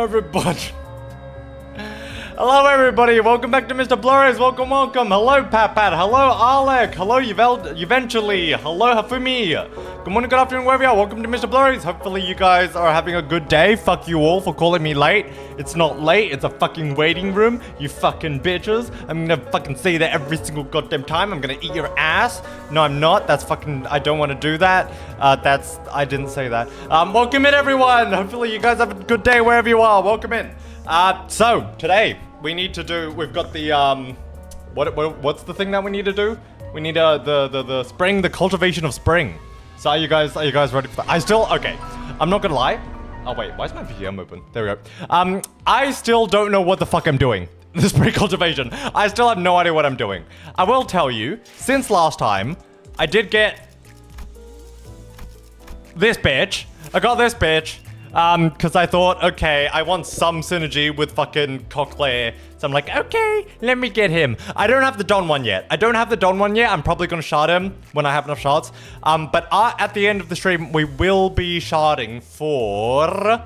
everybody. Hello everybody, welcome back to MrBlurry's, welcome. Hello Pat, hello Alec, hello eventually, hello Hafumi. Good morning, good afternoon, wherever you are, welcome to MrBlurry's. Hopefully you guys are having a good day. Fuck you all for calling me late. It's not late, it's a fucking waiting room, you fucking bitches. I'm gonna fucking say that every single goddamn time. I'm gonna eat your ass. No, I'm not, that's fucking, I don't want to do that. I didn't say that. Welcome in everyone. Hopefully you guys have a good day wherever you are, welcome in. So today, we've got the, what's the thing that we need to do? We need, the spring, the cultivation of spring. So are you guys ready for that? Okay, I'm not gonna lie. Oh wait, why is my VM open? There we go. I still don't know what the fuck I'm doing. The spring cultivation. I still have no idea what I'm doing. I will tell you, since last time, I did get this bitch. I got this bitch. Because I thought, okay, I want some synergy with fucking Cochlear. So I'm like, okay, let me get him. I don't have the Don one yet. I'm probably going to shard him when I have enough shards. But at the end of the stream, we will be sharding for...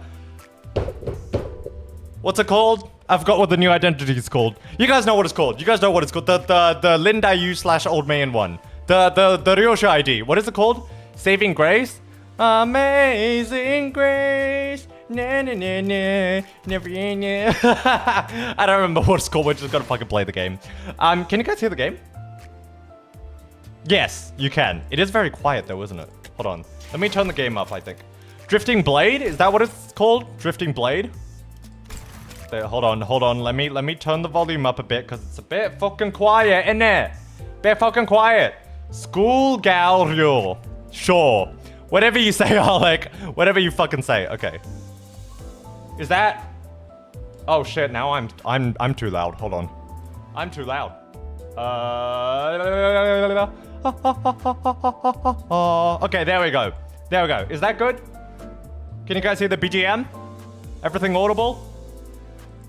What's it called? I forgot what the new identity is called. You guys know what it's called. The Linda U / Old Man one. The Ryosha ID. What is it called? Saving Grace? Amazing Grace, na na na na, never na. I don't remember what it's called. We're just gonna fucking play the game. Can you guys hear the game? Yes, you can. It is very quiet though, isn't it? Hold on. Let me turn the game up. I think. Drifting Blade, is that what it's called? Drifting Blade. There, hold on. Let me turn the volume up a bit because it's a bit fucking quiet, isn't it? Bit fucking quiet. School Galrio. Sure. Whatever you say, Alec. Whatever you fucking say. Okay. Is that? Oh shit! Now I'm too loud. Hold on. I'm too loud. Okay, there we go. Is that good? Can you guys hear the BGM? Everything audible?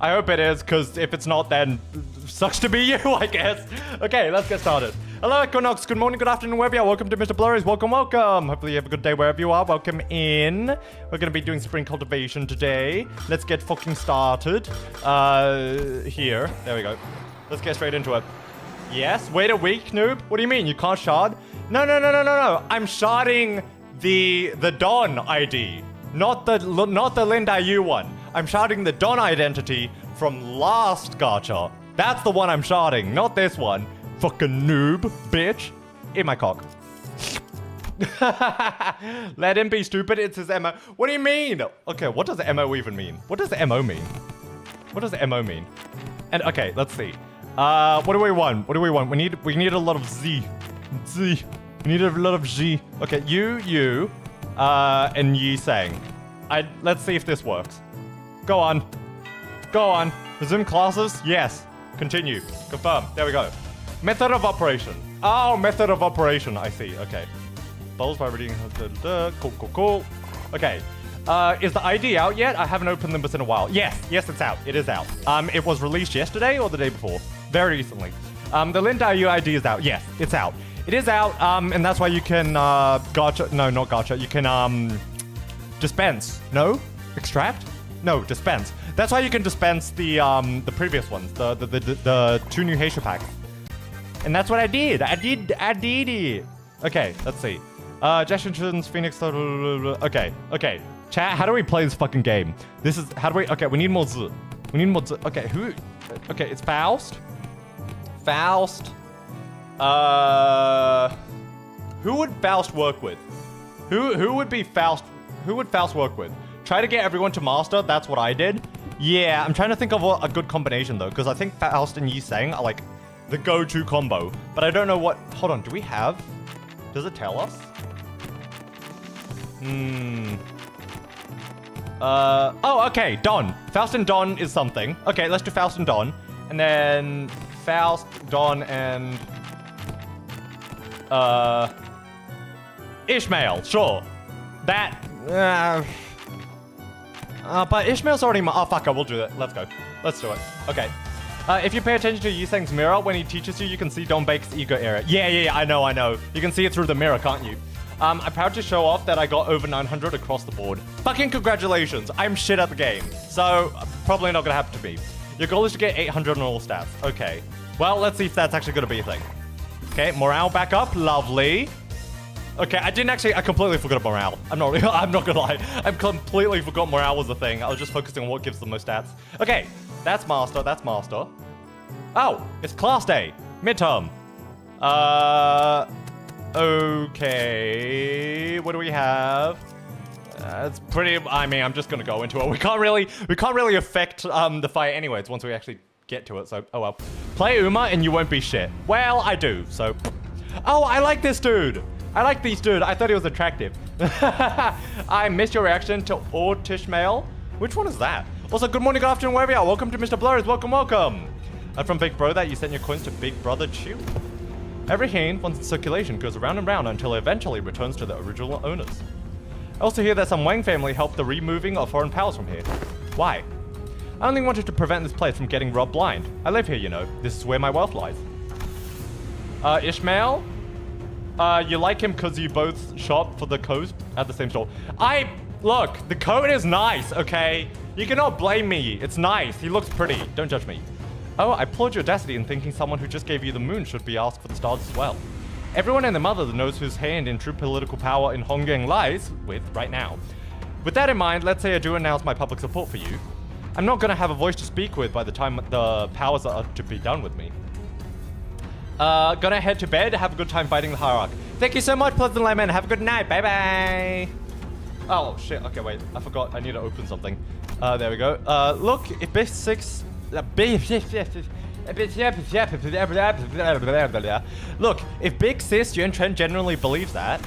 I hope it is, because if it's not, then sucks to be you, I guess. Okay, let's get started. Hello, Equinox. Good morning, good afternoon, wherever you are. Welcome to MrBlurry's. Welcome. Hopefully you have a good day wherever you are. Welcome in. We're going to be doing spring cultivation today. Let's get fucking started. Here. There we go. Let's get straight into it. Yes? Wait a week, noob? What do you mean? You can't shard? No. I'm sharding the Don ID. Not the Linda U one. I'm sharding the Don identity from last gacha. That's the one I'm sharding, not this one. Fucking noob, bitch. In my cock. Let him be stupid, it's his MO. What do you mean? Okay, what does MO even mean? What does MO mean? And okay, let's see. What do we want? We need a lot of Z. We need a lot of Z. Okay, you, and Yi Sang. Let's see if this works. Go on. Resume classes? Yes. Continue. Confirm. There we go. Method of operation. Oh, method of operation. I see. Okay. Bowls by reading. Cool. Okay. Is the ID out yet? I haven't opened Limbus in a while. Yes, it's out. It is out. It was released yesterday or the day before? Very recently. The Linda U ID is out. Yes, it's out. It is out, and that's why you can, gacha. No, not gacha. You can, dispense. No? Extract? No, dispense. That's why you can dispense the previous ones, the 2 new Heisha packs. And that's what I did. I did it. Okay, let's see. Gestions, Phoenix. Okay. Chat, how do we play this fucking game? Okay, we need more Z. Okay, who? Okay, it's Faust. Who would Faust work with? Who would be Faust? Who would Faust work with? Try to get everyone to master. That's what I did. Yeah, I'm trying to think of a good combination though, because I think Faust and Yi Sang are like the go-to combo. But I don't know what. Hold on. Do we have? Does it tell us? Oh, okay. Don. Faust and Don is something. Okay, let's do Faust and Don, and then Faust, Don, and Ishmael. Sure. That. But Ishmael's already. Oh fuck! We'll do that. Let's go. Let's do it. Okay. If you pay attention to Yi Sang's mirror when he teaches you, you can see Don Bake's ego area. Yeah. I know. You can see it through the mirror, can't you? I'm proud to show off that I got over 900 across the board. Fucking congratulations. I'm shit at the game. So, probably not gonna happen to me. Your goal is to get 800 on all stats. Okay. Well, let's see if that's actually gonna be a thing. Okay, morale back up. Lovely. Okay, I completely forgot morale. I'm not gonna lie. I completely forgot morale was a thing. I was just focusing on what gives the most stats. Okay, that's master. Oh, it's class day. Midterm. Okay. What do we have? It's pretty, I mean, I'm just gonna go into it. We can't really affect the fight anyways once we actually get to it, so, oh well. Play Uma and you won't be shit. Well, I do, so. Oh, I like this dude. I like these dude. I thought he was attractive. I missed your reaction to Ortishmail. Which one is that? Also, good morning, good afternoon, wherever you are. Welcome to MrBlurry. Welcome. I'm from Big Bro that you sent your coins to Big Brother Ch. Every hand once in circulation goes around and round until it eventually returns to the original owners. I also hear that some Wang family helped the removing of foreign powers from here. Why? I only wanted to prevent this place from getting robbed blind. I live here, you know. This is where my wealth lies. Ishmael? You like him because you both shop for the coat at the same store. Look, the coat is nice, okay? You cannot blame me. It's nice. He looks pretty. Don't judge me. Oh, I applaud your audacity in thinking someone who just gave you the moon should be asked for the stars as well. Everyone and their mother knows whose hand in true political power in Hongyang lies with right now. With that in mind, let's say I do announce my public support for you. I'm not gonna have a voice to speak with by the time the powers are to be done with me. Gonna head to bed. Have a good time fighting the hierarch. Thank you so much, Pleasant Lemon. Have a good night. Bye-bye. Oh, shit. Okay, wait. I forgot. I need to open something. There we go. Look, if Big Six... Look, if Big Sis Yuan Chen genuinely believes that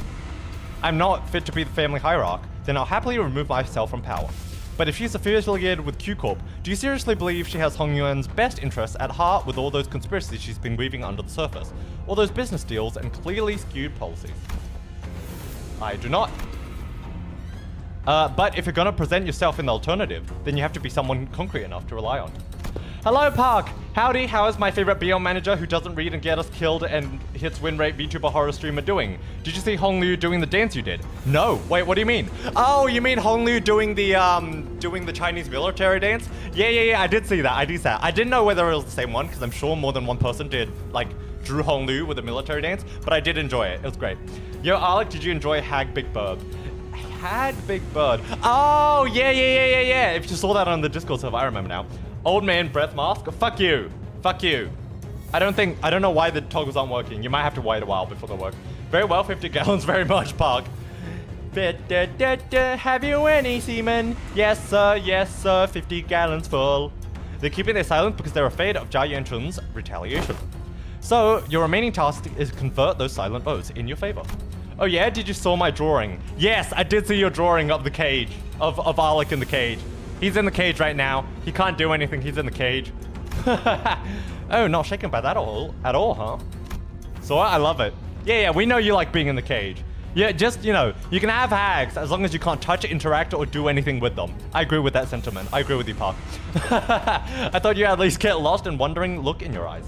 I'm not fit to be the family hierarch, then I'll happily remove myself from power. But if she's affiliated with Q Corp, do you seriously believe she has Hong Yuan's best interests at heart with all those conspiracies she's been weaving under the surface? All those business deals and clearly skewed policies? I do not. But if you're gonna present yourself in the alternative, then you have to be someone concrete enough to rely on. Hello, Park! Howdy, how is my favorite BL manager who doesn't read and get us killed and hits win rate VTuber horror streamer doing? Did you see Hong Liu doing the dance you did? No. Wait, what do you mean? Oh, you mean Hong Liu doing the Chinese military dance? Yeah, I did see that. I didn't know whether it was the same one, because I'm sure more than one person did, like, drew Hong Liu with a military dance, but I did enjoy it. It was great. Yo, Alec, did you enjoy Hag Big Bird? Hag Big Bird. Oh, yeah. If you saw that on the Discord server, I remember now. Old man breath mask. Fuck you. I don't know why the toggles aren't working. You might have to wait a while before they work. Very well, 50 gallons very much, Park. Have you any semen? Yes, sir, 50 gallons full. They're keeping their silence because they're afraid of Jia Yuanchun's retaliation. So, your remaining task is to convert those silent votes in your favor. Oh yeah, did you saw my drawing? Yes, I did see your drawing of the cage, of Alec in the cage. He's in the cage right now. He can't do anything, he's in the cage. Oh, not shaken by that at all, huh? So I love it. Yeah, we know you like being in the cage. Yeah, just, you know, you can have hags as long as you can't touch, interact, or do anything with them. I agree with that sentiment. I agree with you, Park. I thought you at least get lost and wondering look in your eyes.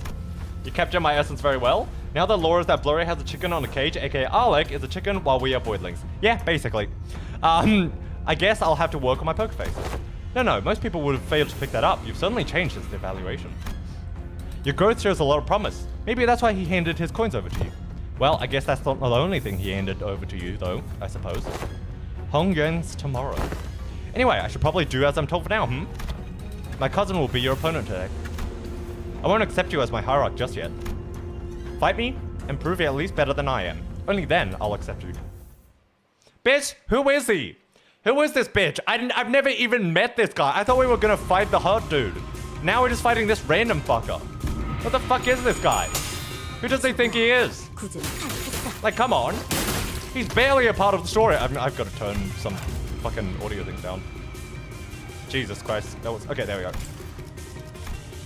You captured my essence very well. Now the lore is that Blurry has a chicken on a cage, aka Alec is a chicken while we are voidlings. Yeah, basically. I guess I'll have to work on my poker face. No, most people would have failed to pick that up. You've certainly changed since the evaluation. Your growth shows a lot of promise. Maybe that's why he handed his coins over to you. Well, I guess that's not the only thing he handed over to you, though, I suppose. Hong Yuan's tomorrow. Anyway, I should probably do as I'm told for now, My cousin will be your opponent today. I won't accept you as my hierarch just yet. Fight me, and prove you're at least better than I am. Only then, I'll accept you. Bitch, who is he? Who is this bitch? I've never even met this guy. I thought we were gonna fight the hurt dude. Now we're just fighting this random fucker. What the fuck is this guy? Who does he think he is? Like, come on. He's barely a part of the story. I've got to turn some fucking audio things down. Jesus Christ. That was... Okay, there we go.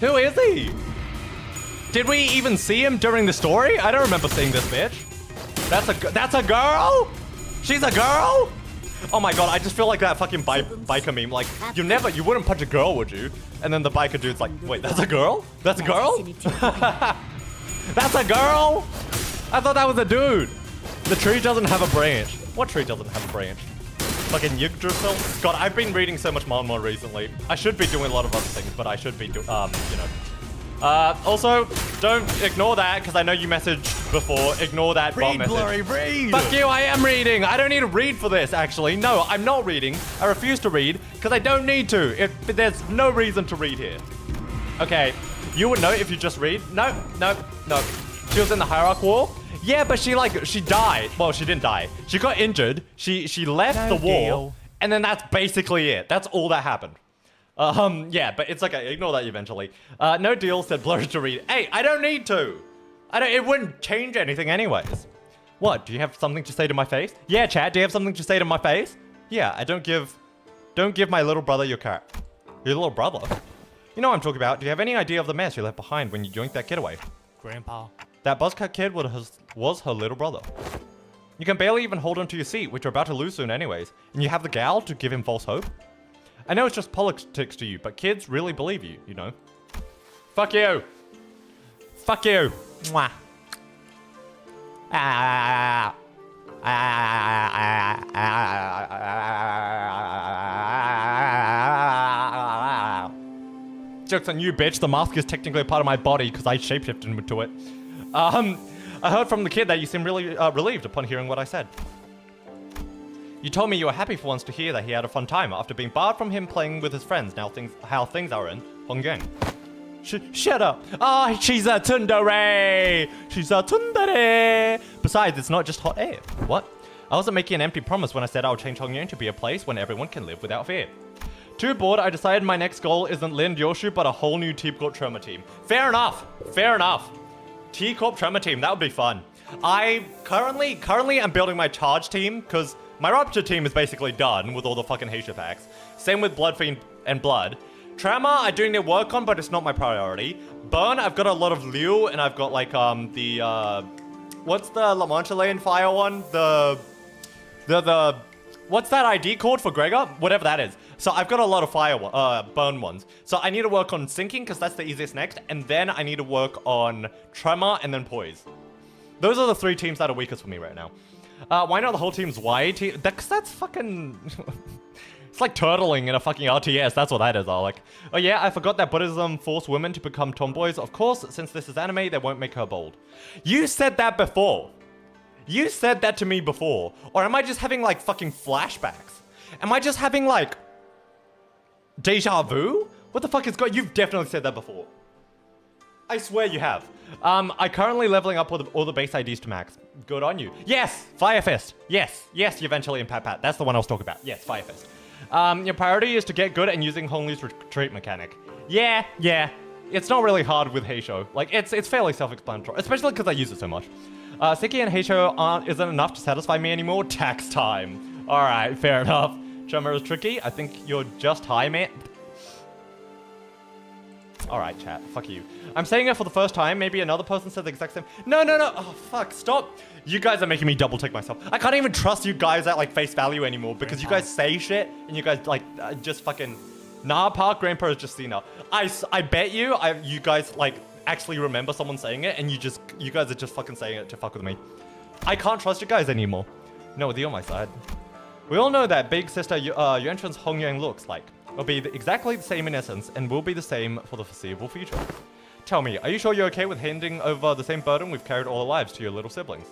Who is he? Did we even see him during the story? I don't remember seeing this bitch. That's a girl? She's a girl? Oh my god, I just feel like that fucking biker meme. Like, you wouldn't punch a girl, would you? And then the biker dude's like, wait, that's a girl? That's a girl? That's a girl? I thought that was a dude. The tree doesn't have a branch. What tree doesn't have a branch? Fucking Yggdrasil? God, I've been reading so much more recently. I should be doing a lot of other things, but I should be doing, you know. Also, don't ignore that, because I know you messaged before. Ignore that bot message. Blurry, read! Fuck you, I am reading! I don't need to read for this, actually. No, I'm not reading. I refuse to read, because I don't need to. There's no reason to read here. Okay, you would know if you just read. No. She was in the Hierarch War. Yeah, but she died. Well, she didn't die. She got injured. She left the war. And then that's basically it. That's all that happened. Yeah, but it's okay. Ignore that eventually. No deal, said Blurry to read. Hey, I don't need to. It wouldn't change anything anyways. What, do you have something to say to my face? Yeah, chat, do you have something to say to my face? Yeah, I don't give my little brother your cat. Your little brother? You know what I'm talking about. Do you have any idea of the mess you left behind when you yoinked that kid away? Grandpa. That buzzcut kid was her little brother. You can barely even hold onto your seat, which you're about to lose soon anyways, and you have the gal to give him false hope? I know it's just politics to you, but kids really believe you, you know? Fuck you! Fuck you! Mwah! Joke's on you, bitch. The mask is technically a part of my body because I shapeshifted into it. I heard from the kid that you seemed really relieved upon hearing what I said. You told me you were happy for once to hear that he had a fun time after being barred from him playing with his friends. Now how things are in Hongyang. Shut up. Ah, she's a tsundere. She's a tsundere. Besides, it's not just hot air. What? I wasn't making an empty promise when I said I would change Hongyang to be a place when everyone can live without fear. Too bored, I decided my next goal isn't Lind Yoshu, but a whole new T Corp Tremor team. Fair enough. Fair enough. T Corp Tremor team, that would be fun. I currently am building my charge team because my Rupture team is basically done with all the fucking Heisha packs. Same with Bloodfiend and Blood. Tremor, I do need to work on, but it's not my priority. Burn, I've got a lot of Liu, and I've got like, what's the La Mancha Lane Fire one? What's that ID called for Gregor? Whatever that is. So I've got a lot of burn ones. So I need to work on Sinking, because that's the easiest next, and then I need to work on Tremor, and then Poise. Those are the three teams that are weakest for me right now. Why not the whole team's Y team? That's fucking... It's like turtling in a fucking RTS, that's what that is, Alec. Oh yeah, I forgot that Buddhism forced women to become tomboys. Of course, since this is anime, they won't make her bold. You said that before. You said that to me before. Or am I just having like fucking flashbacks? Am I just having like... deja vu? What the fuck is going... You've definitely said that before. I swear you have. I currently leveling up all the base IDs to max. Good on you. Yes! Fire Fist! Yes! Yes, eventually in Pat Pat. That's the one I was talking about. Yes, Fire Fist. Your priority is to get good at using Hong Li's retreat mechanic. Yeah. It's not really hard with Heisho. Like, it's fairly self-explanatory, especially because I use it so much. Siki and Heisho isn't enough to satisfy me anymore. Tax time. Alright, fair enough. Tremor is tricky. I think you're just high, man. Alright, chat. Fuck you. I'm saying it for the first time. Maybe another person said the exact same. No. Oh, fuck. Stop. You guys are making me double take myself. I can't even trust you guys at, like, face value anymore because you guys say shit and you guys, like, just fucking... Nah, Park Grandpa is just Cena. I bet you guys, like, actually remember someone saying it and you guys are just fucking saying it to fuck with me. I can't trust you guys anymore. No, with you on my side. We all know that big sister Yuanchuan's Hongyang looks like. It'll be exactly the same in essence, and will be the same for the foreseeable future. Tell me, are you sure you're okay with handing over the same burden we've carried all our lives to your little siblings?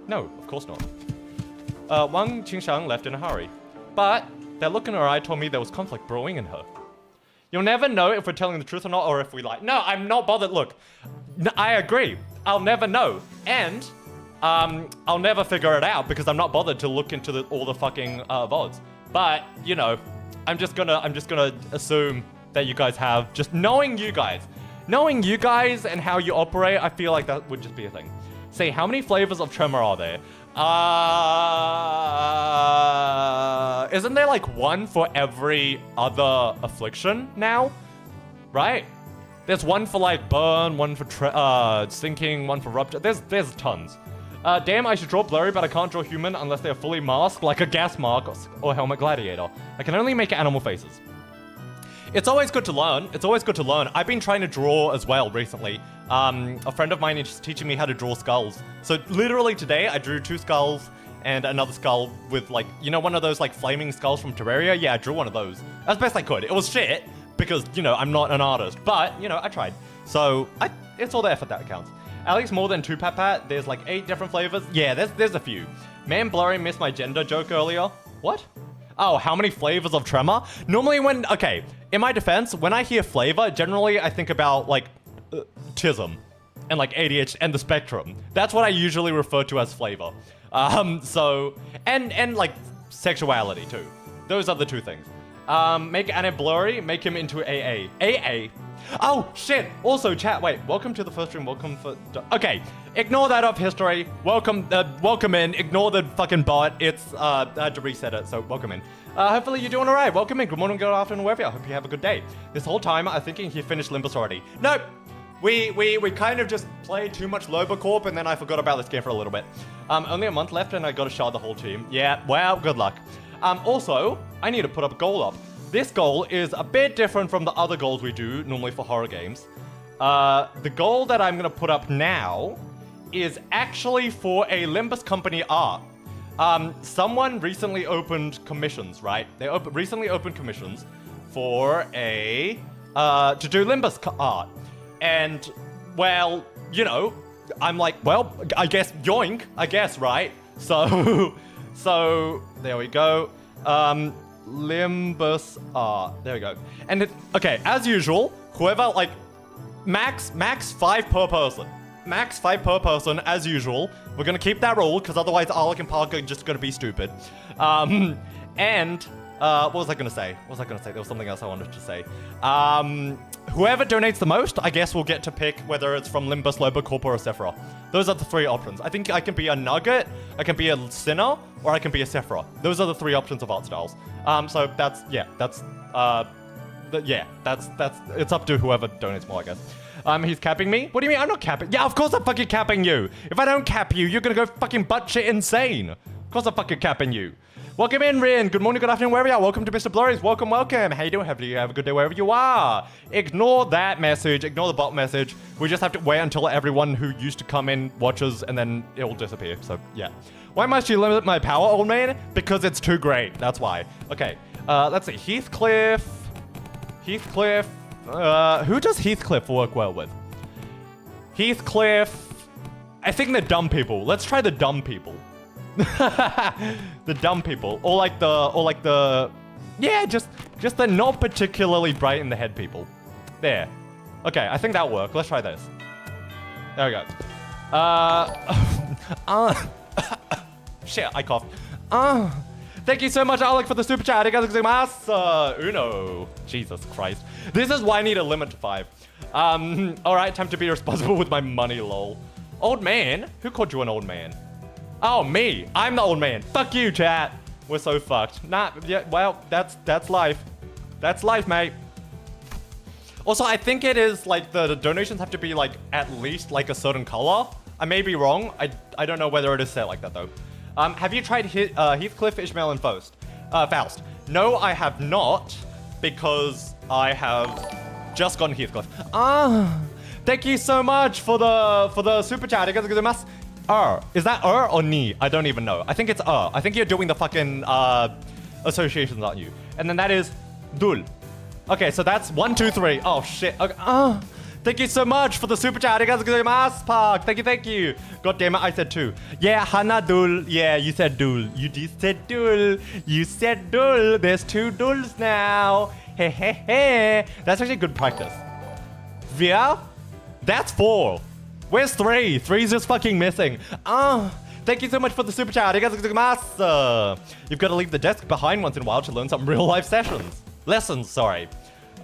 No, of course not. Wang Qingshang left in a hurry. But that look in her eye told me there was conflict brewing in her. You'll never know if we're telling the truth or not, or if we lie. No, I'm not bothered. Look, I agree. I'll never know. And I'll never figure it out because I'm not bothered to look into all the fucking VODs. But, you know... I'm just gonna assume that you guys have, just knowing you guys and how you operate, I feel like that would just be a thing. Say, how many flavors of Tremor are there? Isn't there like one for every other affliction now? Right? There's one for like burn, one for sinking, one for rupture. There's tons. Damn, I should draw blurry, but I can't draw human unless they're fully masked, like a gas mark or helmet gladiator. I can only make animal faces. It's always good to learn. It's always good to learn. I've been trying to draw as well recently. A friend of mine is teaching me how to draw skulls. So literally today, I drew 2 skulls and another skull with like, you know, one of those like flaming skulls from Terraria? Yeah, I drew one of those. As best I could. It was shit because, you know, I'm not an artist, but, you know, I tried. So it's all the effort that counts. Alex, more than 2 Pat Pat. There's like 8 different flavors. Yeah, there's a few. Man, Blurry missed my gender joke earlier. What? Oh, how many flavors of tremor? Normally okay, in my defense, when I hear flavor, generally I think about like autism and like ADHD and the spectrum. That's what I usually refer to as flavor. So, and like sexuality too. Those are the 2 things. Make Anna blurry, make him into AA. AA? Oh, shit. Also, chat, wait, welcome to the first stream, welcome for... Okay, ignore that off history. Welcome in, ignore the fucking bot. It's, I had to reset it, so welcome in. Hopefully you're doing alright. Welcome in, good morning, good afternoon, wherever you are. I hope you have a good day. This whole time, I'm thinking he finished Limbus already. Nope. We kind of just played too much Lobocorp and then I forgot about this game for a little bit. Only a month left and I gotta shard the whole team. Yeah, well, good luck. Also, I need to put up a goal up. This goal is a bit different from the other goals we do normally for horror games. The goal that I'm gonna put up now is actually for a Limbus Company art. Someone recently opened commissions, right? They recently opened commissions for to do Limbus art. And, well, you know, I'm like, well, I guess yoink, I guess, right? So, there we go. Limbus art. There we go. And okay, as usual, whoever, like, max 5 per person. Max 5 per person, as usual. We're gonna keep that rule, because otherwise Alec and Parker are just gonna be stupid. What was I gonna say? There was something else I wanted to say. Whoever donates the most, I guess we'll get to pick whether it's from Limbus, Lobocorp, or a Sephiroth. Those are the 3 options. I think I can be a Nugget, I can be a Sinner, or I can be a Sephiroth. Those are the 3 options of art styles. So that's it's up to whoever donates more, I guess. He's capping me? What do you mean I'm not capping? Yeah, of course I'm fucking capping you. If I don't cap you, you're gonna go fucking butt shit insane. Of course I'm fucking capping you. Welcome in, Rin. Good morning, good afternoon, wherever you are. Welcome to MrBlurry's. Welcome. How you doing? Hopefully you have a good day wherever you are. Ignore that message. Ignore the bot message. We just have to wait until everyone who used to come in watches, and then it will disappear. So, yeah. Why must you limit my power, old man? Because it's too great. That's why. Okay. Let's see. Heathcliff. Who does Heathcliff work well with? Heathcliff. I think the dumb people. Let's try the dumb people. The dumb people, or like the yeah, just the not particularly bright in the head people. There. Okay, I think that'll work. Let's try this. There we go. Shit, I coughed. Thank you so much, Alec, for the super chat. Uno. Jesus Christ. This is why I need a limit to 5. Alright, time to be responsible with my money, lol. Old man? Who called you an old man? Oh, me. I'm the old man. Fuck you, chat. We're so fucked. Nah, yeah, well, that's life. That's life, mate. Also, I think it is, like, the donations have to be, like, at least, like, a certain color. I may be wrong. I don't know whether it is set like that, though. Have you tried Heathcliff, Ishmael, and Faust? Faust. No, I have not, because I have just gotten Heathcliff. Thank you so much for the super chat. Is that or ni? I don't even know. I think it's I think you're doing the fucking associations, aren't you? And then that is dul. Okay, so that's 1, 2, 3. Oh shit. Okay. Thank you so much for the super chat. Park. Thank you. God damn it, I said 2. Yeah, Hana dul. Yeah, you said dul. You just said dul. You said dul. There's 2 duls now. Hey. That's actually good practice. Via? That's 4. Where's 3? 3's just fucking missing. Thank you so much for the super chat. You've got to leave the desk behind once in a while to learn some real life lessons, sorry.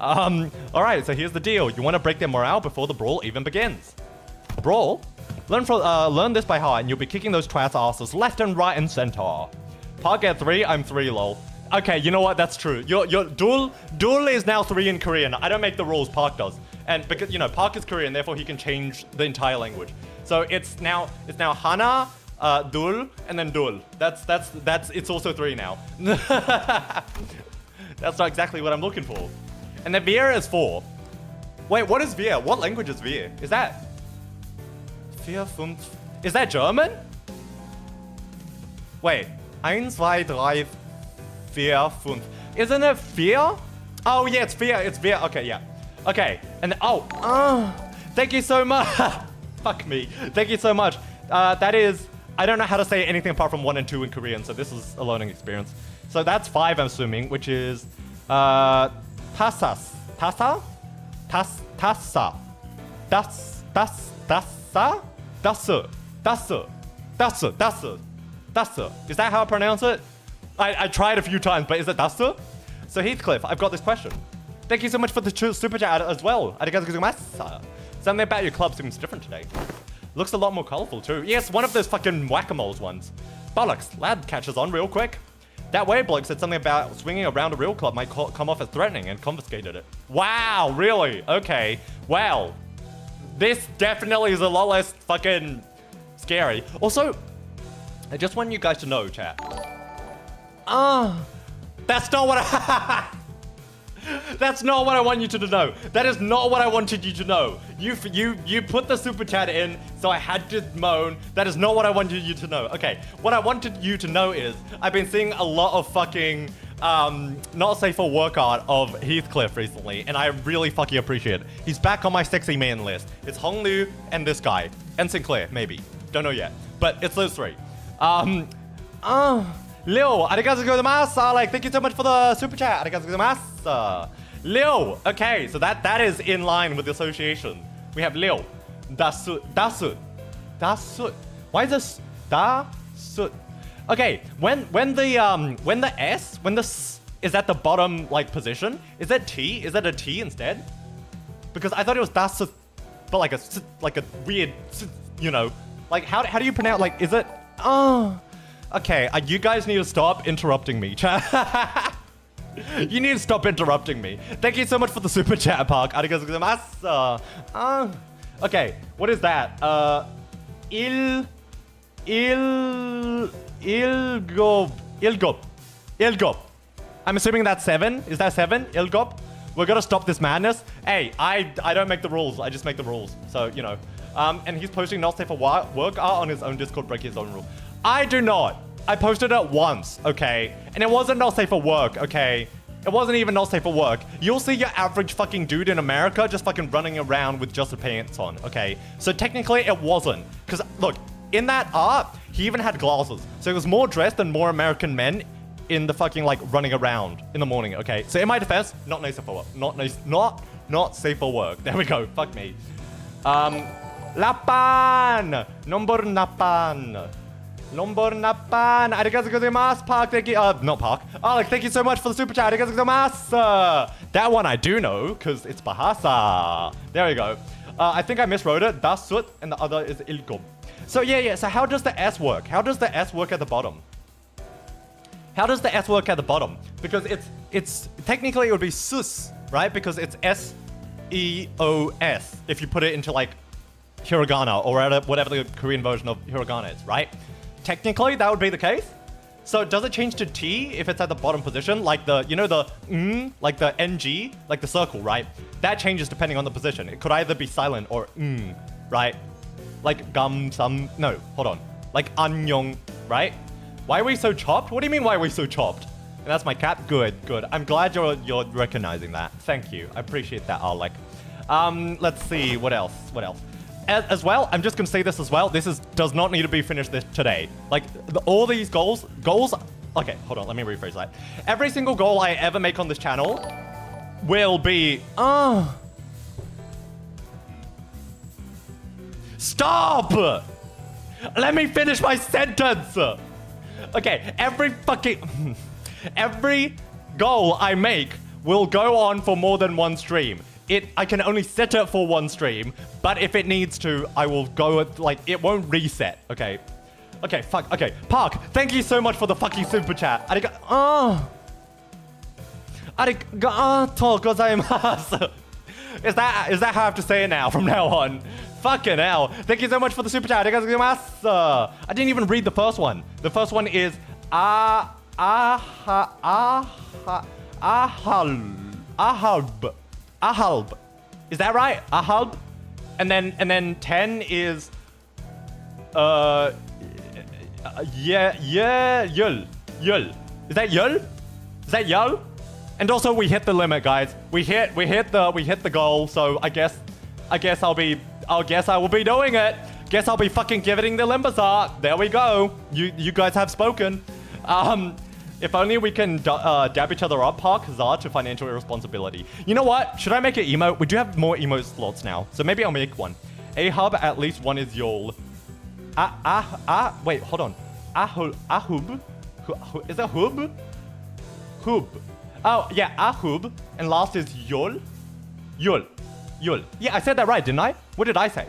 Alright, so here's the deal. You want to break their morale before the brawl even begins. Brawl? Learn this by heart and you'll be kicking those twats asses left and right and center. Park at 3, I'm 3 lol. Okay, you know what? That's true. Your Dul is now 3 in Korean. I don't make the rules, Park does. And because, you know, Park is Korean, therefore he can change the entire language. So it's now Hana, Dul, and then Dul. It's also 3 now. That's not exactly what I'm looking for. And then Vier is 4. Wait, what is Vier? What language is Vier? Is that 4, 5. Is that German? Wait. 1, 2, 3, 4, 5. Isn't it 4? Oh, yeah, it's 4. It's 4. Okay, yeah. Okay. And thank you so much. Fuck me. Thank you so much. That is... I don't know how to say anything apart from 1 and 2 in Korean, so this is a learning experience. So that's 5, I'm assuming, which is... tasas. Tasa? Tasa. Dasu. Is that how I pronounce it? I tried a few times, but is it dasu? So Heathcliff, I've got this question. Thank you so much for the super chat as well. Arigatou gozaimasu. Something about your club seems different today. Looks a lot more colorful too. Yes, one of those fucking whack-a-moles ones. Bollocks, lad catches on real quick. That way bloke said something about swinging around a real club might come off as threatening and confiscated it. Wow, really? Okay. Wow. This definitely is a lot less fucking scary. Also, I just want you guys to know, chat. That's not what I... That's not what I want you to know. That is not what I wanted you to know. You put the super chat in, so I had to moan. That is not what I wanted you to know. Okay, what I wanted you to know is I've been seeing a lot of fucking not safe for work art of Heathcliff recently, and I really fucking appreciate it. He's back on my sexy man list. It's Hong Liu and this guy. And Sinclair, maybe. Don't know yet. But it's those 3. Leo, arigatou gozaimasu. Like, thank you so much for the super chat. Arigatou gozaimasu. Leo, okay, so that is in line with the association. We have Leo. Dasu. Why is this dasu? Okay, when the S, when the S is at the bottom like position, is that T? Is that a T instead? Because I thought it was dasu, but like a weird, you know, like how do you pronounce, like, is it? Okay, you guys need to stop interrupting me. You need to stop interrupting me. Thank you so much for the super chat, Park. Arigatou gozaimasu. Okay, what is that? Ilgop. I'm assuming that's 7. Is that 7? Ilgop? We're gonna stop this madness. Hey, I don't make the rules. I just make the rules. So, you know. And he's posting not safe for work art on his own Discord, breaking his own rule. I do not. I posted it once, okay? And it wasn't not safe for work, okay? It wasn't even not safe for work. You'll see your average fucking dude in America just fucking running around with just the pants on, okay? So technically it wasn't. Because, look, in that art, he even had glasses. So he was more dressed than more American men in the fucking, like, running around in the morning, okay? So in my defense, not safe for work. Not safe for work. There we go. Fuck me. Lapan! Nomor napan. Arigatou gozaimasu, Park. Thank you. Not Park. Alec, thank you so much for the super chat. Arigatou gozaimasu. That one I do know, because it's Bahasa. There we go. I think I miswrote it. Dasut, and the other is Ilgob. So yeah. So how does the S work? How does the S work at the bottom? How does the S work at the bottom? Because it's technically it would be sus, right? Because it's S-E-O-S if you put it into like hiragana or whatever the Korean version of hiragana is, right? Technically, that would be the case. So does it change to T if it's at the bottom position? Like the, you know, the like the NG, like the circle, right? That changes depending on the position. It could either be silent or right? Like no, hold on. Like annyeong, right? Why are we so chopped? What do you mean why are we so chopped? And that's my cat. Good. I'm glad you're recognizing that. Thank you. I appreciate that, Alec. Let's see, what else? As well, I'm just gonna say this as well. This does not need to be finished today. Like all these goals. Okay, hold on. Let me rephrase that. Every single goal I ever make on this channel will be. Stop! Let me finish my sentence. Okay, every goal I make will go on for more than one stream. I can only set it for one stream, but if it needs to, I will go like it won't reset. Okay, fuck. Okay, Park. Thank you so much for the fucking super chat. Arigatou gozaimasu. Is that how I have to say it now from now on? Fucking hell. Thank you so much for the super chat. Arigatou gozaimasu. I didn't even read the first one. The first one is Ahalb. Is that right? Ahalb? And then 10 is Yeah, yul. Is that yul? Is that yul? And also we hit the limit, guys. We hit the goal. So I guess I will be doing it. Guess I'll be fucking giving the Limbus art. There we go. You guys have spoken. If only we can dab each other up, Park Hazard to financial irresponsibility. You know what? Should I make an emote? We do have more emote slots now, so maybe I'll make one. A hub, at least one is Yol. Wait, hold on. Ahub? Is that hub? Hub. Oh, yeah, ahub. And last is Yol. Yul. Yeah, I said that right, didn't I? What did I say?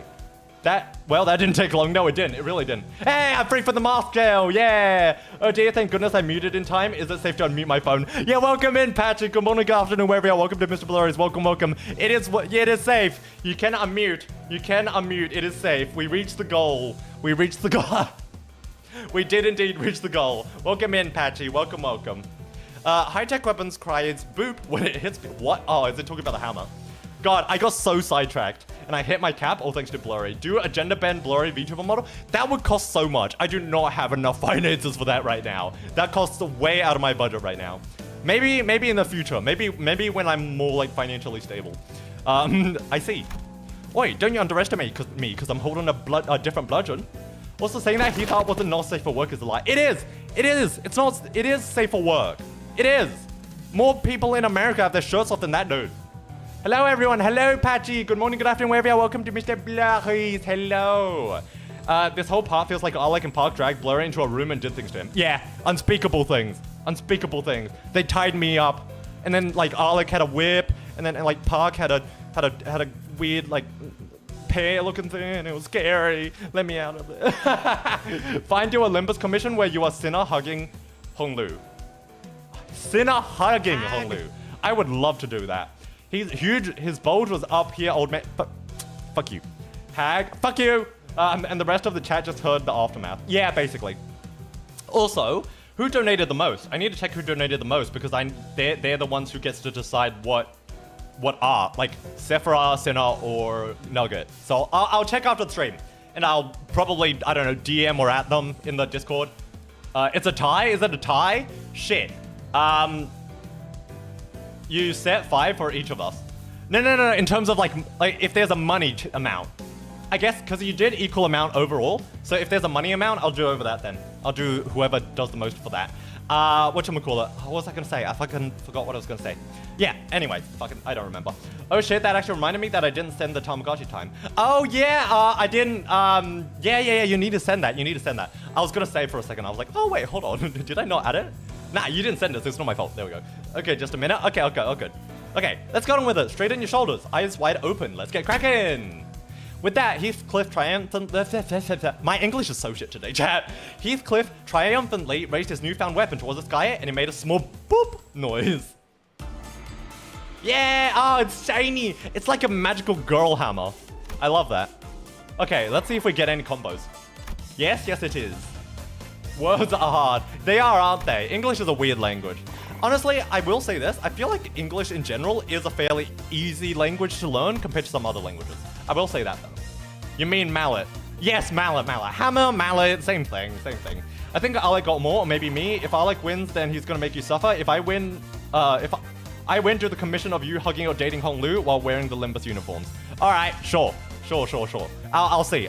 Well, that didn't take long. No, it didn't. It really didn't. Hey, I'm free for the mask jail. Yeah. Oh dear, thank goodness I muted in time. Is it safe to unmute my phone? Yeah, welcome in, Patrick. Good morning, good afternoon, wherever you are. Welcome to MrBlurry's. Welcome. It is safe. You can unmute. It is safe. We reached the goal. We did indeed reach the goal. Welcome in, Patchy. Welcome. High-tech weapons cries boop when it hits. What? Oh, is it talking about the hammer? God, I got so sidetracked. And I hit my cap, all thanks to Blurry. Do a gender bend Blurry VTuber model? That would cost so much. I do not have enough finances for that right now. That costs way out of my budget right now. Maybe in the future. Maybe when I'm more like financially stable. I see. Wait, don't you underestimate me because I'm holding a different bludgeon. Also saying that Heath Art wasn't not safe for work is a lie. It is. It's not. It is safe for work. It is. More people in America have their shirts off than that dude. Hello, everyone. Hello, Patchy. Good morning, good afternoon, wherever you are. Welcome to MrBlurry. Hello. This whole part feels like Alec and Park dragged Blurry into a room and did things to him. Yeah, unspeakable things. They tied me up, and then like Alec had a whip, and then like Park had a weird like pear-looking thing, and it was scary. Let me out of it. Find you a Limbus commission where you are Sinner hugging Honglu. I would love to do that. He's huge. His bulge was up here, old man. But fuck you. Hag. Fuck you. And the rest of the chat just heard the aftermath. Yeah, basically. Also, who donated the most? I need to check who donated the most because they're the ones who gets to decide what are. Like, Sephora, Sinner, or Nugget. So I'll check after the stream. And I'll probably, I don't know, DM or at them in the Discord. It's a tie? Is it a tie? Shit. You set 5 for each of us. No. In terms of like if there's a money amount, I guess because you did equal amount overall. So if there's a money amount, I'll do over that then. I'll do whoever does the most for that. Whatchamacallit? What was I gonna say? I fucking forgot what I was gonna say. Yeah. Anyway, I don't remember. Oh shit! That actually reminded me that I didn't send the Tamagotchi time. Oh yeah. I didn't. Yeah. You need to send that. I was gonna say for a second. I was like, oh wait, hold on. Did I not add it? Nah, you didn't send this. It's not my fault. There we go. Okay, just a minute. Okay, oh good. Okay, let's go on with it. Straighten your shoulders. Eyes wide open. Let's get cracking. With that, Heathcliff triumphant... My English is so shit today, chat. Heathcliff triumphantly raised his newfound weapon towards the sky and he made a small boop noise. Yeah! Oh, it's shiny. It's like a magical girl hammer. I love that. Okay, let's see if we get any combos. Yes, it is. Words are hard. They are, aren't they? English is a weird language. Honestly, I will say this. I feel like English in general is a fairly easy language to learn compared to some other languages. I will say that, though. You mean mallet? Yes, mallet. Hammer, mallet, same thing. I think Alec got more, or maybe me. If Alec wins, then he's gonna make you suffer. If I win, if I win to the commission of you hugging or dating Hong Lu while wearing the Limbus uniforms. All right, sure. I'll see.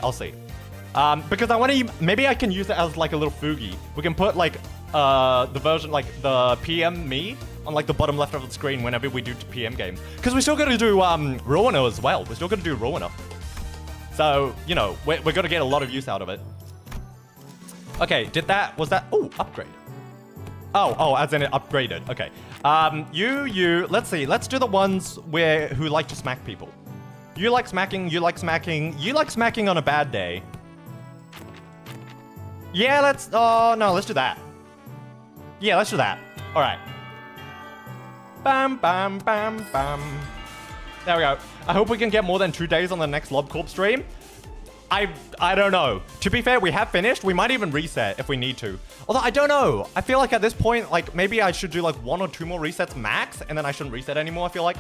Because I want to, maybe I can use it as like a little foogie. We can put like the version, like the PM me on like the bottom left of the screen whenever we do PM games. Because we're still going to do Ruiner as well. So, you know, we're going to get a lot of use out of it. Okay, was that, oh, upgrade. Oh, as in it upgraded. Okay. Let's see. Let's do the ones who like to smack people. You like smacking on a bad day. Yeah, let's do that. Yeah, let's do that. All right. Bam. There we go. I hope we can get more than 2 days on the next LobCorp stream. I don't know. To be fair, we have finished. We might even reset if we need to. Although, I don't know. I feel like at this point, like, maybe I should do, like, 1 or 2 more resets max, and then I shouldn't reset anymore, I feel like.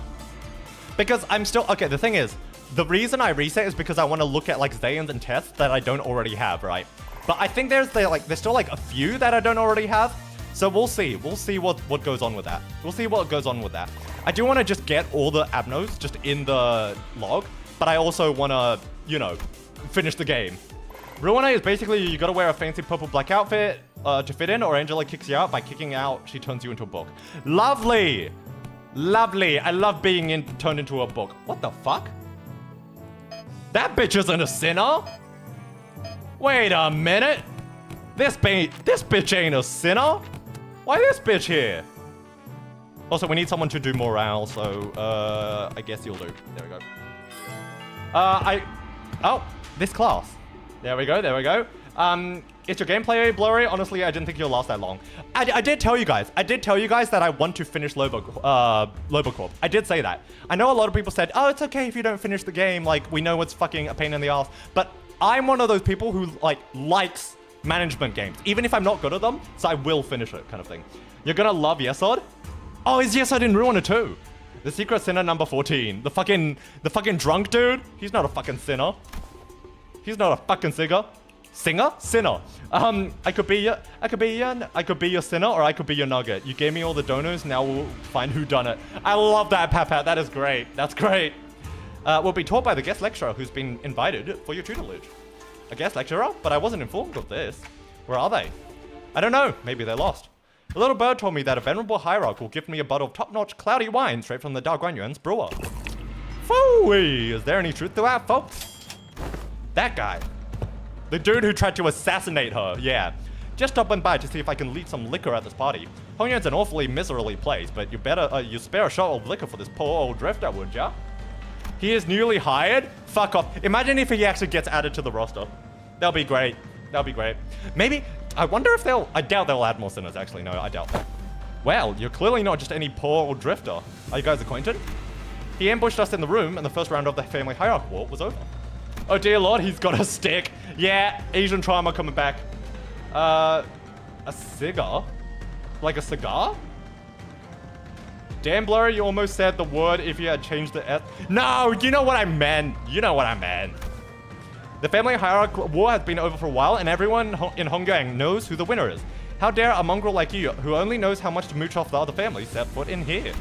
Because I'm still... Okay, the thing is, the reason I reset is because I want to look at like Zane's and tests that I don't already have, right? But I think there's still like a few that I don't already have. So we'll see. We'll see what goes on with that. We'll see what goes on with that. I do want to just get all the abnos just in the log, but I also want to, you know, finish the game. Ruiner is basically you gotta wear a fancy purple black outfit to fit in, or Angela kicks you out. By kicking out, she turns you into a book. Lovely! Lovely. I love being turned into a book. What the fuck? That bitch isn't a sinner. Wait a minute. This bitch ain't a sinner. Why this bitch here? Also, we need someone to do morale, so I guess you'll do. There we go. Oh, this class. There we go, there we go. Is your gameplay blurry? Honestly, I didn't think you'll last that long. I did tell you guys that I want to finish Lobo Corp. I did say that. I know a lot of people said, oh, it's okay if you don't finish the game. Like, we know it's fucking a pain in the ass. But I'm one of those people who, like, likes management games. Even if I'm not good at them, so I will finish it, kind of thing. You're gonna love Yesod? Oh, is Yesod in Ruiner too? The secret sinner number 14. The fucking drunk dude? He's not a fucking sinner. He's not a fucking singer. Sinner. I could be your sinner, or I could be your nugget. You gave me all the donos, now we'll find who done it. I love that, Papat. That is great. That's great. We'll be taught by the guest lecturer who's been invited for your tutelage. A guest lecturer? But I wasn't informed of this. Where are they? I don't know. Maybe they're lost. A little bird told me that a venerable hierarch will give me a bottle of top-notch cloudy wine straight from the Darguanyuan's brewer. Phooey! Is there any truth to that, folks? That guy. The dude who tried to assassinate her, yeah. Just stopping by to see if I can leave some liquor at this party. Hongyuan's an awfully miserly place, but you better, you spare a shot of liquor for this poor old drifter, would ya? He is newly hired? Fuck off. Imagine if he actually gets added to the roster. That'll be great. That'll be great. Maybe, I wonder if I doubt they'll add more sinners, actually. No, I doubt that. Well, you're clearly not just any poor old drifter. Are you guys acquainted? He ambushed us in the room, and the first round of the family hierarchy war was over. Oh dear lord, he's got a stick. Yeah, Asian trauma coming back. A cigar? Like a cigar? Damn, Blurry, you almost said the word if you had changed the S. No, you know what I meant. You know what I meant. The family hierarchy war has been over for a while, and everyone in Hongyang knows who the winner is. How dare a mongrel like you, who only knows how much to mooch off the other family, set foot in here?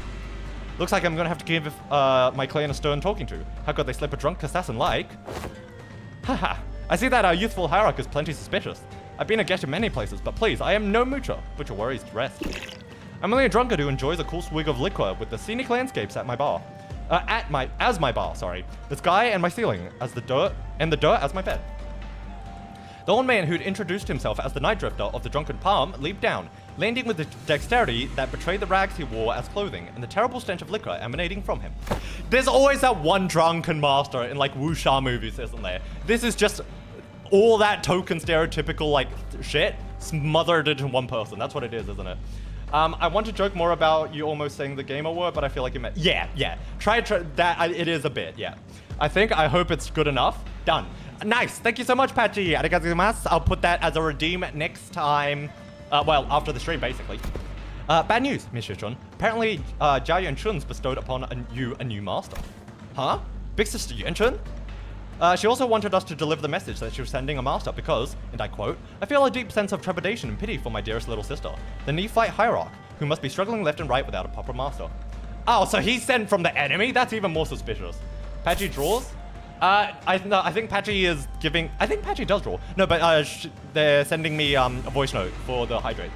Looks like I'm gonna have to give my clan a stern talking to. How could they slip a drunk assassin like? Haha. I see that our youthful hierarch is plenty suspicious. I've been a guest in many places, but please, I am no moocher. Put your worries to rest. I'm only a drunkard who enjoys a cool swig of liquor with the scenic landscapes at my bar. As my bar, sorry. The sky and my ceiling, as the dirt as my bed. The old man who'd introduced himself as the night drifter of the drunken palm leaped down, landing with a dexterity that betrayed the rags he wore as clothing and the terrible stench of liquor emanating from him. There's always that one drunken master in like wuxia movies, isn't there? This is just all that token stereotypical like shit smothered into one person. That's what it is, isn't it? I want to joke more about you almost saying the gamer word, but I feel like you meant yeah. Try that. It is a bit, yeah. I hope it's good enough. Done. Nice. Thank you so much, Pachi. Arigatou gozaimasu. I'll put that as a redeem next time. Well, after the stream, basically. Bad news, Monsieur Chun. Apparently, Jia Yuanchun's bestowed upon a new master. Huh? Big Sister Yuanchun? She also wanted us to deliver the message that she was sending a master because, and I quote, I feel a deep sense of trepidation and pity for my dearest little sister, the Neophyte hierarch, who must be struggling left and right without a proper master. Oh, so he's sent from the enemy? That's even more suspicious. Pachi draws? I think Pachi is giving... I think Pachi does draw. No, but they're sending me a voice note for the hydrate.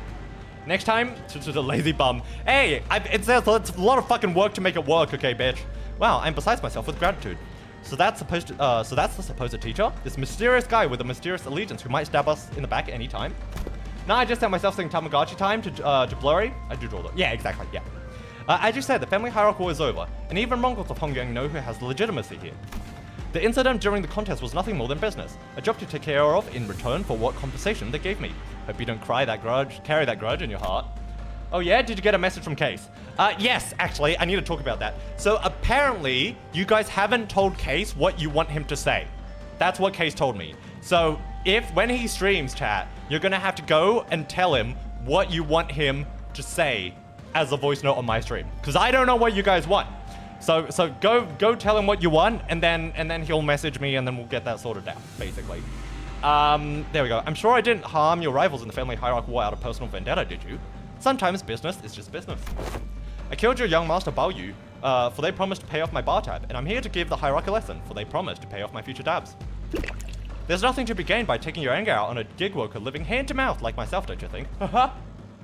Next time, to the lazy bum. Hey, it's a lot of fucking work to make it work, okay, bitch? Wow, I'm besides myself with gratitude. So that's the supposed teacher? This mysterious guy with a mysterious allegiance who might stab us in the back at any time? No, I just sent myself saying Tamagotchi time to Blurry. I do draw that. Yeah, exactly, yeah. As you said, the family hierarchy is over, and even Mongols of Hongyang know who has legitimacy here. The incident during the contest was nothing more than business, a job to take care of in return for what compensation they gave me. Hope you don't carry that grudge in your heart. Oh yeah, did you get a message from Case? Yes, actually, I need to talk about that. So apparently, you guys haven't told Case what you want him to say. That's what Case told me. So when he streams, chat, you're gonna have to go and tell him what you want him to say as a voice note on my stream. Because I don't know what you guys want. So go tell him what you want, and then he'll message me, and then we'll get that sorted out, basically. There we go. I'm sure I didn't harm your rivals in the family hierarchy war out of personal vendetta, did you? Sometimes business is just business. I killed your young master Bao Yu, for they promised to pay off my bar tab, and I'm here to give the hierarchy a lesson, for they promised to pay off my future dabs. There's nothing to be gained by taking your anger out on a gig worker living hand to mouth like myself, don't you think? Haha.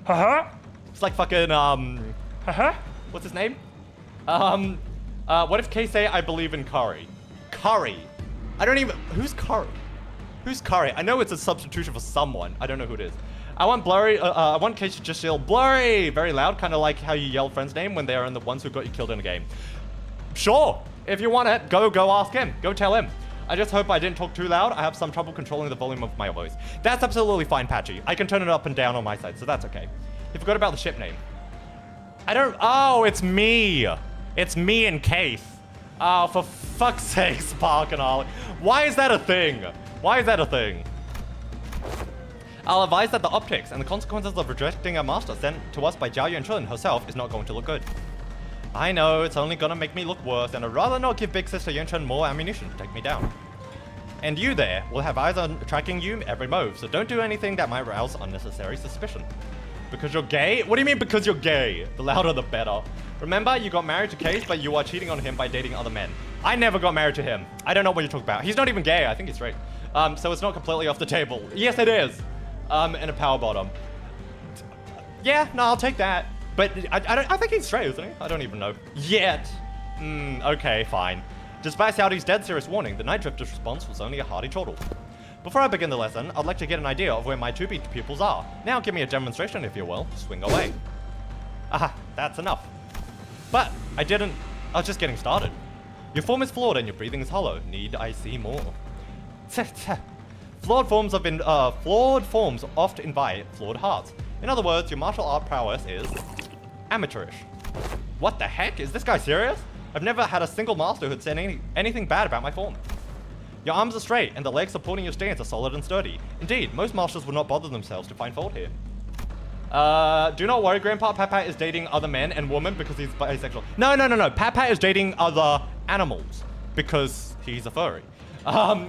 Haha. It's like fucking, haha. What's his name? What if Kay say I believe in curry? Curry. I don't even, who's curry? Who's curry? I know it's a substitution for someone. I don't know who it is. I want Blurry, I want Kay to just yell Blurry very loud, kind of like how you yell a friend's name when they are the ones who got you killed in a game. Sure. If you want it, go ask him. Go tell him. I just hope I didn't talk too loud. I have some trouble controlling the volume of my voice. That's absolutely fine, Patchy. I can turn it up and down on my side, so that's okay. You forgot about the ship name. I don't, oh, it's me. It's me and Keith. Oh, for fuck's sake, Spark and Ollie. Why is that a thing? Why is that a thing? I'll advise that the optics and the consequences of rejecting a master sent to us by Jiao Yuanchun herself is not going to look good. I know, it's only gonna make me look worse, and I'd rather not give Big Sister Yuanchun more ammunition to take me down. And you there will have eyes on tracking you every move, so don't do anything that might rouse unnecessary suspicion. Because you're gay? What do you mean because you're gay? The louder the better. Remember, you got married to Case, but you are cheating on him by dating other men. I never got married to him. I don't know what you're talking about. He's not even gay, I think he's straight. So it's not completely off the table. Yes, it is. And a power bottom. Yeah, no, I'll take that. But I think he's straight, isn't he? I don't even know. Yet. Okay, fine. Despite Saudi's dead serious warning, the Night Drifter's response was only a hearty chortle. Before I begin the lesson, I'd like to get an idea of where my to-be pupils are. Now give me a demonstration, if you will. Swing away. Aha, that's enough. But I was just getting started. Your form is flawed and your breathing is hollow. Need I see more? Flawed forms oft invite flawed hearts. In other words, your martial art prowess is amateurish. What the heck? Is this guy serious? I've never had a single master who'd said anything bad about my form. Your arms are straight and the legs supporting your stance are solid and sturdy. Indeed, most masters would not bother themselves to find fault here. Do not worry, Grandpa. Papa is dating other men and women because he's bisexual. No. Papa is dating other animals because he's a furry.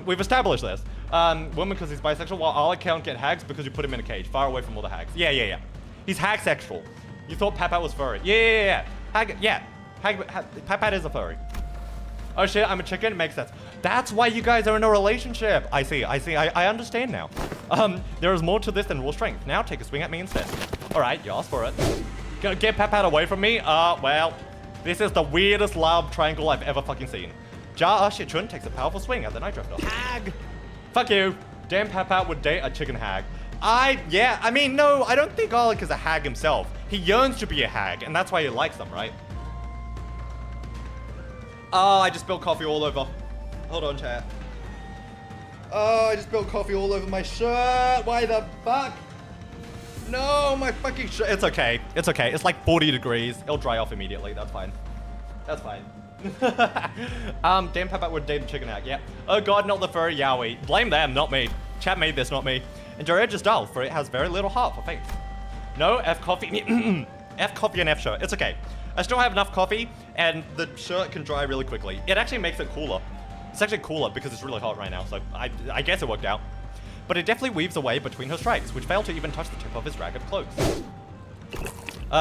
We've established this. Women because he's bisexual, while Alec can't get hags because you put him in a cage, far away from all the hags. Yeah. He's hag sexual. You thought Papa was furry. Yeah. Papa is a furry. Oh shit, I'm a chicken? Makes sense. That's why you guys are in a relationship. I see. I understand now. There is more to this than raw strength. Now take a swing at me instead. All right, you asked for it. Get Papa away from me? Well, this is the weirdest love triangle I've ever fucking seen. Jia Shichun takes a powerful swing at the Night Drifter. Hag! Fuck you. Damn Papa would date a chicken hag. I mean, no, I don't think Alec is a hag himself. He yearns to be a hag, and that's why he likes them, right? Oh, I just spilled coffee all over. Hold on, chat. Oh, I just spilled coffee all over my shirt. Why the fuck? No, my fucking shirt. It's okay. It's like 40 degrees. It'll dry off immediately. That's fine. Damn Papa would date a chicken hag. Yep. Oh god, not the furry Yowie. Blame them, not me. Chat made this, not me. And your edge is dull, for it has very little heart for faith. No, F coffee. F coffee and F shirt. It's okay. I still have enough coffee, and the shirt can dry really quickly. It actually makes it cooler. It's actually cooler because it's really hot right now, so I guess it worked out. But it definitely weaves away between her strikes, which fail to even touch the tip of his ragged cloaks.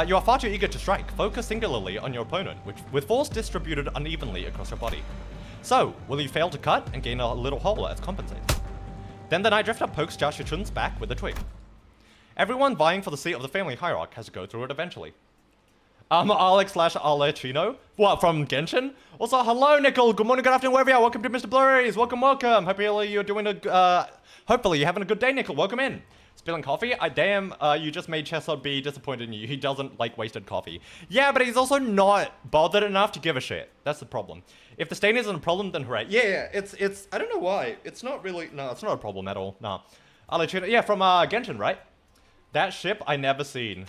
You are far too eager to strike. Focus singularly on your opponent, with force distributed unevenly across your body. So, will you fail to cut and gain a little hole as compensate? Then the Night Drifter pokes Jia Shichun's back with a twig. Everyone vying for the seat of the family hierarch has to go through it eventually. Alex/Alechino? What, from Genshin? Also, hello, Nickel. Good morning, good afternoon, wherever you are. Welcome to MrBlurry's. Welcome. Hopefully you're doing hopefully you're having a good day, Nickel. Welcome in. Spilling coffee? Damn, you just made Chesod be disappointed in you. He doesn't like wasted coffee. Yeah, but he's also not bothered enough to give a shit. That's the problem. If the stain isn't a problem, then hooray. Yeah, it's, I don't know why. It's not really, no, it's not a problem at all. Nah. Alechino, yeah, from Genshin, right? That ship I never seen.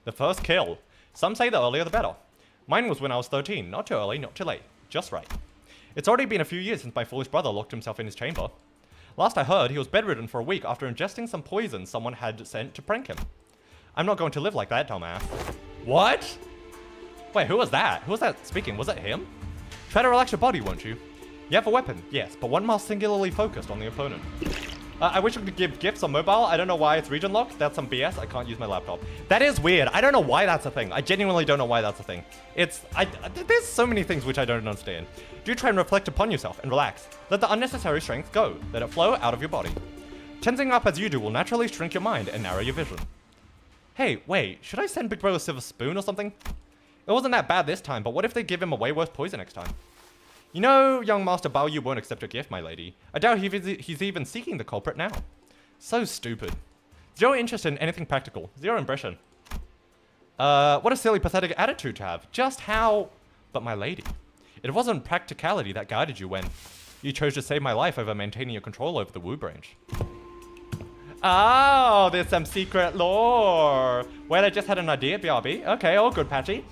The first kill. Some say the earlier the better. Mine was when I was 13. Not too early, not too late. Just right. It's already been a few years since my foolish brother locked himself in his chamber. Last I heard, he was bedridden for a week after ingesting some poison someone had sent to prank him. I'm not going to live like that, dumbass. What? Wait, who was that? Who was that speaking? Was it him? Try to relax your body, won't you? You have a weapon, yes, but one must singularly focused on the opponent. I wish I could give gifts on mobile. I don't know why it's region locked. That's some BS. I can't use my laptop. That is weird. I don't know why that's a thing. I genuinely don't know why that's a thing. There's so many things which I don't understand. Do try and reflect upon yourself and relax. Let the unnecessary strength go. Let it flow out of your body. Tensing up as you do will naturally shrink your mind and narrow your vision. Hey, wait. Should I send Big Brother a silver spoon or something? It wasn't that bad this time, but what if they give him a way worse poison next time? You know, young Master Bao Yu won't accept your gift, my lady. I doubt he's even seeking the culprit now. So stupid. Zero interest in anything practical. Zero impression. What a silly, pathetic attitude to have. Just how... But my lady, it wasn't practicality that guided you when you chose to save my life over maintaining your control over the Wu branch. Oh, there's some secret lore. Wait, I just had an idea, BRB. Okay, all good, Patchy.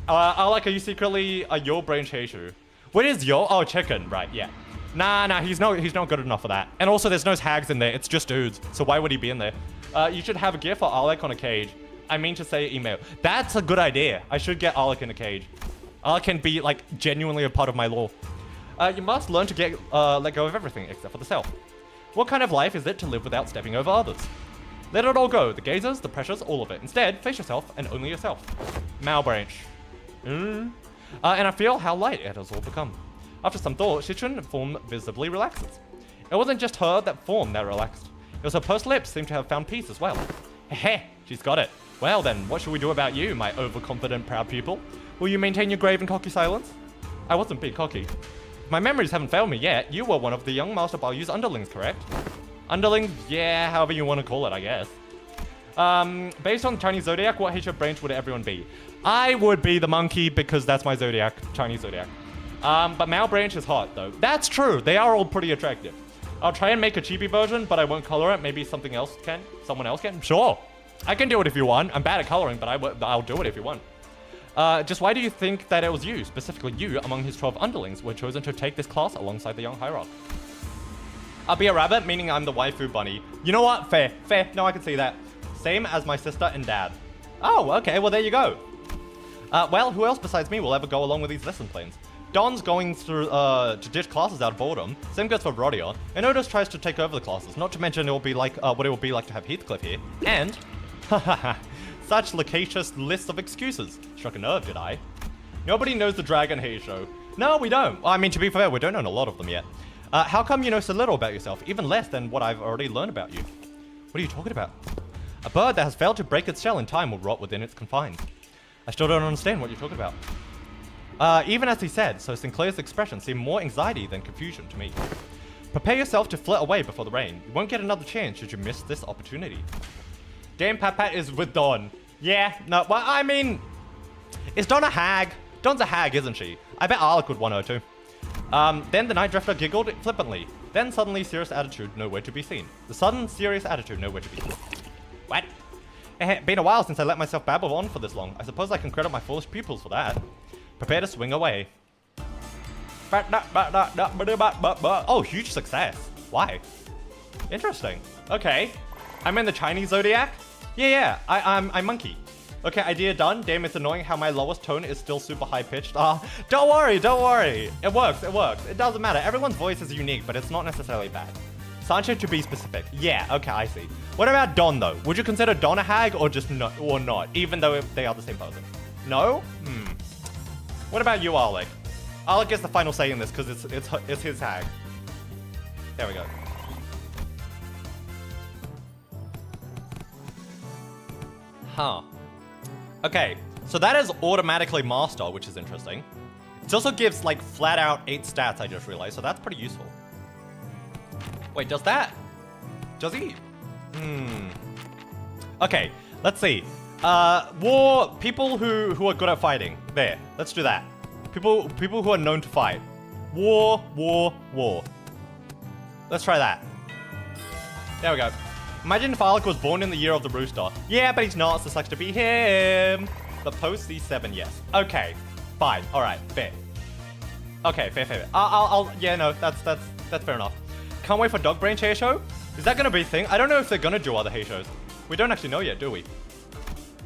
Are you secretly a your branch Heishu? What is your? Oh, chicken. Right, yeah. Nah, he's not good enough for that. And also, there's no hags in there. It's just dudes. So why would he be in there? You should have a gift for Alec on a cage. I mean to say email. That's a good idea. I should get Alec in a cage. Alec can be, like, genuinely a part of my lore. You must learn to let go of everything except for the self. What kind of life is it to live without stepping over others? Let it all go. The gazers, the pressures, all of it. Instead, face yourself and only yourself. Malbranch. And I feel how light it has all become. After some thought, Citrun form visibly relaxes. It wasn't just her that form that relaxed. It was her pursed lips seemed to have found peace as well. Heh, she's got it. Well then, what should we do about you, my overconfident proud pupil? Will you maintain your grave and cocky silence? I wasn't being cocky. If my memories haven't failed me yet, you were one of the young Master Bao Yu's underlings, correct? Underlings? Yeah, however you want to call it, I guess. Based on Chinese zodiac, what Heishu branch would everyone be? I would be the monkey because that's my zodiac, Chinese zodiac. But Mao branch is hot though. That's true. They are all pretty attractive. I'll try and make a chibi version, but I won't color it. Maybe someone else can. Sure. I can do it if you want. I'm bad at coloring, but I'll do it if you want. Just why do you think that it was you, specifically you, among his 12 underlings, were chosen to take this class alongside the young hierarch? I'll be a rabbit, meaning I'm the waifu bunny. You know what? Fair. No, I can see that. Same as my sister and dad. Oh, okay. Well, there you go. Well, who else besides me will ever go along with these lesson plans? Don's going through to ditch classes out of boredom. Same goes for Rodia. And Otis tries to take over the classes. Not to mention it will be like what it will be like to have Heathcliff here. And such loquacious lists of excuses. Struck a nerve, did I? Nobody knows the Dragon Heisho. No, we don't. Well, I mean, to be fair, we don't know a lot of them yet. How come you know so little about yourself? Even less than what I've already learned about you. What are you talking about? A bird that has failed to break its shell in time will rot within its confines. I still don't understand what you're talking about. Even as he said, so Sinclair's expression seemed more anxiety than confusion to me. Prepare yourself to flit away before the rain. You won't get another chance should you miss this opportunity. Damn, Pat is with Don. Yeah, no, well, I mean, is Don a hag? Don's a hag, isn't she? I bet Alec would want her too. Then the Night Drifter giggled flippantly. Then suddenly serious attitude nowhere to be seen. The sudden serious attitude nowhere to be seen. What? Been a while since I let myself babble on for this long. I suppose I can credit my foolish pupils for that. Prepare to swing away. Oh, huge success. Why? Interesting. Okay. I'm in the Chinese zodiac? Yeah, I'm monkey. Okay, idea done. Damn, it's annoying how my lowest tone is still super high-pitched. Don't worry. It works. It doesn't matter. Everyone's voice is unique, but it's not necessarily bad. Sancho to be specific. Yeah, okay, I see. What about Don, though? Would you consider Don a hag or just not, or not, even though they are the same person? No? What about you, Alec? Alec gets the final say in this because it's his hag. There we go. Huh. Okay, so that is automatically master, which is interesting. It also gives like flat out 8 stats, I just realized, so that's pretty useful. Wait, does that? Does he? Okay, let's see. War, people who are good at fighting. There, let's do that. People who are known to fight. War. Let's try that. There we go. Imagine if Alec was born in the year of the rooster. Yeah, but he's not, so sucks to be him. The post C7, yes. Okay, fine. All right, fair. Okay, fair. Yeah, no, that's fair enough. Can't wait for Dog Brain Heisho. Is that gonna be a thing? I don't know if they're gonna do other Heishos. We don't actually know yet, do we?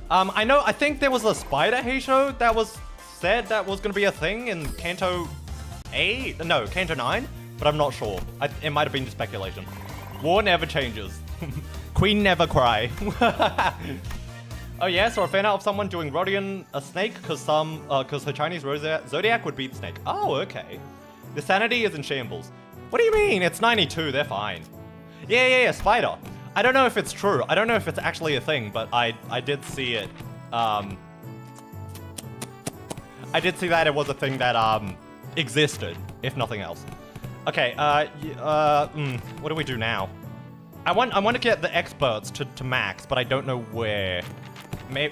I think there was a Spider Heisho that was said that was going to be a thing in Canto 8? No, Canto 9? But I'm not sure. It might have been just speculation. War never changes. Queen never cry. Oh yeah, so a fan out of someone doing Rodion a snake because her Chinese zodiac would beat snake. Oh, okay. The sanity is in shambles. What do you mean? It's 92, they're fine. Yeah, spider. I don't know if it's true. I don't know if it's actually a thing, but I did see it. I did see that it was a thing that existed, if nothing else. Okay, what do we do now? I want to get the experts to max, but I don't know where. Maybe,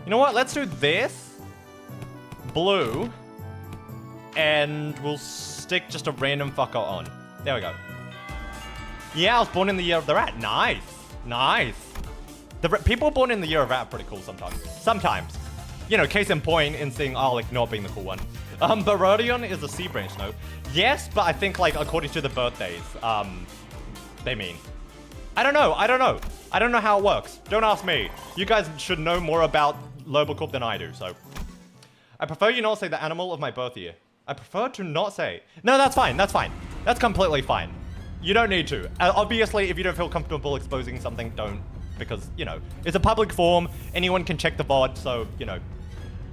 you know what? Let's do this. Blue. And we'll stick just a random fucker on. There we go. Yeah, I was born in the year of the rat. Nice. Nice. People born in the year of rat are pretty cool sometimes. Sometimes. You know, case in point in seeing Arlic not being the cool one. But Rodion is a C branch node. Yes, but I think, like, according to the birthdays, they mean. I don't know. I don't know how it works. Don't ask me. You guys should know more about Lobocorp than I do, so. I prefer you not say the animal of my birth year. I prefer to not say. No, that's fine. That's fine. That's completely fine. You don't need to. Obviously, if you don't feel comfortable exposing something, don't. Because, you know, it's a public forum. Anyone can check the VOD, so, you know.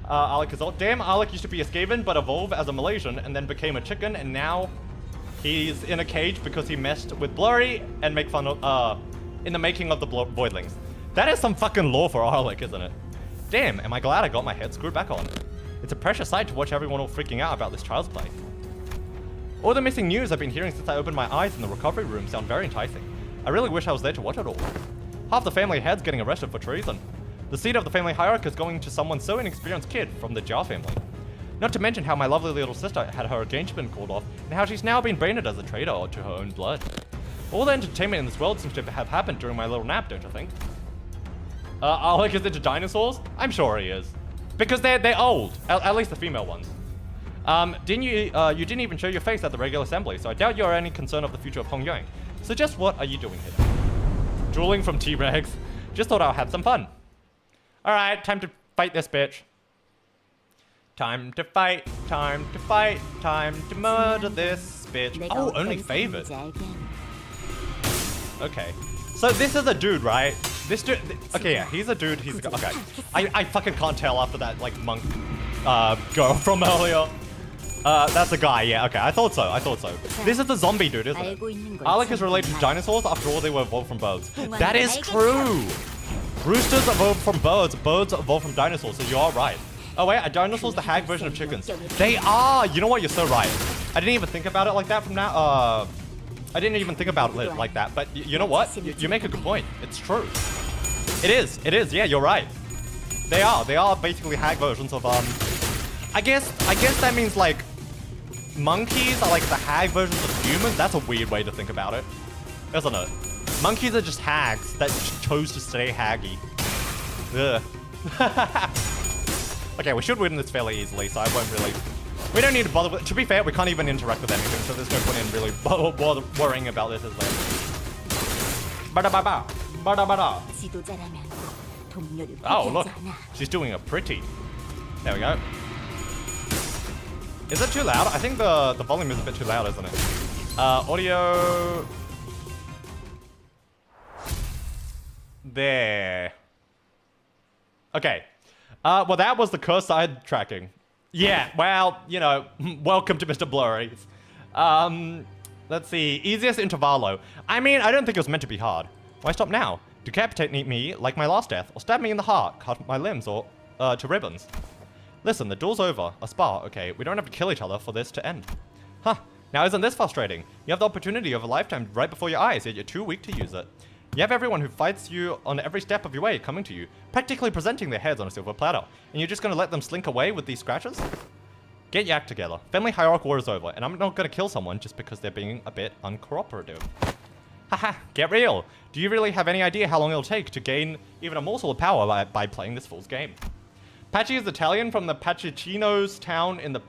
Alec is old. Damn, Alec used to be a Skaven, but evolved as a Malaysian, and then became a chicken, and now he's in a cage because he messed with Blurry and make fun of, in the making of the Voidlings. That is some fucking lore for Alec, isn't it? Damn, am I glad I got my head screwed back on. It's a precious sight to watch everyone all freaking out about this child's play. All the missing news I've been hearing since I opened my eyes in the recovery room sound very enticing. I really wish I was there to watch it all. Half the family head's getting arrested for treason. The seat of the family hierarchy is going to someone so inexperienced kid from the Jar family. Not to mention how my lovely little sister had her engagement called off, and how she's now been branded as a traitor to her own blood. All the entertainment in this world seems to have happened during my little nap, don't you think? Alec is into dinosaurs? I'm sure he is. Because they're old, at least the female ones. You didn't even show your face at the regular assembly, so I doubt you're any concern of the future of Hongyang. So just what are you doing here? Drooling from T-Rex. Just thought I'll have some fun. Alright, time to fight this bitch. Time to fight, time to fight, time to murder this bitch. Oh, only favored. Okay. So this is a dude, right? This dude, okay, yeah, he's a dude, he's a guy. Okay. I fucking can't tell after that, like, monk, girl from earlier. That's a guy, yeah, okay, I thought so. This is the zombie dude, isn't it? Alec is related to dinosaurs, after all they were evolved from birds. That is true! Roosters evolved from birds, birds evolved from dinosaurs, so you are right. Oh wait, are dinosaurs the hag version of chickens? They are! You know what, you're so right. I didn't even think about it like that from now, I didn't even think about it like that, but you know what? You make a good point. It's true. It is, yeah, you're right. They are basically hag versions of, I guess that means, like, monkeys are like the hag versions of humans. That's a weird way to think about it, isn't it? Monkeys are just hags that chose to stay haggy. Ugh. Okay, we should win this fairly easily, so I won't really... We don't need to bother with... To be fair, we can't even interact with anything, so there's no point in really worrying about this, is there? Ba-da-ba-ba. Ba-da-ba-da. Oh, look. She's doing a pretty. There we go. Is it too loud? I think the volume is a bit too loud, isn't it? Audio... There. Okay. Well, that was the curse side tracking. Yeah, well, you know, welcome to Mr. Blurry. Let's see. Easiest Intervallo. I mean, I don't think it was meant to be hard. Why stop now? Decapitate me like my last death, or stab me in the heart, cut my limbs, or, to ribbons. Listen, the duel's over. A spar, okay. We don't have to kill each other for this to end. Huh. Now isn't this frustrating? You have the opportunity of a lifetime right before your eyes, yet you're too weak to use it. You have everyone who fights you on every step of your way coming to you, practically presenting their heads on a silver platter, and you're just gonna let them slink away with these scratches? Get your act together. Family hierarchy war is over, and I'm not gonna kill someone just because they're being a bit uncooperative. Haha, get real! Do you really have any idea how long it'll take to gain even a morsel of power by playing this fool's game? Pachi is Italian from the Pachicino's town in the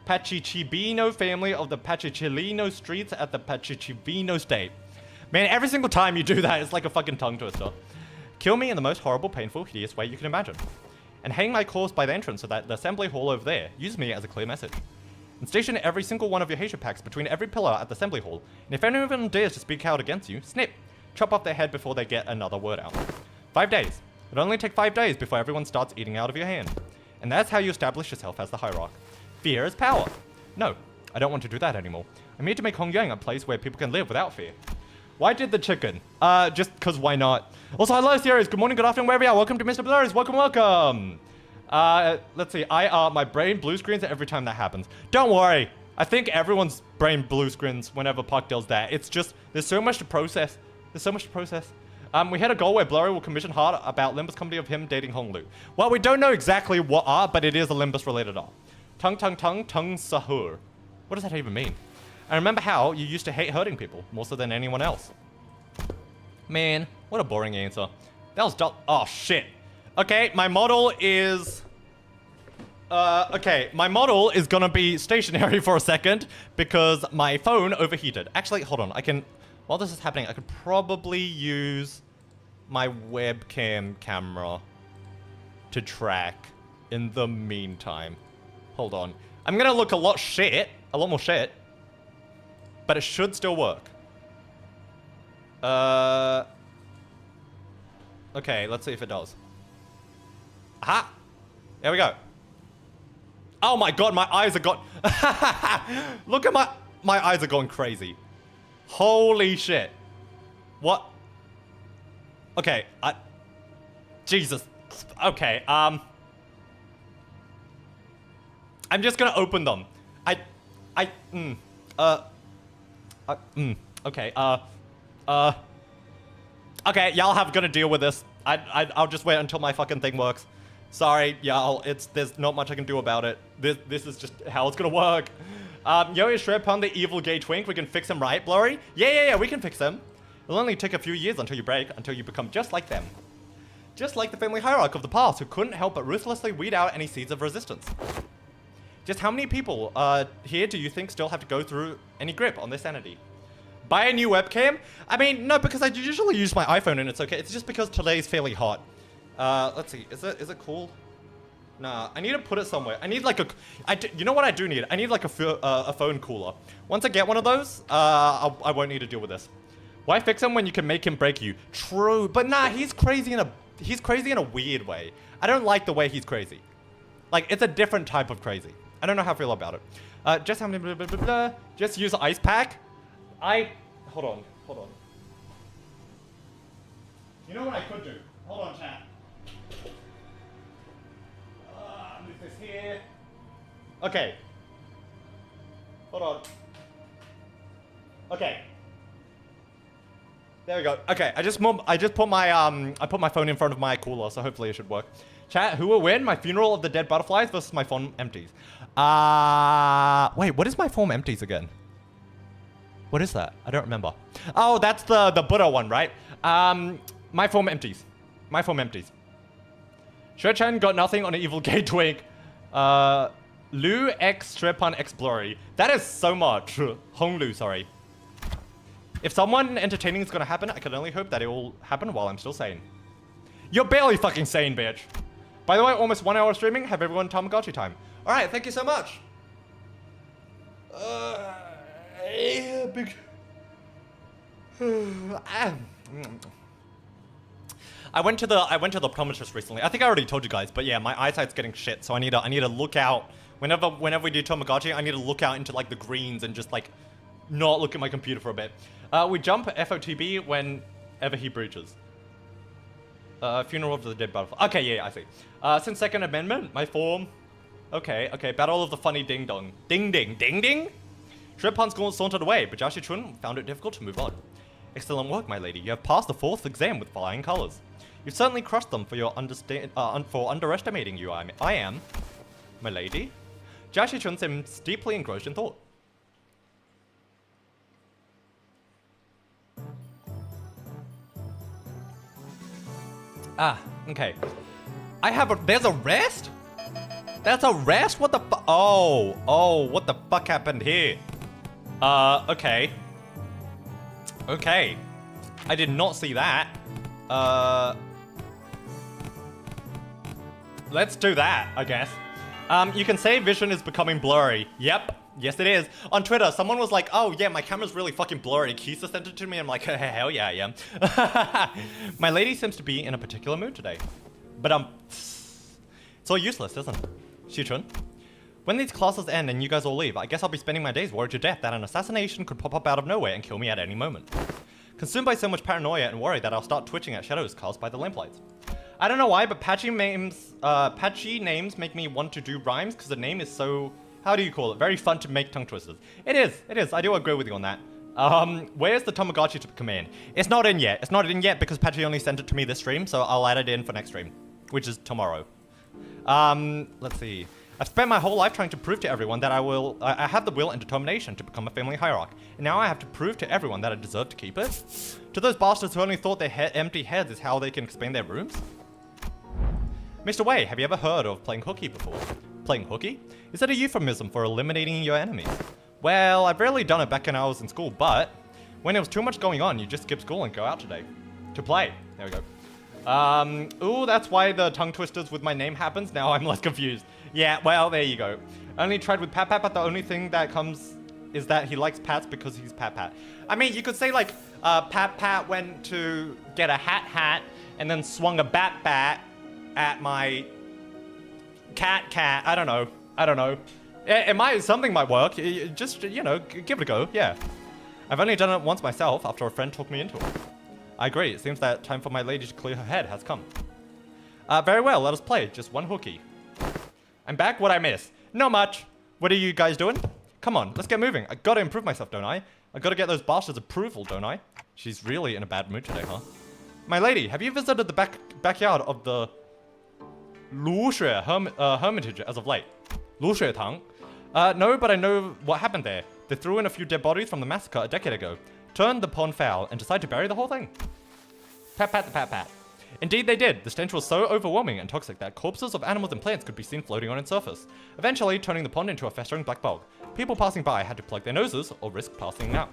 Pachicibino family of the Pachicilino streets at the Pachicibino state. Man, every single time you do that, it's like a fucking tongue twister. Kill me in the most horrible, painful, hideous way you can imagine. And hang my corpse by the entrance so that the assembly hall over there uses me as a clear message. And station every single one of your Haitian packs between every pillar at the assembly hall. And if anyone of them dares to speak out against you, snip, chop off their head before they get another word out. 5 days. It'll only take 5 days before everyone starts eating out of your hand. And that's how you establish yourself as the hierarch. Fear is power. No, I don't want to do that anymore. I'm here to make Hongyang a place where people can live without fear. Why did the chicken? Just because why not? Also, hello, series. Good morning, good afternoon, wherever you are. Welcome to MrBlurry's. Welcome, welcome. Let's see. My brain blue screens every time that happens. Don't worry. I think everyone's brain blue screens whenever Puck does that. It's just, there's so much to process. There's so much to process. We had a goal where Blurry will commission art about Limbus Company of him dating Honglu. Well, we don't know exactly what art, but it is a Limbus-related art. Tung sahur. What does that even mean? I remember how you used to hate hurting people, more so than anyone else. Man, what a boring answer. That was dull. Oh, shit. Okay, my model is... my model is gonna be stationary for a second because my phone overheated. Actually, hold on. While this is happening, I could probably use my webcam camera to track in the meantime. Hold on. I'm gonna look a lot more shit. But it should still work. Okay, let's see if it does. Aha! There we go. Oh my god, my eyes are gone. Look at my eyes are going crazy. Holy shit. What? Okay, Jesus. Okay, I'm just gonna open them. Okay, okay, y'all have gonna deal with this. I'll just wait until my fucking thing works. Sorry, y'all, there's not much I can do about it. This is just how it's gonna work. Yo, is Shredpun the evil gay twink? We can fix him, right, Blurry? Yeah, we can fix him. It'll only take a few years until you break, until you become just like them. Just like the family hierarch of the past, who couldn't help but ruthlessly weed out any seeds of resistance. Just how many people here do you think still have to go through any grip on their sanity? Buy a new webcam? I mean, no, because I usually use my iPhone and it's okay. It's just because today's fairly hot. Let's see. Is it cool? Nah, I need to put it somewhere. I need like you know what I do need? I need like a phone cooler. Once I get one of those, I won't need to deal with this. Why fix him when you can make him break you? True, but nah, he's crazy in a weird way. I don't like the way he's crazy. Like, it's a different type of crazy. I don't know how I feel about it. Just how many blah, blah, blah, blah. Just use ice pack. Hold on. You know what I could do? Hold on, chat. Move this here. Okay. Hold on. Okay. There we go. Okay, I just put my phone in front of my cooler, so hopefully it should work. Chat, who will win? My funeral of the dead butterflies versus my form empties. Wait, what is my form empties again? What is that? I don't remember. Oh, that's the Buddha one, right? My form empties. My form empties. Shrechan got nothing on an evil gay twink. Lu x Shrepan x Blurry. That is so much. Honglu, sorry. If someone entertaining is gonna happen, I can only hope that it will happen while I'm still sane. You're barely fucking sane, bitch. By the way, almost 1 hour streaming. Have everyone Tamagotchi time. All right, thank you so much. Big. I went to the optometrist recently. I think I already told you guys, but yeah, my eyesight's getting shit. So I need to look out whenever we do Tamagotchi. I need to look out into like the greens and just like not look at my computer for a bit. We jump FOTB whenever he breaches. Funeral of the dead butterfly. Okay, yeah, I see. Since Second Amendment, my form. Okay. Battle of the funny ding dong. Ding ding. Shredpun's sauntered away, but Jashi Chun found it difficult to move on. Excellent work, my lady. You have passed the 4th exam with flying colors. You've certainly crushed them for underestimating you. I am, my lady. Jashi Chun seems deeply engrossed in thought. Okay. There's a rest? That's a rest? What the fuck? Oh, what the fuck happened here? Okay. Okay. I did not see that. Let's do that, I guess. You can say vision is becoming blurry. Yep. Yes, it is. On Twitter, someone was like, oh, yeah, my camera's really fucking blurry. Kisa sent it to me. I'm like, hell yeah, I am. My lady seems to be in a particular mood today. But, it's all useless, isn't it? Shichun. When these classes end and you guys all leave, I guess I'll be spending my days worried to death that an assassination could pop up out of nowhere and kill me at any moment. Consumed by so much paranoia and worry that I'll start twitching at shadows caused by the lamplights. I don't know why, but patchy names make me want to do rhymes because the name is so... How do you call it? Very fun to make tongue twisters. It is. I do agree with you on that. Where's the Tamagotchi to command? It's not in yet. It's not in yet because Patchy only sent it to me this stream, so I'll add it in for next stream, which is tomorrow. Let's see. I've spent my whole life trying to prove to everyone that I have the will and determination to become a family hierarch, and now I have to prove to everyone that I deserve to keep it? To those bastards who only thought their empty heads is how they can expand their rooms? Mr. Wei, have you ever heard of playing hooky before? Playing hooky? Is that a euphemism for eliminating your enemies? Well, I've rarely done it back when I was in school, but when there was too much going on, you just skip school and go out today. To play. There we go. Ooh, that's why the tongue twisters with my name happens. Now I'm less confused. Yeah, well, there you go. Only tried with Pat Pat, but the only thing that comes is that he likes Pats because he's Pat Pat. I mean, you could say like, Pat Pat went to get a hat and then swung a bat at my cat. I don't know. Something might work. Just, you know, give it a go. Yeah. I've only done it once myself after a friend talked me into it. I agree. It seems that time for my lady to clear her head has come. Very well. Let us play. Just one hooky. I'm back. What'd I miss? Not much. What are you guys doing? Come on. Let's get moving. I gotta improve myself, don't I? I gotta get those bastards approval, don't I? She's really in a bad mood today, huh? My lady, have you visited the backyard of the Lushui Hermitage as of late? Lushui Tang? No, but I know what happened there. They threw in a few dead bodies from the massacre a decade ago, turned the pond foul, and decided to bury the whole thing. Pat pat the pat pat. Indeed they did. The stench was so overwhelming and toxic that corpses of animals and plants could be seen floating on its surface, eventually turning the pond into a festering black bog. People passing by had to plug their noses or risk passing out.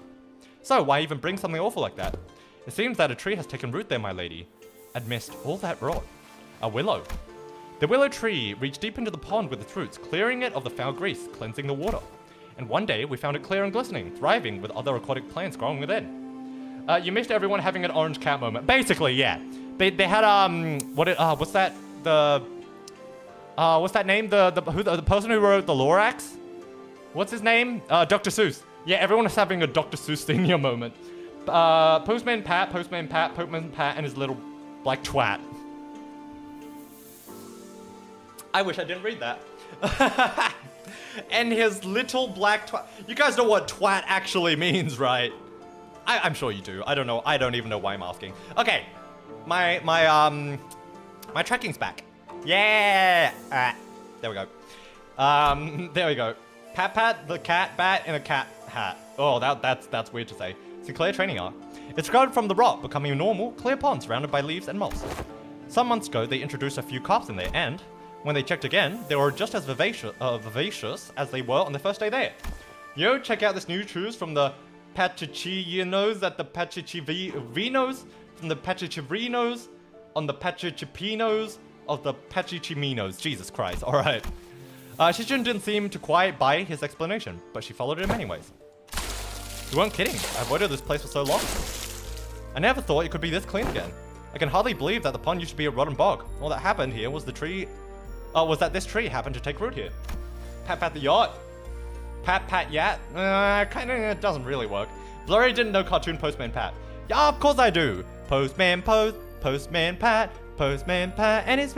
So why even bring something awful like that? It seems that a tree has taken root there, my lady. Amidst all that rot. A willow. The willow tree reached deep into the pond with its roots, clearing it of the foul grease, cleansing the water. And one day, we found it clear and glistening, thriving with other aquatic plants growing within. You missed everyone having an orange cat moment. Basically, yeah. They had, what's that? What's that name? The person who wrote the Lorax? What's his name? Dr. Seuss. Yeah, everyone is having a Dr. Seuss senior moment. Postman Pat, and his little black twat. I wish I didn't read that. And his little black twat. You guys know what twat actually means, right? I'm sure you do. I don't know. I don't even know why I'm asking. Okay. My tracking's back. Yeah. There we go. There we go. Pat Pat, the cat bat in a cat hat. Oh, that's weird to say. Sinclair training art. It's grown from the rot, becoming a normal, clear pond surrounded by leaves and moss. Some months ago, they introduced a few carps in there, and when they checked again, they were just as vivacious as they were on the first day there. Yo, check out this new truth from the Pachichinos at the Pachichivinos, from the Pachichivrinos, on the Pachichipinos of the Pachichiminos. Jesus Christ, alright. Shijun didn't seem to quite buy his explanation, but she followed him anyways. You weren't kidding. I avoided this place for so long. I never thought it could be this clean again. I can hardly believe that the pond used to be a rotten bog. All that happened here was that this tree happened to take root here. Pat Pat the yacht. Pat Pat Yat. Kinda doesn't really work. Blurry didn't know cartoon Postman Pat. Yeah, of course I do. Postman Pat, and his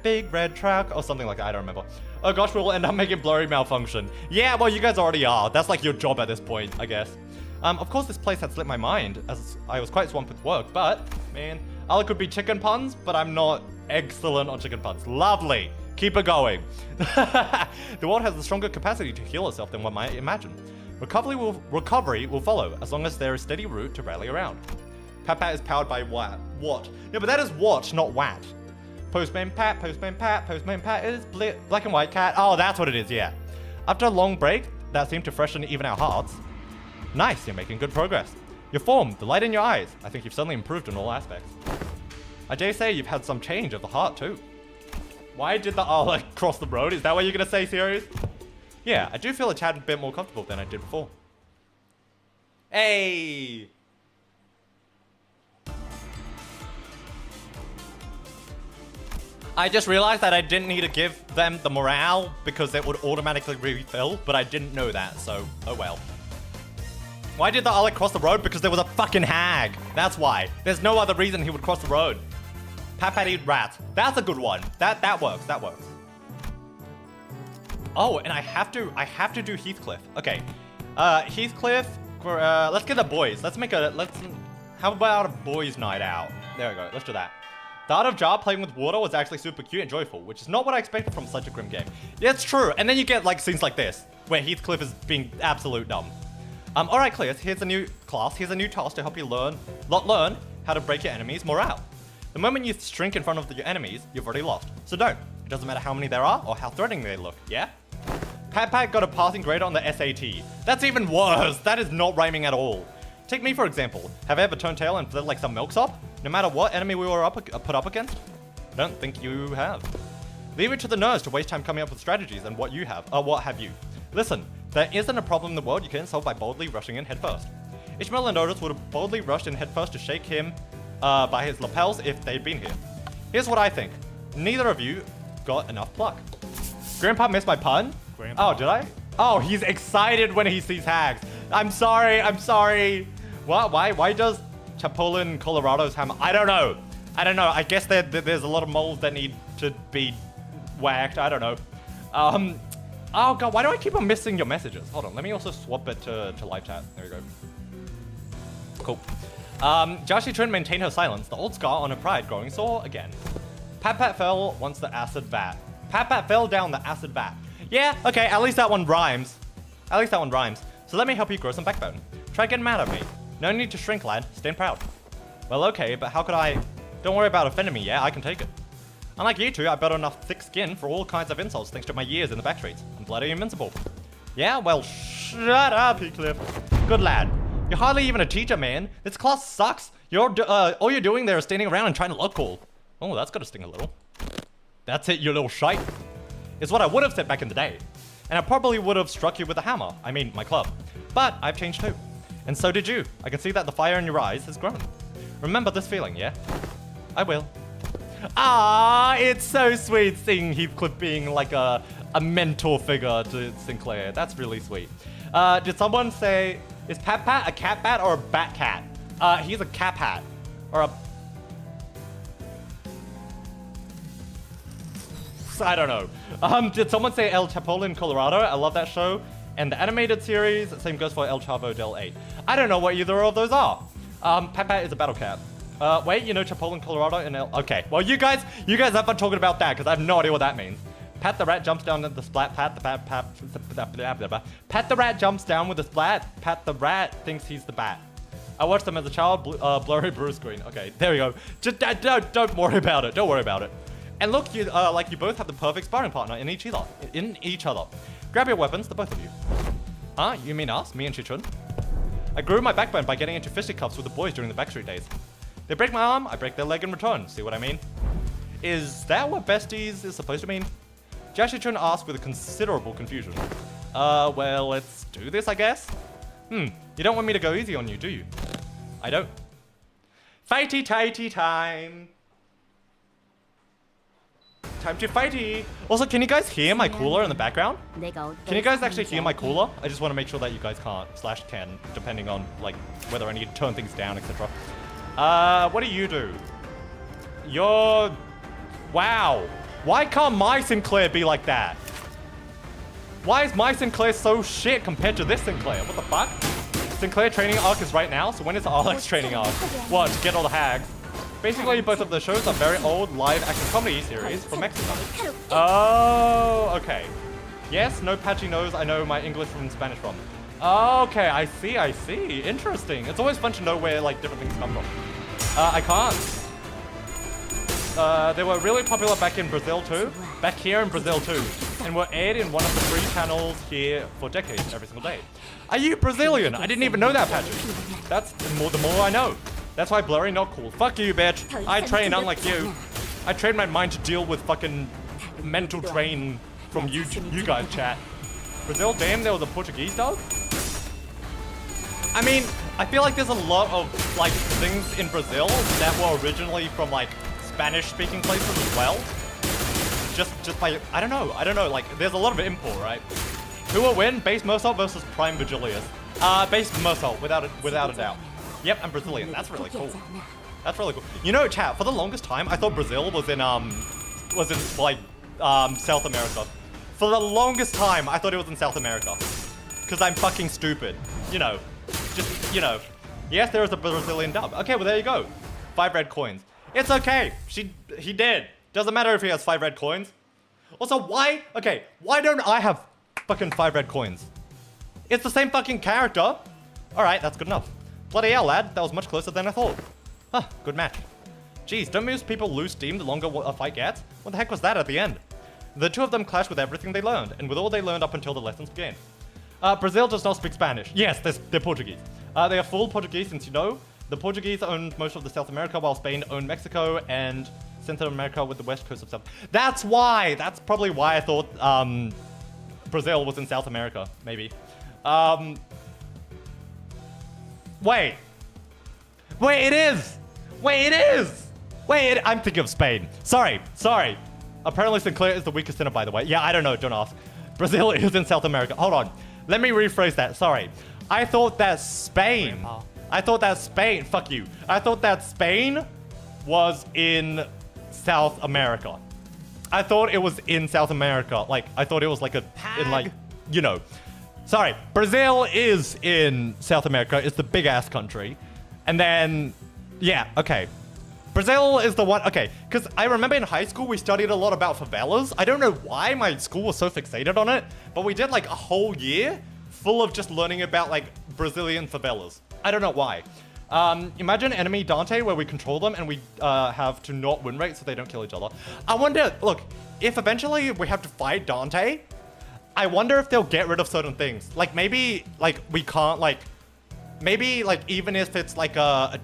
big red truck, or something like that, I don't remember. Oh gosh, we'll end up making Blurry malfunction. Yeah, well, you guys already are. That's like your job at this point, I guess. Of course, this place had slipped my mind, as I was quite swamped with work, but, man, all it could be chicken puns, but I'm not excellent on chicken puns. Lovely. Keep it going. The world has a stronger capacity to heal itself than one might imagine. Recovery will follow, as long as there is steady root to rally around. Pat Pat is powered by what? No, but that is what, not what. Postman Pat is black and white cat. Oh, that's what it is, yeah. After a long break, that seemed to freshen even our hearts. Nice, you're making good progress. Your form, the light in your eyes. I think you've suddenly improved in all aspects. I dare say you've had some change of the heart too. Why did the Alex cross the road? Is that what you're gonna say, serious? Yeah, I do feel a tad bit more comfortable than I did before. Hey! I just realized that I didn't need to give them the morale because it would automatically refill, but I didn't know that, so oh well. Why did the Alec cross the road? Because there was a fucking hag. That's why. There's no other reason he would cross the road. Pat eat rats. That's a good one. That works. That works. Oh, and I have to do Heathcliff. Okay. Heathcliff, let's get the boys. How about a boys' night out? There we go. Let's do that. The art of jar playing with water was actually super cute and joyful, which is not what I expected from such a grim game. Yeah, it's true. And then you get like scenes like this, where Heathcliff is being absolute dumb. Alright, Cleus, here's a new class. Here's a new task to help you learn how to break your enemies' morale. The moment you shrink in front of your enemies, you've already lost. So don't. It doesn't matter how many there are or how threatening they look, yeah? Pat got a passing grade on the SAT. That's even worse. That is not rhyming at all. Take me for example. Have I ever turned tail and fled like some milksop? No matter what enemy we were put up against? I don't think you have. Leave it to the nerds to waste time coming up with strategies and what have you. Listen, there isn't a problem in the world you can't solve by boldly rushing in headfirst. Ishmael and Otis would have boldly rushed in headfirst to shake him by his lapels if they'd been here. Here's what I think. Neither of you got enough pluck. Grandpa missed my pun? Grandpa. Oh, did I? Oh, he's excited when he sees hags. I'm sorry. What? Why does Chapolin Colorado's hammer? I don't know. I guess there's a lot of moles that need to be whacked. I don't know. Oh god, why do I keep on missing your messages? Hold on, let me also swap it to live chat. There we go. Cool. Joshi Trin maintained her silence, the old scar on her pride growing sore again. Pat fell once the acid vat. Pat fell down the acid vat. Yeah, okay, at least that one rhymes. So let me help you grow some backbone. Try getting mad at me. No need to shrink, lad. Stand proud. Well, okay, but how could I... Don't worry about offending me, yeah? I can take it. Unlike you two, I built enough thick skin for all kinds of insults thanks to my years in the back streets. I'm bloody invincible. Yeah, well, shut up, Heathcliff. Good lad. You're hardly even a teacher, man. This class sucks. All you're doing there is standing around and trying to look cool. Oh, that's gotta sting a little. That's it, you little shite. It's what I would have said back in the day. And I probably would have struck you with a hammer. I mean, my club. But I've changed too. And so did you. I can see that the fire in your eyes has grown. Remember this feeling, yeah? I will. Ah, it's so sweet seeing Heathcliff being like a mentor figure to Sinclair. That's really sweet. Did someone say, is Pat a cat bat or a bat cat? He's a cap hat. Or a... I don't know. Did someone say El Chapo in Colorado? I love that show. And the animated series, same goes for El Chavo del 8. I don't know what either of those are. Pat is a battle cat. Wait, you know Chapolin, Colorado, and okay. Well, you guys have fun talking about that because I have no idea what that means. Pat the rat jumps down at the splat. Pat the rat jumps down with the splat. Pat the rat thinks he's the bat. I watched them as a child. Blurry Brew screen. Okay, there we go. Just don't worry about it. Don't worry about it. And look, you both have the perfect sparring partner in each other. Grab your weapons, the both of you. Huh? You mean us? Me and Chichun? I grew my backbone by getting into fisticuffs with the boys during the Backstreet days. They break my arm, I break their leg in return. See what I mean? Is that what besties is supposed to mean? Joshi-chun asked with a considerable confusion. Well, let's do this, I guess? You don't want me to go easy on you, do you? I don't. Fighty-tighty time. Time to fighty. Also, can you guys hear my cooler in the background? Can you guys actually hear my cooler? I just want to make sure that you guys can't, / can, depending on, like, whether I need to turn things down, etc. What do you do? You're... Wow. Why can't my Sinclair be like that? Why is my Sinclair so shit compared to this Sinclair? What the fuck? Sinclair training arc is right now, so when is Alex training arc? What, to get all the hags? Basically, both of the shows are very old live action comedy series from Mexico. Oh, okay. Yes, no patchy nose, I know my English from Spanish from. Okay, I see. Interesting. It's always fun to know where, like, different things come from. I can't. They were really popular back in Brazil too. Back here in Brazil too. And were aired in one of the 3 channels here for decades, every single day. Are you Brazilian? I didn't even know that, Patrick. That's the more I know. That's why Blurry not cool. Fuck you, bitch. I train unlike you. I train my mind to deal with fucking mental train from you guys, chat. Brazil, damn, there was a Portuguese dog? I mean, I feel like there's a lot of, like, things in Brazil that were originally from, like, Spanish-speaking places as well. Just by, I don't know, like, there's a lot of import, right? Who will win? Base Mozart versus Prime Vigilius. Base Mozart, without a doubt. Yep, I'm Brazilian. That's really cool. That's really cool. You know, chat, for the longest time, I thought Brazil was in like, South America. For the longest time, I thought it was in South America. Because I'm fucking stupid. You know. Just, you know. Yes, there is a Brazilian dub. Okay, well, there you go. 5 red coins. It's okay. He did. Doesn't matter if he has 5 red coins. Also, why don't I have fucking 5 red coins? It's the same fucking character. Alright, that's good enough. Bloody hell, lad. That was much closer than I thought. Huh, good match. Jeez, don't most people lose steam the longer a fight gets? What the heck was that at the end? The two of them clashed with everything they learned, and with all they learned up until the lessons began. Brazil does not speak Spanish. Yes, they're Portuguese. They are full Portuguese, since you know. The Portuguese owned most of the South America, while Spain owned Mexico and Central America with the west coast of South. That's why! That's probably why I thought Brazil was in South America, maybe. Wait, it is! I'm thinking of Spain. Sorry. Apparently Sinclair is the weakest sinner, by the way. Yeah, I don't know, don't ask. Brazil is in South America. Hold on. Let me rephrase that, sorry. I thought that Spain... Fuck you. I thought that Spain was in South America. I thought it was in South America. Like, I thought it was like you know. Sorry, Brazil is in South America. It's the big-ass country. And then, yeah, okay. Brazil is the one, okay, because I remember in high school we studied a lot about favelas. I don't know why my school was so fixated on it, but we did like a whole year full of just learning about like Brazilian favelas. I don't know why. Imagine enemy Dante where we control them and we have to not win rate so they don't kill each other. I wonder, look, if eventually we have to fight Dante, I wonder if they'll get rid of certain things. Like maybe like we can't like, maybe like even if it's like a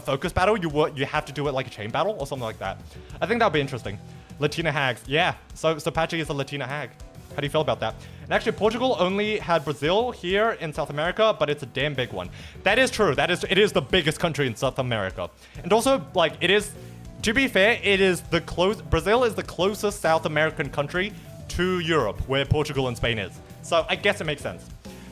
focus battle, you have to do it like a chain battle or something like that. I think that'd be interesting. Latina hags, yeah. So Patchy is a Latina hag. How do you feel about that? And actually, Portugal only had Brazil here in South America, but it's a damn big one. That is true. It is the biggest country in South America, and also like it is. To be fair, Brazil is the closest South American country to Europe, where Portugal and Spain is. So I guess it makes sense.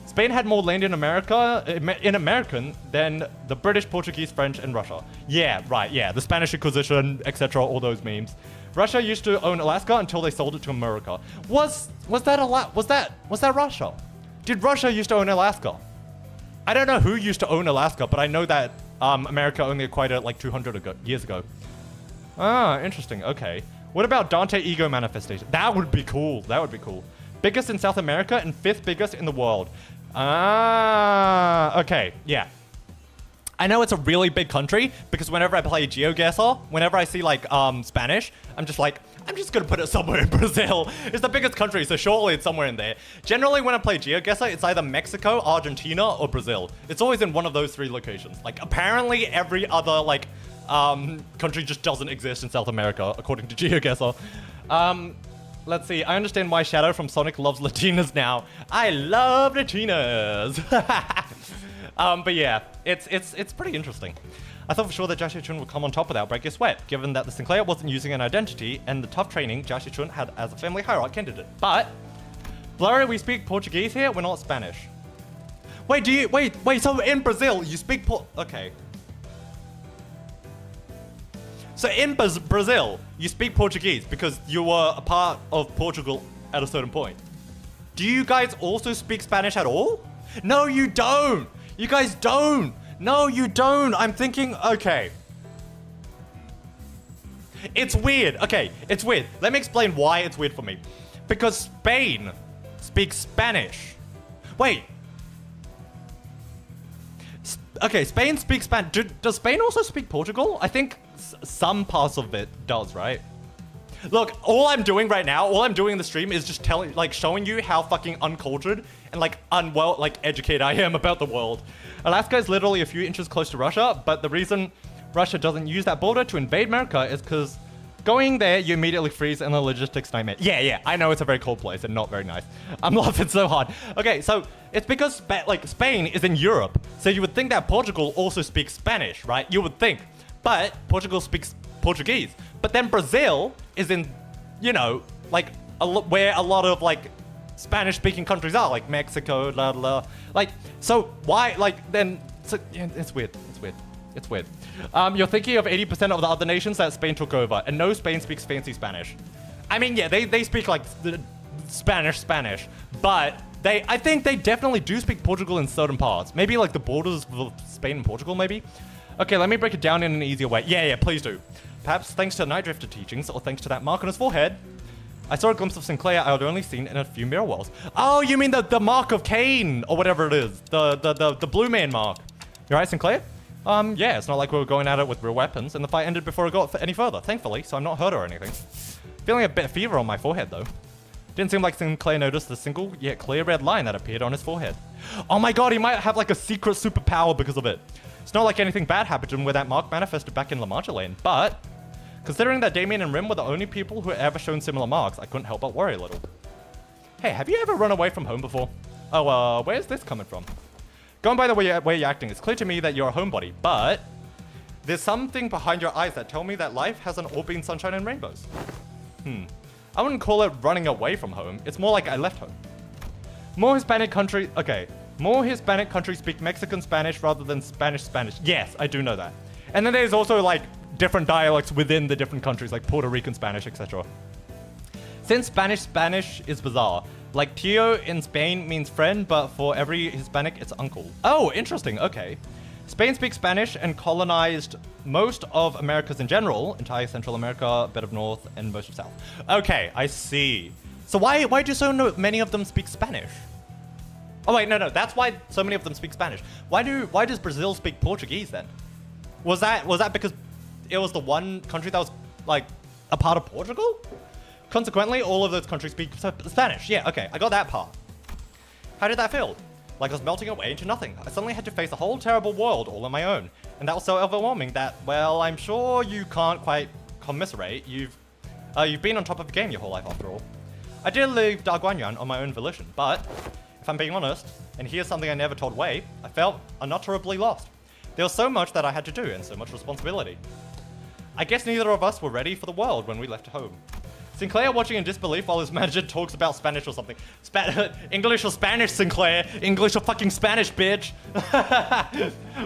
Spain had more land in American than the British, Portuguese, French, and Russia. Yeah, right, yeah. The Spanish Inquisition, etc., all those memes. Russia used to own Alaska until they sold it to America. Was that Russia? Did Russia used to own Alaska? I don't know who used to own Alaska, but I know that America only acquired it like 200 years ago. Ah, interesting, okay. What about Dante Ego Manifestation? That would be cool, Biggest in South America and 5th biggest in the world. Ah, okay, yeah. I know it's a really big country because whenever I play GeoGuessr, whenever I see like Spanish, I'm just gonna put it somewhere in Brazil. It's the biggest country, so surely it's somewhere in there. Generally, when I play GeoGuessr, it's either Mexico, Argentina, or Brazil. It's always in one of those 3 locations. Like apparently every other like country just doesn't exist in South America, according to GeoGuessr. Let's see. I understand why Shadow from Sonic loves Latinas now. I love Latinas. But yeah, it's pretty interesting. I thought for sure that Joshua Chun would come on top without break your sweat, given that the Sinclair wasn't using an identity and the tough training Joshua Chun had as a family hierarch candidate. But, Blurry, we speak Portuguese here, we're not Spanish. Wait, so in Brazil, you speak okay. So in Brazil, you speak Portuguese because you were a part of Portugal at a certain point. Do you guys also speak Spanish at all? No, you don't. You guys don't. No, you don't. I'm thinking, okay. It's weird. Okay, it's weird. Let me explain why it's weird for me. Because Spain speaks Spanish. Wait. Okay, Spain speaks Spanish. Does Spain also speak Portugal? I think some parts of it does, right? Look, all I'm doing right now, all I'm doing in the stream is just showing you how fucking uncultured and educated I am about the world. Alaska is literally a few inches close to Russia, but the reason Russia doesn't use that border to invade America is because Going there, you immediately freeze and the logistics nightmare. Yeah, I know it's a very cold place and not very nice. I'm laughing so hard. Okay, so it's because like Spain is in Europe, so you would think that Portugal also speaks Spanish, right? You would think, but Portugal speaks Portuguese. But then Brazil is in, you know, like where a lot of like Spanish-speaking countries are, like Mexico, like. So why, like then? So yeah, it's weird. It's weird. You're thinking of 80% of the other nations that Spain took over, and no, Spain speaks fancy Spanish. I mean, yeah, they speak like the Spanish, but I think they definitely do speak Portugal in certain parts. Maybe like the borders of Spain and Portugal, maybe? Okay, let me break it down in an easier way. Yeah, please do. Perhaps thanks to Night Drifter teachings, or thanks to that mark on his forehead, I saw a glimpse of Sinclair I had only seen in a few mirror wells. Oh, you mean the mark of Cain, or whatever it is. The blue man mark. You alright, Sinclair? Yeah, it's not like we were going at it with real weapons, and the fight ended before it got any further, thankfully, so I'm not hurt or anything. Feeling a bit of fever on my forehead, though. Didn't seem like Sinclair noticed the single, yet clear red line that appeared on his forehead. Oh my god, he might have like a secret superpower because of it. It's not like anything bad happened to him where that mark manifested back in La Mancha Lane, but considering that Damien and Rim were the only people who had ever shown similar marks, I couldn't help but worry a little. Hey, have you ever run away from home before? Oh, where's this coming from? Going by the way you're acting, it's clear to me that you're a homebody, but there's something behind your eyes that tell me that life hasn't all been sunshine and rainbows. I wouldn't call it running away from home. It's more like I left home. More Hispanic countries speak Mexican Spanish rather than Spanish. Yes, I do know that. And then there's also like different dialects within the different countries, like Puerto Rican Spanish, etc. Since Spanish is bizarre. Like tío in Spain means friend, but for every Hispanic, it's uncle. Oh, interesting, okay. Spain speaks Spanish and colonized most of Americas in general, entire Central America, a bit of North, and most of South. Okay, I see. So why do so many of them speak Spanish? Oh wait, no, that's why so many of them speak Spanish. Why does Brazil speak Portuguese then? Was that because it was the one country that was like a part of Portugal? Consequently, all of those countries speak Spanish. Yeah, okay, I got that part. How did that feel? Like I was melting away into nothing. I suddenly had to face a whole terrible world all on my own. And that was so overwhelming that, well, I'm sure you can't quite commiserate. You've been on top of the game your whole life after all. I did leave Darguanyan on my own volition, but if I'm being honest, and here's something I never told Wei, I felt unutterably lost. There was so much that I had to do and so much responsibility. I guess neither of us were ready for the world when we left home. Sinclair watching in disbelief while his manager talks about Spanish or something. English or Spanish, Sinclair? English or fucking Spanish, bitch?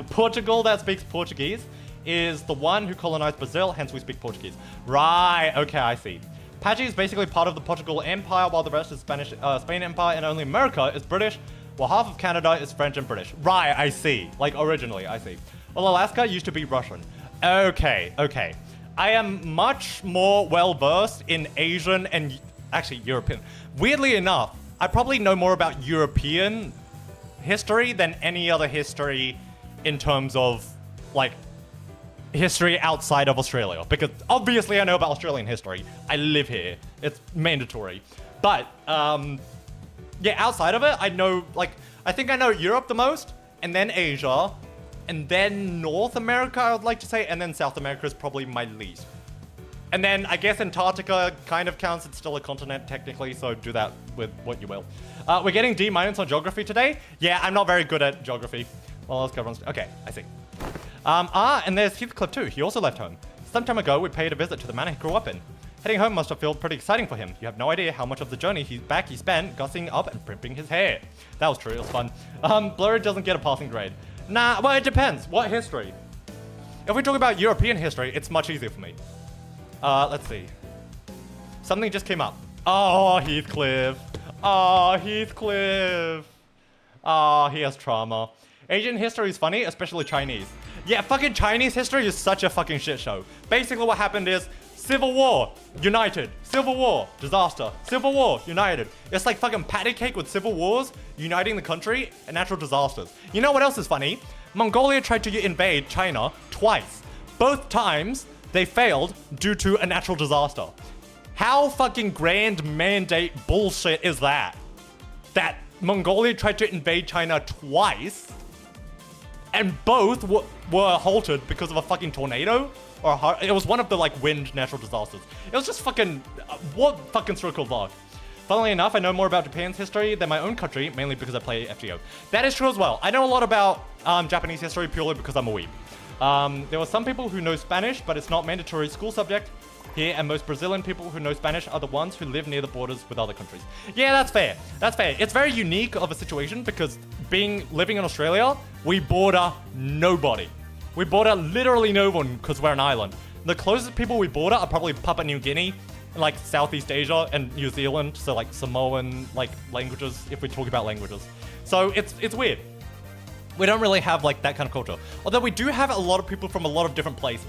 Portugal that speaks Portuguese is the one who colonized Brazil, hence we speak Portuguese. Right, okay, I see. Pachi is basically part of the Portugal Empire, while the rest is Spain Empire, and only America is British, while half of Canada is French and British. Right, I see. Like, originally, I see. Well, Alaska used to be Russian. Okay. I am much more well-versed in Asian and actually European. Weirdly enough, I probably know more about European history than any other history in terms of, like, history outside of Australia. Because obviously I know about Australian history. I live here. It's mandatory. But, yeah, outside of it, I know, like, I think I know Europe the most, and then Asia, and then North America, I would like to say, and then South America is probably my least. And then I guess Antarctica kind of counts. It's still a continent technically, so do that with what you will. We're getting D- on geography today. Yeah, I'm not very good at geography. Well, let's go on. Okay, I see. And there's Heathcliff too. He also left home. Some time ago, we paid a visit to the manor he grew up in. Heading home must have felt pretty exciting for him. You have no idea how much of the journey he spent gussing up and primping his hair. That was true, it was fun. Blurry doesn't get a passing grade. Nah, well, it depends. What history? If we talk about European history, it's much easier for me. Let's see. Something just came up. Oh, Heathcliff. Oh, Heathcliff. Oh, he has trauma. Asian history is funny, especially Chinese. Yeah, fucking Chinese history is such a fucking shit show. Basically what happened is Civil War, united. Civil War, disaster. Civil War, united. It's like fucking patty cake with civil wars, uniting the country, and natural disasters. You know what else is funny? Mongolia tried to invade China twice. Both times, they failed due to a natural disaster. How fucking grand mandate bullshit is that? That Mongolia tried to invade China twice, and both were halted because of a fucking tornado. It was one of the like wind natural disasters. It was just fucking, what fucking stroke of luck. Funnily enough, I know more about Japan's history than my own country, mainly because I play FGO. That is true as well. I know a lot about Japanese history purely because I'm a weeb. There were some people who know Spanish, but it's not mandatory school subject here, and most Brazilian people who know Spanish are the ones who live near the borders with other countries. Yeah, that's fair. That's fair. It's very unique of a situation because living in Australia, we border nobody. We border literally no one because we're an island. The closest people we border are probably Papua New Guinea, like Southeast Asia and New Zealand, so like Samoan like languages, if we talk about languages. So it's weird. We don't really have like that kind of culture. Although we do have a lot of people from a lot of different places.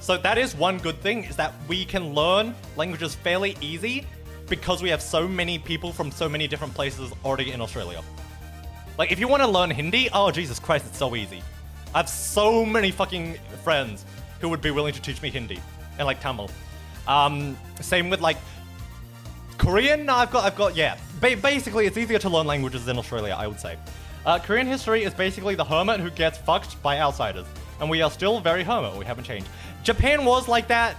So that is one good thing, is that we can learn languages fairly easy because we have so many people from so many different places already in Australia. Like if you want to learn Hindi, oh Jesus Christ, it's so easy. I have so many fucking friends who would be willing to teach me Hindi and like Tamil. Same with like Korean. I've got yeah. Basically, it's easier to learn languages in Australia, I would say. Korean history is basically the hermit who gets fucked by outsiders, and we are still very hermit. We haven't changed. Japan was like that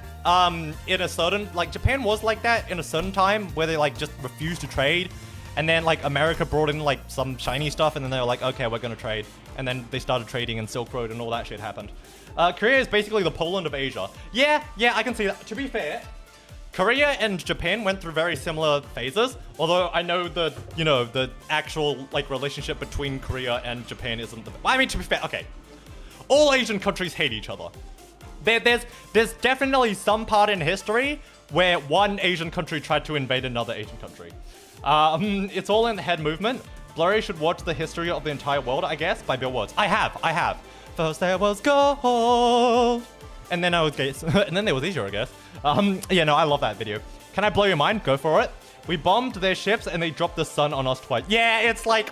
in a certain time where they like just refused to trade. And then, like, America brought in, like, some shiny stuff, and then they were like, okay, we're gonna trade. And then they started trading, and Silk Road and all that shit happened. Korea is basically the Poland of Asia. Yeah, I can see that. To be fair, Korea and Japan went through very similar phases. Although I know the actual, like, relationship between Korea and Japan isn't the... I mean, to be fair, okay. All Asian countries hate each other. There's definitely some part in history where one Asian country tried to invade another Asian country. It's all in the head movement. Blurry should watch The History of the Entire World, I guess, by Bill Woods. I have. First there was gold, and then and then there was Asia, I guess. Yeah, no, I love that video. Can I blow your mind? Go for it. We bombed their ships and they dropped the sun on us twice. Yeah, it's like,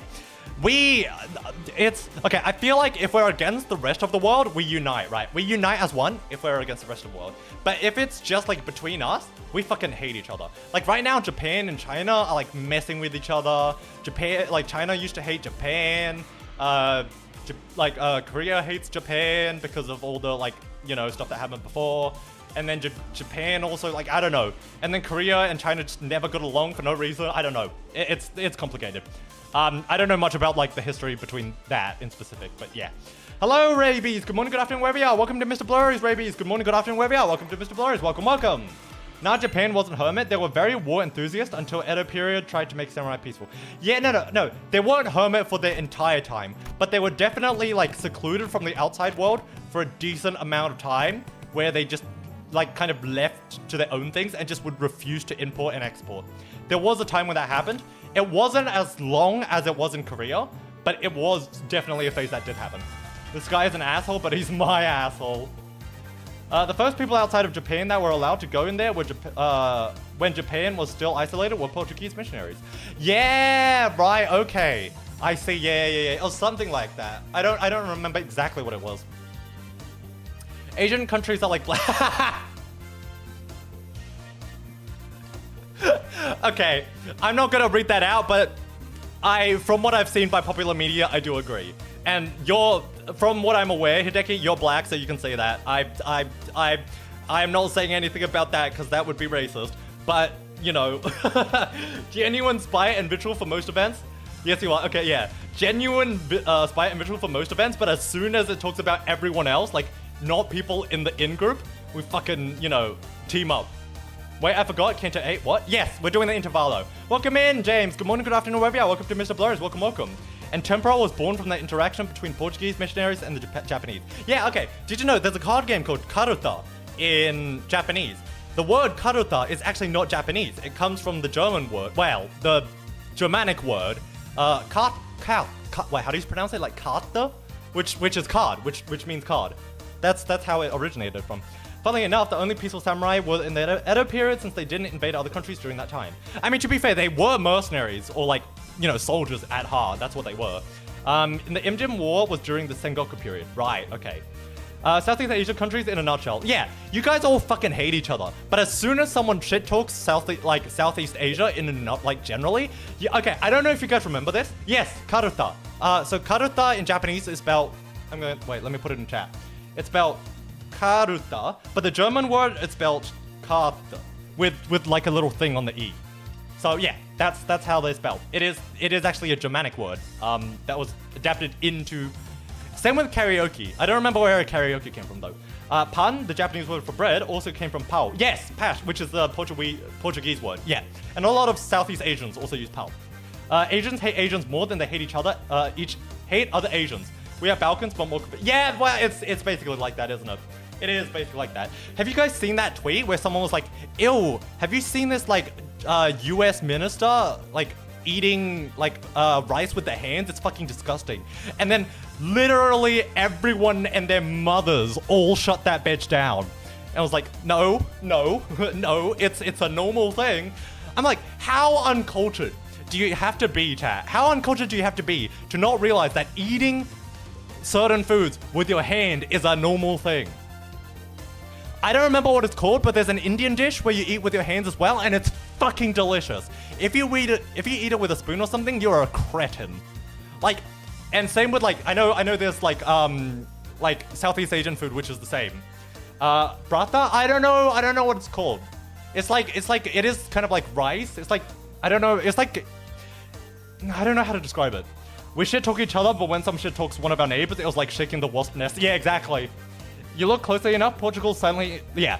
okay, I feel like if we're against the rest of the world, we unite, right? We unite as one if we're against the rest of the world. But if it's just like between us, we fucking hate each other. Like right now, Japan and China are like messing with each other. China used to hate Japan. Korea hates Japan because of all the stuff that happened before. And then Japan also, like, I don't know. And then Korea and China just never got along for no reason. I don't know. It's complicated. I don't know much about, like, the history between that in specific, but yeah. Hello, Rabies. Good morning, good afternoon, wherever you are. Welcome to MrBlurry's Rabies. Good morning, good afternoon, wherever you are. Welcome to MrBlurry's. Welcome. Now, Japan wasn't hermit. They were very war enthusiast until Edo period tried to make samurai peaceful. Yeah, no. They weren't hermit for the entire time, but they were definitely, like, secluded from the outside world for a decent amount of time where they just, like, kind of left to their own things and just would refuse to import and export. There was a time when that happened. It wasn't as long as it was in Korea, but it was definitely a phase that did happen. This guy is an asshole, but he's my asshole. The first people outside of Japan that were allowed to go in there were when Japan was still isolated were Portuguese missionaries. Yeah, right, okay. I see, yeah. Or something like that. I don't remember exactly what it was. Asian countries are like black. Okay, I'm not gonna read that out, but from what I've seen by popular media, I do agree. And from what I'm aware, Hideki, you're black, so you can say that. I'm not saying anything about that because that would be racist. But, genuine spite and vitriol for most events. Yes, you are. Okay, yeah. Genuine spite and vitriol for most events, but as soon as it talks about everyone else, like, not people in the in-group, we fucking, team up. Wait, I forgot. Canto 8. What? Yes, we're doing the Intervallo. Welcome in, James. Good morning, good afternoon, wherever you are. Welcome to MrBlurry's. Welcome. And Temporal was born from the interaction between Portuguese missionaries and the Japanese. Yeah, okay. Did you know there's a card game called Karuta in Japanese? The word Karuta is actually not Japanese. It comes from the German word. Well, the Germanic word. Wait, how do you pronounce it? Like Karte? Which is card, which means card. That's how it originated from. Funnily enough, the only peaceful samurai were in the Edo period since they didn't invade other countries during that time. I mean, to be fair, they were mercenaries or like, soldiers at heart. That's what they were. In the Imjin War was during the Sengoku period. Right, okay. Southeast Asia countries in a nutshell. Yeah, you guys all fucking hate each other. But as soon as someone shit talks Southeast Asia generally, yeah, okay, I don't know if you guys remember this. Yes, Karuta. So Karuta in Japanese is spelled wait, let me put it in chat. It's spelled Karuta, but the German word it's spelled Karte with like a little thing on the E. So yeah, that's how they're spelled. It is actually a Germanic word that was adapted into. Same with karaoke. I don't remember where karaoke came from though. Pan, the Japanese word for bread, also came from pau. Yes, pash, which is the Portuguese word. Yeah, and a lot of Southeast Asians also use pau. Asians hate Asians more than they hate each other. Each hate other Asians. We have Balkans, but more. Yeah, well, it's basically like that, isn't it? It is basically like that. Have you guys seen that tweet where someone was like, "Ew, have you seen this like U.S. minister like eating like rice with their hands? It's fucking disgusting." And then literally everyone and their mothers all shut that bitch down. And I was like, no, no, no, it's a normal thing. I'm like, how uncultured do you have to be, chat? How uncultured do you have to be to not realize that eating certain foods with your hand is a normal thing? I don't remember what it's called, but there's an Indian dish where you eat with your hands as well, and it's fucking delicious. If you eat it with a spoon or something, you're a cretin. Like, and same with like, I know there's like Southeast Asian food which is the same. Prata, I don't know what it's called. It's like it is kind of like rice. It's like I don't know how to describe it. We shit talk each other, but when some shit talks one of our neighbors, it was like shaking the wasp nest. Yeah, exactly. You look closely enough, Portugal silently, yeah.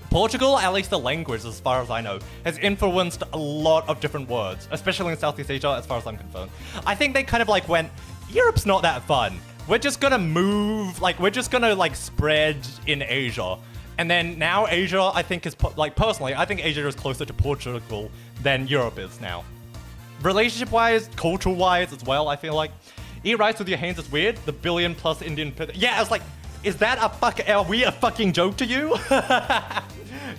Portugal, at least the language, as far as I know, has influenced a lot of different words, especially in Southeast Asia, as far as I'm concerned. I think they kind of like went, Europe's not that fun. We're just gonna move, like, we're just gonna like spread in Asia. And then now Asia, I think is, like, personally, I think Asia is closer to Portugal than Europe is now. Relationship-wise, cultural-wise as well, I feel like. Eat rice with your hands is weird. The billion-plus Indian... Yeah, I was like, is that are we a fucking joke to you?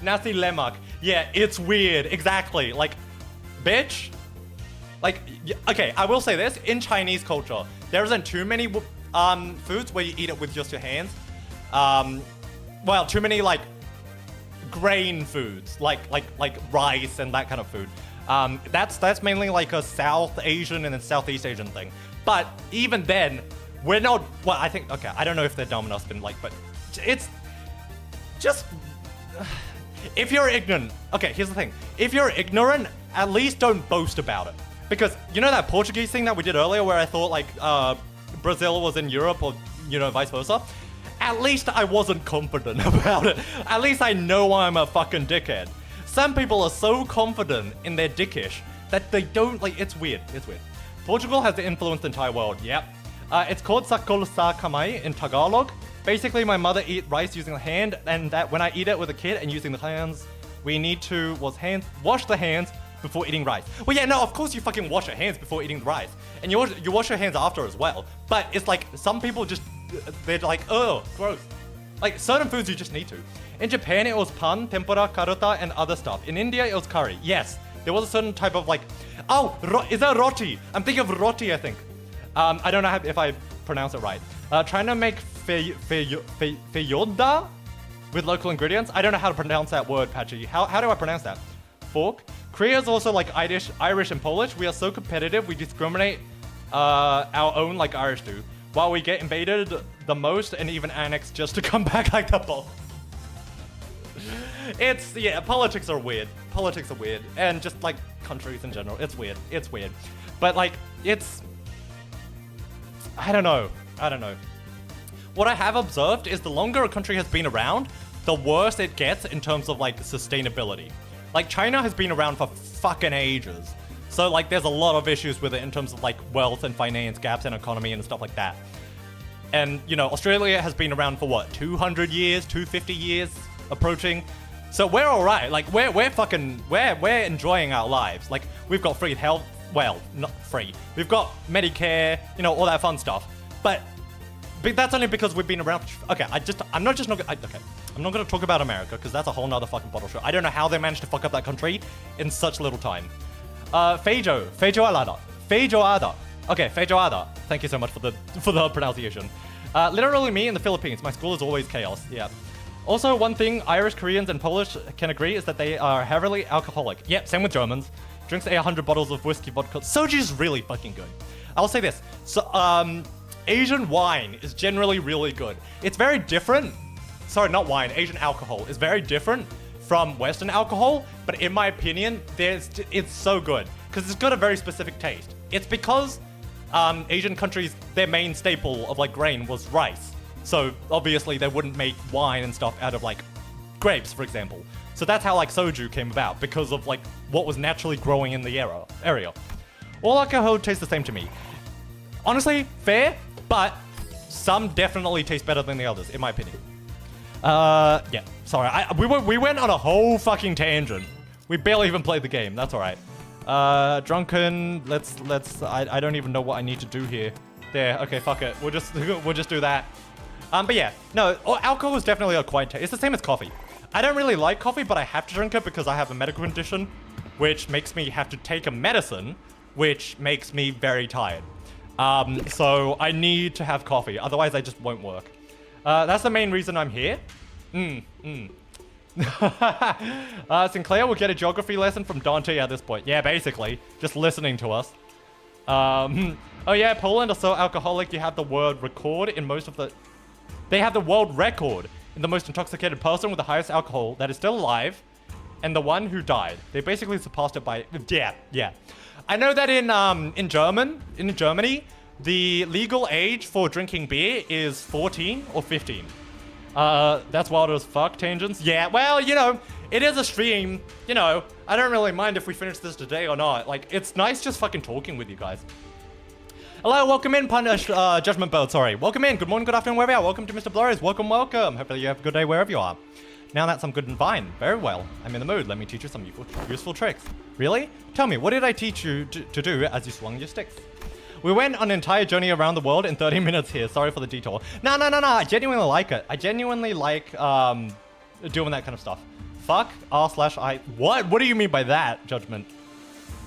Nasi lemak. Yeah, it's weird. Exactly. Like, bitch. Like, okay, I will say this. In Chinese culture, there isn't too many foods where you eat it with just your hands. Well, too many, like, grain foods. Like rice and that kind of food. That's mainly like a South Asian and then Southeast Asian thing. But even then, we're not, well, I think, okay, I don't know if they're dumb enough, like, but it's just, if you're ignorant, okay, here's the thing. If you're ignorant, at least don't boast about it. Because, you know that Portuguese thing that we did earlier where I thought, like, Brazil was in Europe or, you know, vice versa? At least I wasn't confident about it. At least I know I'm a fucking dickhead. Some people are so confident in their dickish that they don't, like, it's weird. It's weird. Portugal has influenced the entire world, yep. It's called sakol sa kamai in Tagalog. Basically, my mother eat rice using the hand, and that when I eat it with a kid and using the hands, we need to wash the hands before eating rice. Well, yeah, no, of course you fucking wash your hands before eating the rice. And you wash your hands after as well. But it's like, some people just, they're like, oh, gross. Like, certain foods you just need to. In Japan, it was pan, tempura, karuta, and other stuff. In India, it was curry. Yes, there was a certain type of like, oh, is that roti? I'm thinking of roti, I think. I don't know if I pronounce it right. Trying to make feijoada with local ingredients. I don't know how to pronounce that word, Patchy. How do I pronounce that? Fork. Korea is also like Irish and Polish. We are so competitive, we discriminate our own like Irish do. While we get invaded the most and even annexed just to come back like the ball. It's, yeah, politics are weird. Politics are weird. And just like countries in general, it's weird. It's weird. But like, it's... I don't know. What I have observed is the longer a country has been around, the worse it gets in terms of like sustainability. Like China has been around for fucking ages. So like there's a lot of issues with it in terms of like wealth and finance gaps in economy and stuff like that. And you know, Australia has been around for what, 200 years, 250 years approaching. So we're all right. Like we're enjoying our lives. Like we've got free health. Well, not free. We've got Medicare, you know, all that fun stuff. But that's only because we've been around. Okay, I'm not gonna talk about America because that's a whole nother fucking bottle show. I don't know how they managed to fuck up that country in such little time. Feijoada. Okay, feijoada. Thank you so much for the pronunciation. Literally me in the Philippines. My school is always chaos. Yeah. Also, one thing Irish, Koreans, and Polish can agree is that they are heavily alcoholic. Yep, same with Germans. Drinks 100 bottles of whiskey, vodka. Soju is really fucking good. I'll say this. So, Asian wine is generally really good. It's very different. Sorry, not wine. Asian alcohol is very different from Western alcohol, but in my opinion, it's so good because it's got a very specific taste. It's because Asian countries, their main staple of like grain was rice. So obviously they wouldn't make wine and stuff out of like grapes, for example. So that's how like soju came about, because of like what was naturally growing in the area. All alcohol tastes the same to me. Honestly, fair, but some definitely taste better than the others, in my opinion. Yeah, sorry, we went on a whole fucking tangent. We barely even played the game, that's alright. Drunken, I don't even know what I need to do here. There, okay, fuck it, we'll just do that. But yeah, no, alcohol is definitely a quiet taste. It's the same as coffee. I don't really like coffee, but I have to drink it because I have a medical condition, which makes me have to take a medicine, which makes me very tired. So I need to have coffee, otherwise I just won't work. That's the main reason I'm here. Sinclair will get a geography lesson from Dante at this point. Yeah, basically, just listening to us. Oh yeah, Poland are so alcoholic, you have the word record in most of the... They have the world record in the most intoxicated person with the highest alcohol that is still alive, and the one who died. They basically surpassed it by... Yeah. I know that in Germany, the legal age for drinking beer is 14 or 15. That's wild as fuck, tangents. Yeah, well, you know, it is a stream. You know, I don't really mind if we finish this today or not. Like, it's nice just fucking talking with you guys. Hello, welcome in, Judgment Bird, sorry. Welcome in, good morning, good afternoon, wherever you are. Welcome to MrBlurry's, welcome. Hopefully you have a good day wherever you are. Now that I'm good and fine, very well. I'm in the mood, let me teach you some useful tricks. Really? Tell me, what did I teach you to do as you swung your sticks? We went on an entire journey around the world in 30 minutes here. Sorry for the detour. No. I genuinely like it. I genuinely like doing that kind of stuff. Fuck r/I. What? What do you mean by that, Judgment?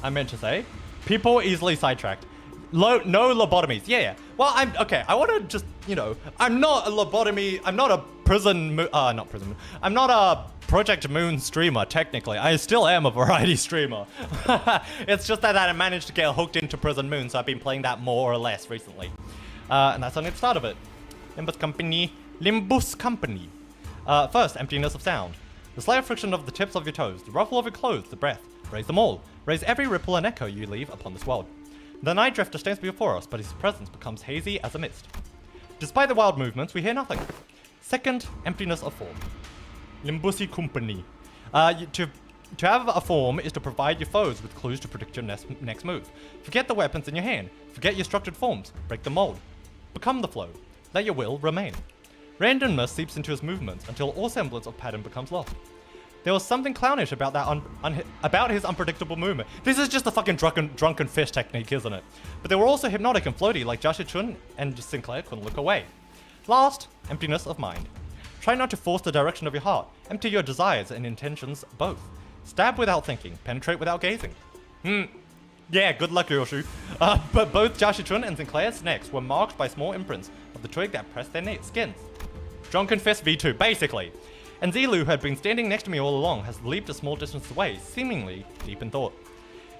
I meant to say. People easily sidetracked. No lobotomies. Yeah. Well, okay. I want to just, you know, I'm not a lobotomy. I'm not a I'm not a Project Moon streamer, technically. I still am a variety streamer. It's just that I managed to get hooked into Prison Moon, so I've been playing that more or less recently. And that's only the start of it. Limbus Company. First, emptiness of sound. The slight friction of the tips of your toes, the ruffle of your clothes, the breath. Raise them all. Raise every ripple and echo you leave upon this world. The night drifter stands before us, but his presence becomes hazy as a mist. Despite the wild movements, we hear nothing. Second, emptiness of form. Limbus Company. To have a form is to provide your foes with clues to predict your next move. Forget the weapons in your hand. Forget your structured forms. Break the mold. Become the flow. Let your will remain. Randomness seeps into his movements until all semblance of pattern becomes lost. There was something clownish about that about his unpredictable movement. This is just a fucking drunken fish technique, isn't it? But they were also hypnotic and floaty, like Joshua Chun and Sinclair couldn't look away. Last, emptiness of mind. Try not to force the direction of your heart. Empty your desires and intentions both. Stab without thinking. Penetrate without gazing. Yeah, good luck, Yoshu. But both Joshua Chun and Sinclair's necks were marked by small imprints of the twig that pressed their skins. Drunken Fist V2, basically. And Zilu, who had been standing next to me all along, has leaped a small distance away, seemingly deep in thought.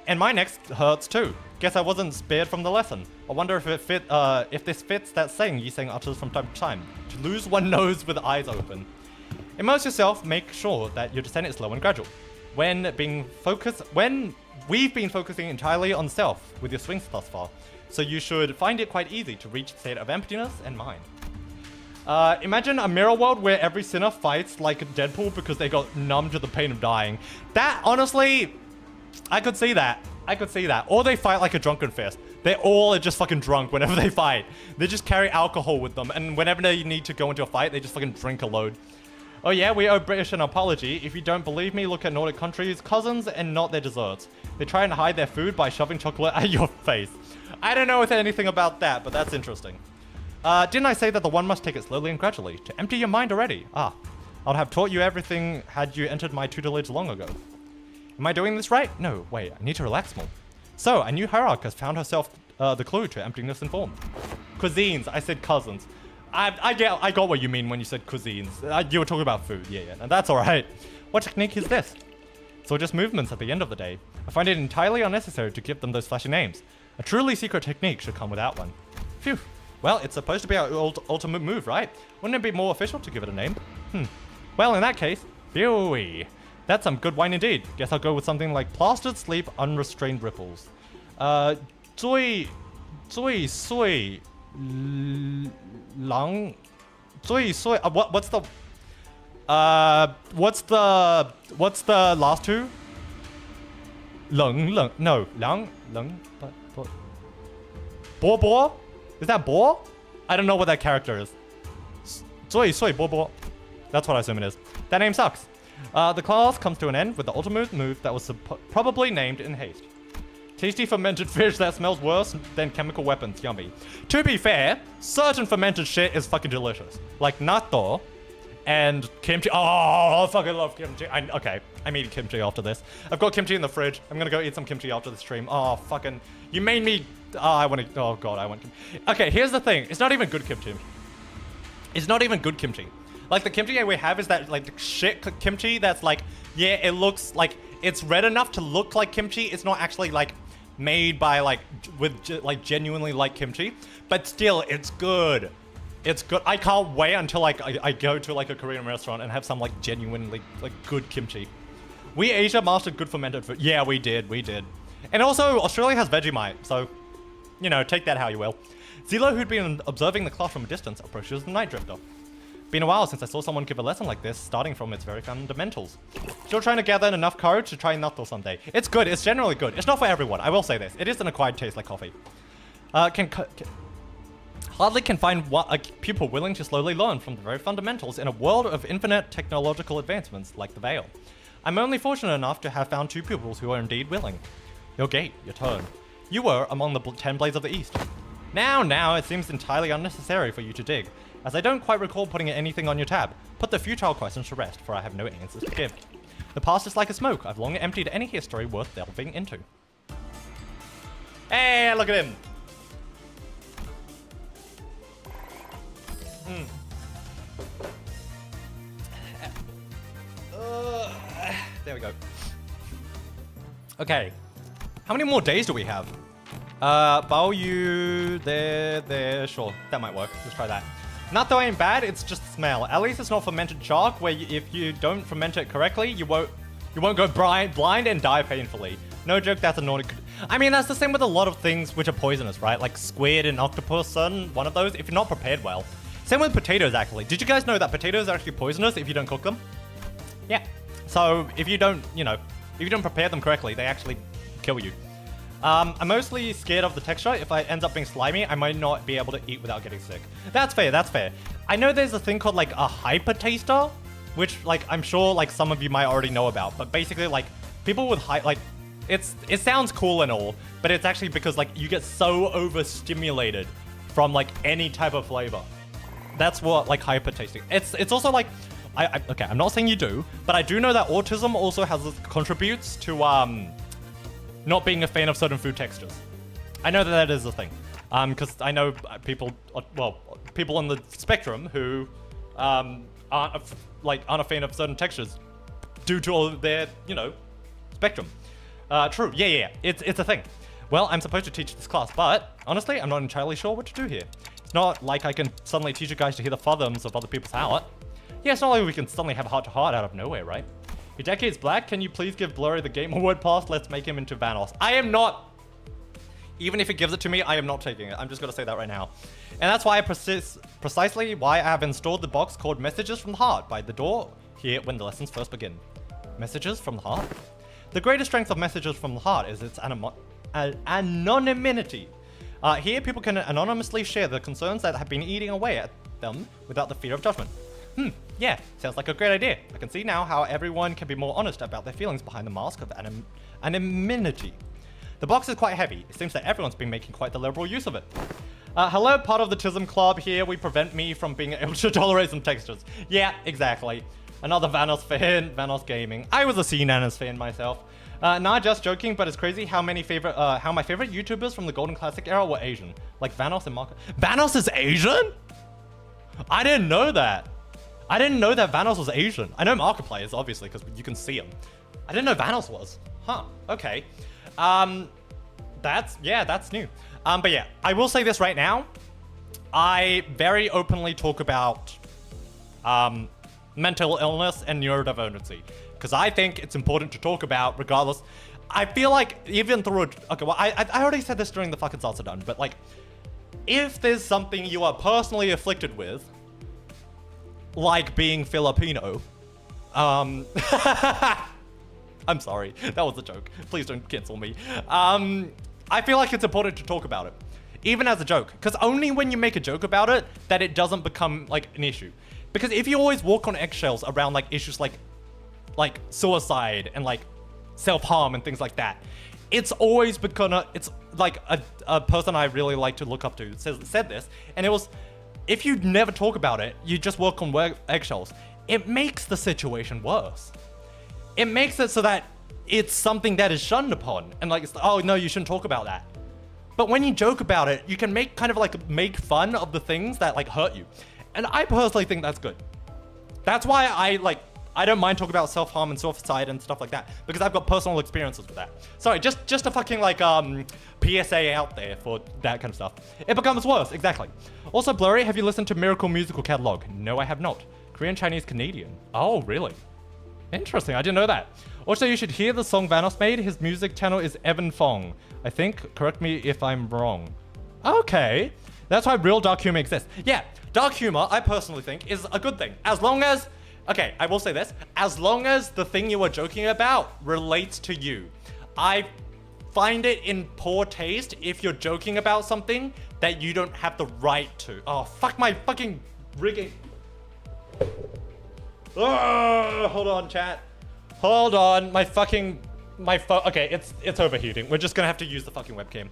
And my neck hurts too. Guess I wasn't spared from the lesson. I wonder if this fits that saying Yiseng utters from time to time. To lose one nose with eyes open. Immerse yourself, make sure that your descent is slow and gradual. When we've been focusing entirely on self with your swings thus far, so you should find it quite easy to reach a state of emptiness and mind. Imagine a mirror world where every sinner fights like Deadpool because they got numb to the pain of dying. That, honestly, I could see that. Or they fight like a drunken fist. They all are just fucking drunk whenever they fight. They just carry alcohol with them, and whenever they need to go into a fight, they just fucking drink a load. Oh yeah, we owe British an apology. If you don't believe me, look at Nordic countries' cousins and not their desserts. They try and hide their food by shoving chocolate at your face. I don't know anything about that, but that's interesting. Didn't I say that the one must take it slowly and gradually? To empty your mind already. I'd have taught you everything had you entered my tutelage long ago. Am I doing this right? No, wait, I need to relax more. So, a new hierarch has found herself the clue to emptiness and form. Cuisines, I said cousins. I got what you mean when you said cuisines. You were talking about food, yeah, and that's alright. What technique is this? It's all just movements at the end of the day. I find it entirely unnecessary to give them those flashy names. A truly secret technique should come without one. Phew. Well, it's supposed to be our ultimate move, right? Wouldn't it be more official to give it a name? Well, in that case, Fury. That's some good wine indeed. Guess I'll go with something like Plastered Sleep, Unrestrained Ripples. Zui Sui Lang. Zui Sui. What's the last two? Lung. No. Lang. Bo? Is that Bo? I don't know what that character is. Sui Bo. That's what I assume it is. That name sucks. The class comes to an end with the ultimate move that was probably named in haste. Tasty fermented fish that smells worse than chemical weapons. Yummy. To be fair, certain fermented shit is fucking delicious. Like natto and kimchi. Oh, I fucking love kimchi. Okay, I'm eating kimchi after this. I've got kimchi in the fridge. I'm gonna go eat some kimchi after the stream. Oh, fucking. You made me. Oh, oh god, I want kimchi. Okay, here's the thing. It's not even good kimchi. It's not even good kimchi. Like, the kimchi we have is that, like, shit kimchi that's, like, yeah, it looks like it's red enough to look like kimchi. It's not actually, like, made by, like, like, genuinely like kimchi. But still, it's good. It's good. I can't wait until, like, I go to, like, a Korean restaurant and have some, like, genuinely, like, good kimchi. We Asia mastered good fermented food. Yeah, we did. And also, Australia has Vegemite, so, you know, take that how you will. Zilo, who'd been observing the class from a distance, approaches the Night Drifter. Been a while since I saw someone give a lesson like this, starting from its very fundamentals. Still trying to gather enough courage to try natto someday. It's good, it's generally good. It's not for everyone, I will say this. It is an acquired taste like coffee. Hardly can find a pupil willing to slowly learn from the very fundamentals in a world of infinite technological advancements like the Veil. I'm only fortunate enough to have found 2 pupils who are indeed willing. Your gate, your turn. You were among the 10 Blades of the East. Now, it seems entirely unnecessary for you to dig, as I don't quite recall putting anything on your tab. Put the futile questions to rest, for I have no answers to give. The past is like a smoke. I've long emptied any history worth delving into. Hey, look at him! There we go. Okay. How many more days do we have? Bao Yu, there, sure. That might work. Let's try that. Natto ain't bad, it's just smell. At least it's not fermented chalk, where if you don't ferment it correctly, you won't go blind and die painfully. No joke, that's a naughty... I mean, that's the same with a lot of things which are poisonous, right? Like squid and octopus, certain one of those, if you're not prepared well. Same with potatoes, actually. Did you guys know that potatoes are actually poisonous if you don't cook them? Yeah. So, if you don't, you know, if you don't prepare them correctly, they actually kill you. I'm mostly scared of the texture. If it ends up being slimy, I might not be able to eat without getting sick. That's fair, that's fair. I know there's a thing called, like, a hyper taster, which, like, I'm sure, like, some of you might already know about. But basically, like, people with it sounds cool and all, but it's actually because, like, you get so overstimulated from, like, any type of flavor. That's what, like, hyper tasting. It's also, like, okay, I'm not saying you do, but I do know that autism also contributes to, not being a fan of certain food textures. I know that is a thing. Because I know people on the spectrum who aren't a fan of certain textures due to all their, you know, spectrum. True, yeah, it's a thing. Well, I'm supposed to teach this class, but honestly, I'm not entirely sure what to do here. It's not like I can suddenly teach you guys to hear the fathums of other people's heart. Yeah, it's not like we can suddenly have heart-to-heart out of nowhere, right? Your decade's black, can you please give Blurry the Game Award pass? Let's make him into Vanos. I am not... Even if it gives it to me, I am not taking it. I'm just gonna say that right now. And that's why precisely why I have installed the box called Messages from the Heart by the door here when the lessons first begin. Messages from the Heart? The greatest strength of Messages from the Heart is its anonymity. Here, people can anonymously share the concerns that have been eating away at them without the fear of judgment. Yeah, sounds like a great idea. I can see now how everyone can be more honest about their feelings behind the mask of anonymity. The box is quite heavy. It seems that everyone's been making quite the liberal use of it. Hello, part of the Tism Club here. We prevent me from being able to tolerate some textures. Yeah, exactly. Another Vanos fan, Vanos Gaming. I was a C-Nanas fan myself. Nah, just joking, but it's crazy how my favorite YouTubers from the Golden Classic era were Asian. Like Vanos and Marco. Vanos is Asian? I didn't know that. I didn't know that Vanos was Asian. I know Markiplier is, obviously, because you can see him. I didn't know Vanos was. Huh, okay. That's new. But yeah, I will say this right now. I very openly talk about mental illness and neurodivergency because I think it's important to talk about regardless. I feel like even through okay, well, I already said this during the fucking salsa done, but like, if there's something you are personally afflicted with, like being Filipino, I'm sorry, that was a joke. Please don't cancel me. I feel like it's important to talk about it, even as a joke, because only when you make a joke about it that it doesn't become like an issue. Because if you always walk on eggshells around like issues like suicide and like self-harm and things like that, it's always become it's like a person I really like to look up to said this, and it was, if you never talk about it, you just walk on eggshells, it makes the situation worse. It makes it so that it's something that is shunned upon, and like, it's, oh no, you shouldn't talk about that. But when you joke about it, you can make fun of the things that like hurt you. And I personally think that's good. That's why I don't mind talking about self-harm and suicide and stuff like that, because I've got personal experiences with that. Sorry, just a fucking like PSA out there for that kind of stuff. It becomes worse, exactly. Also, Blurry, have you listened to Miracle Musical Catalog? No, I have not. Korean, Chinese, Canadian. Oh, really? Interesting, I didn't know that. Also, you should hear the song Vanos made. His music channel is Evan Fong. I think, correct me if I'm wrong. Okay, that's why real dark humor exists. Yeah, dark humor, I personally think, is a good thing. As long as, okay, I will say this, as long as the thing you are joking about relates to you. I find it in poor taste if you're joking about something that you don't have the right to. Oh, fuck my fucking rigging. Oh, hold on, chat. Hold on, my phone. Okay, it's overheating. We're just gonna have to use the fucking webcam.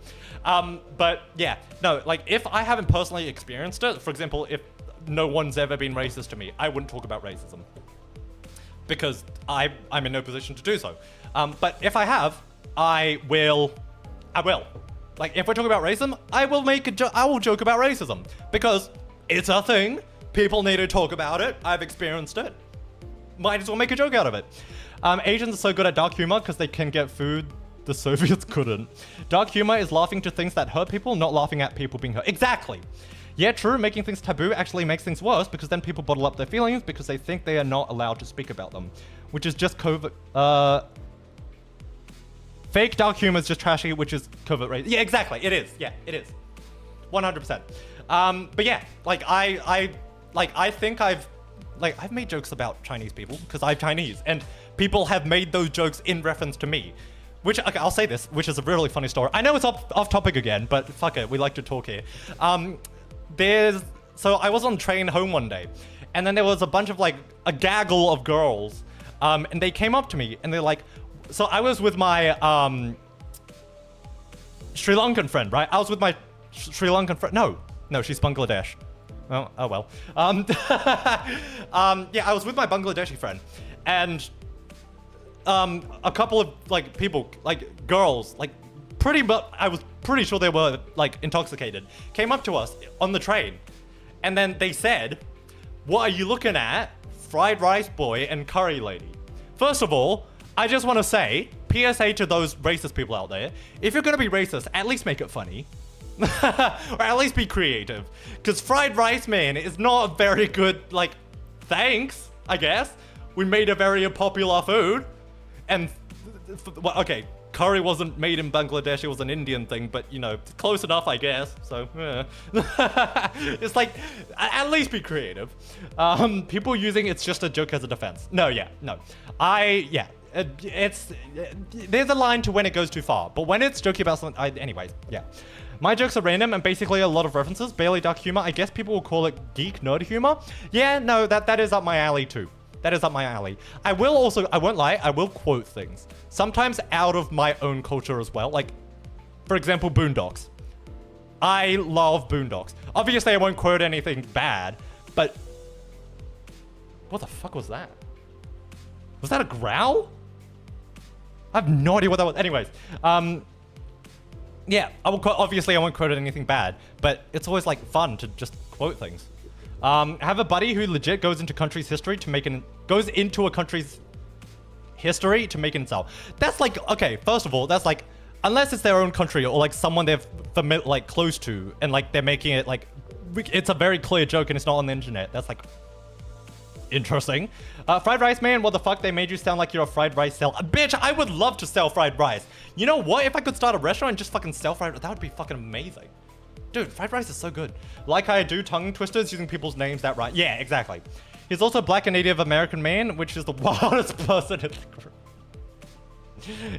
But yeah, no, like if I haven't personally experienced it, for example, if no one's ever been racist to me, I wouldn't talk about racism because I'm in no position to do so. But if I have, I will. Like if we're talking about racism, I will joke about racism because it's a thing. People need to talk about it. I've experienced it. Might as well make a joke out of it. Asians are so good at dark humor because they can get food the Soviets couldn't. Dark humor is laughing to things that hurt people, not laughing at people being hurt. Exactly. Yeah, true, making things taboo actually makes things worse because then people bottle up their feelings because they think they are not allowed to speak about them. Which is just covert, fake dark humor is just trashy, which is covert racism. Yeah, exactly, it is. Yeah, it is. 100%. But yeah, like I think I've made jokes about Chinese people because I'm Chinese, and people have made those jokes in reference to me. Which, okay, I'll say this, which is a really funny story. I know it's off topic again, but fuck it, we like to talk here. So I was on train home one day, and then there was a bunch of a gaggle of girls, and they came up to me, and they're like, so I was with my Sri Lankan friend, right? I was with my Sri Lankan friend. No, she's Bangladesh. Oh well. Yeah, I was with my Bangladeshi friend, and a couple of people, girls, I was pretty sure they were intoxicated, came up to us on the train, and then they said, "What are you looking at? Fried rice boy and curry lady." First of all, I just want to say, PSA to those racist people out there, if you're gonna be racist, at least make it funny. Or at least be creative, because fried rice man is not a very good thanks, I guess. We made a very popular food, and well, okay, curry wasn't made in Bangladesh, it was an Indian thing, but you know, close enough, I guess. So it's at least be creative. People using it's just a joke as a defense. No, there's a line to when it goes too far, but when it's joking about something, anyways, yeah. My jokes are random and basically a lot of references, barely dark humor. I guess people will call it geek nerd humor. Yeah, no, that is up my alley too. That is up my alley. I won't lie, I will quote things. Sometimes out of my own culture as well. Like, for example, Boondocks. I love Boondocks. Obviously, I won't quote anything bad, but... What the fuck was that? Was that a growl? I have no idea what that was. Anyways, yeah, obviously I won't quote anything bad, but it's always fun to just quote things. I have a buddy who legit goes into a country's history to make an insult. That's okay, first of all, that's unless it's their own country or someone they're close to and they're making it it's a very clear joke and it's not on the internet. That's like interesting. Fried rice man, what the fuck? They made you sound like you're a fried rice seller. Bitch, I would love to sell fried rice. You know what? If I could start a restaurant and just fucking sell fried rice, that would be fucking amazing. Dude, fried rice is so good. Like I do tongue twisters using people's names that right. Yeah, exactly. He's also a black and Native American man, which is the wildest person in the group.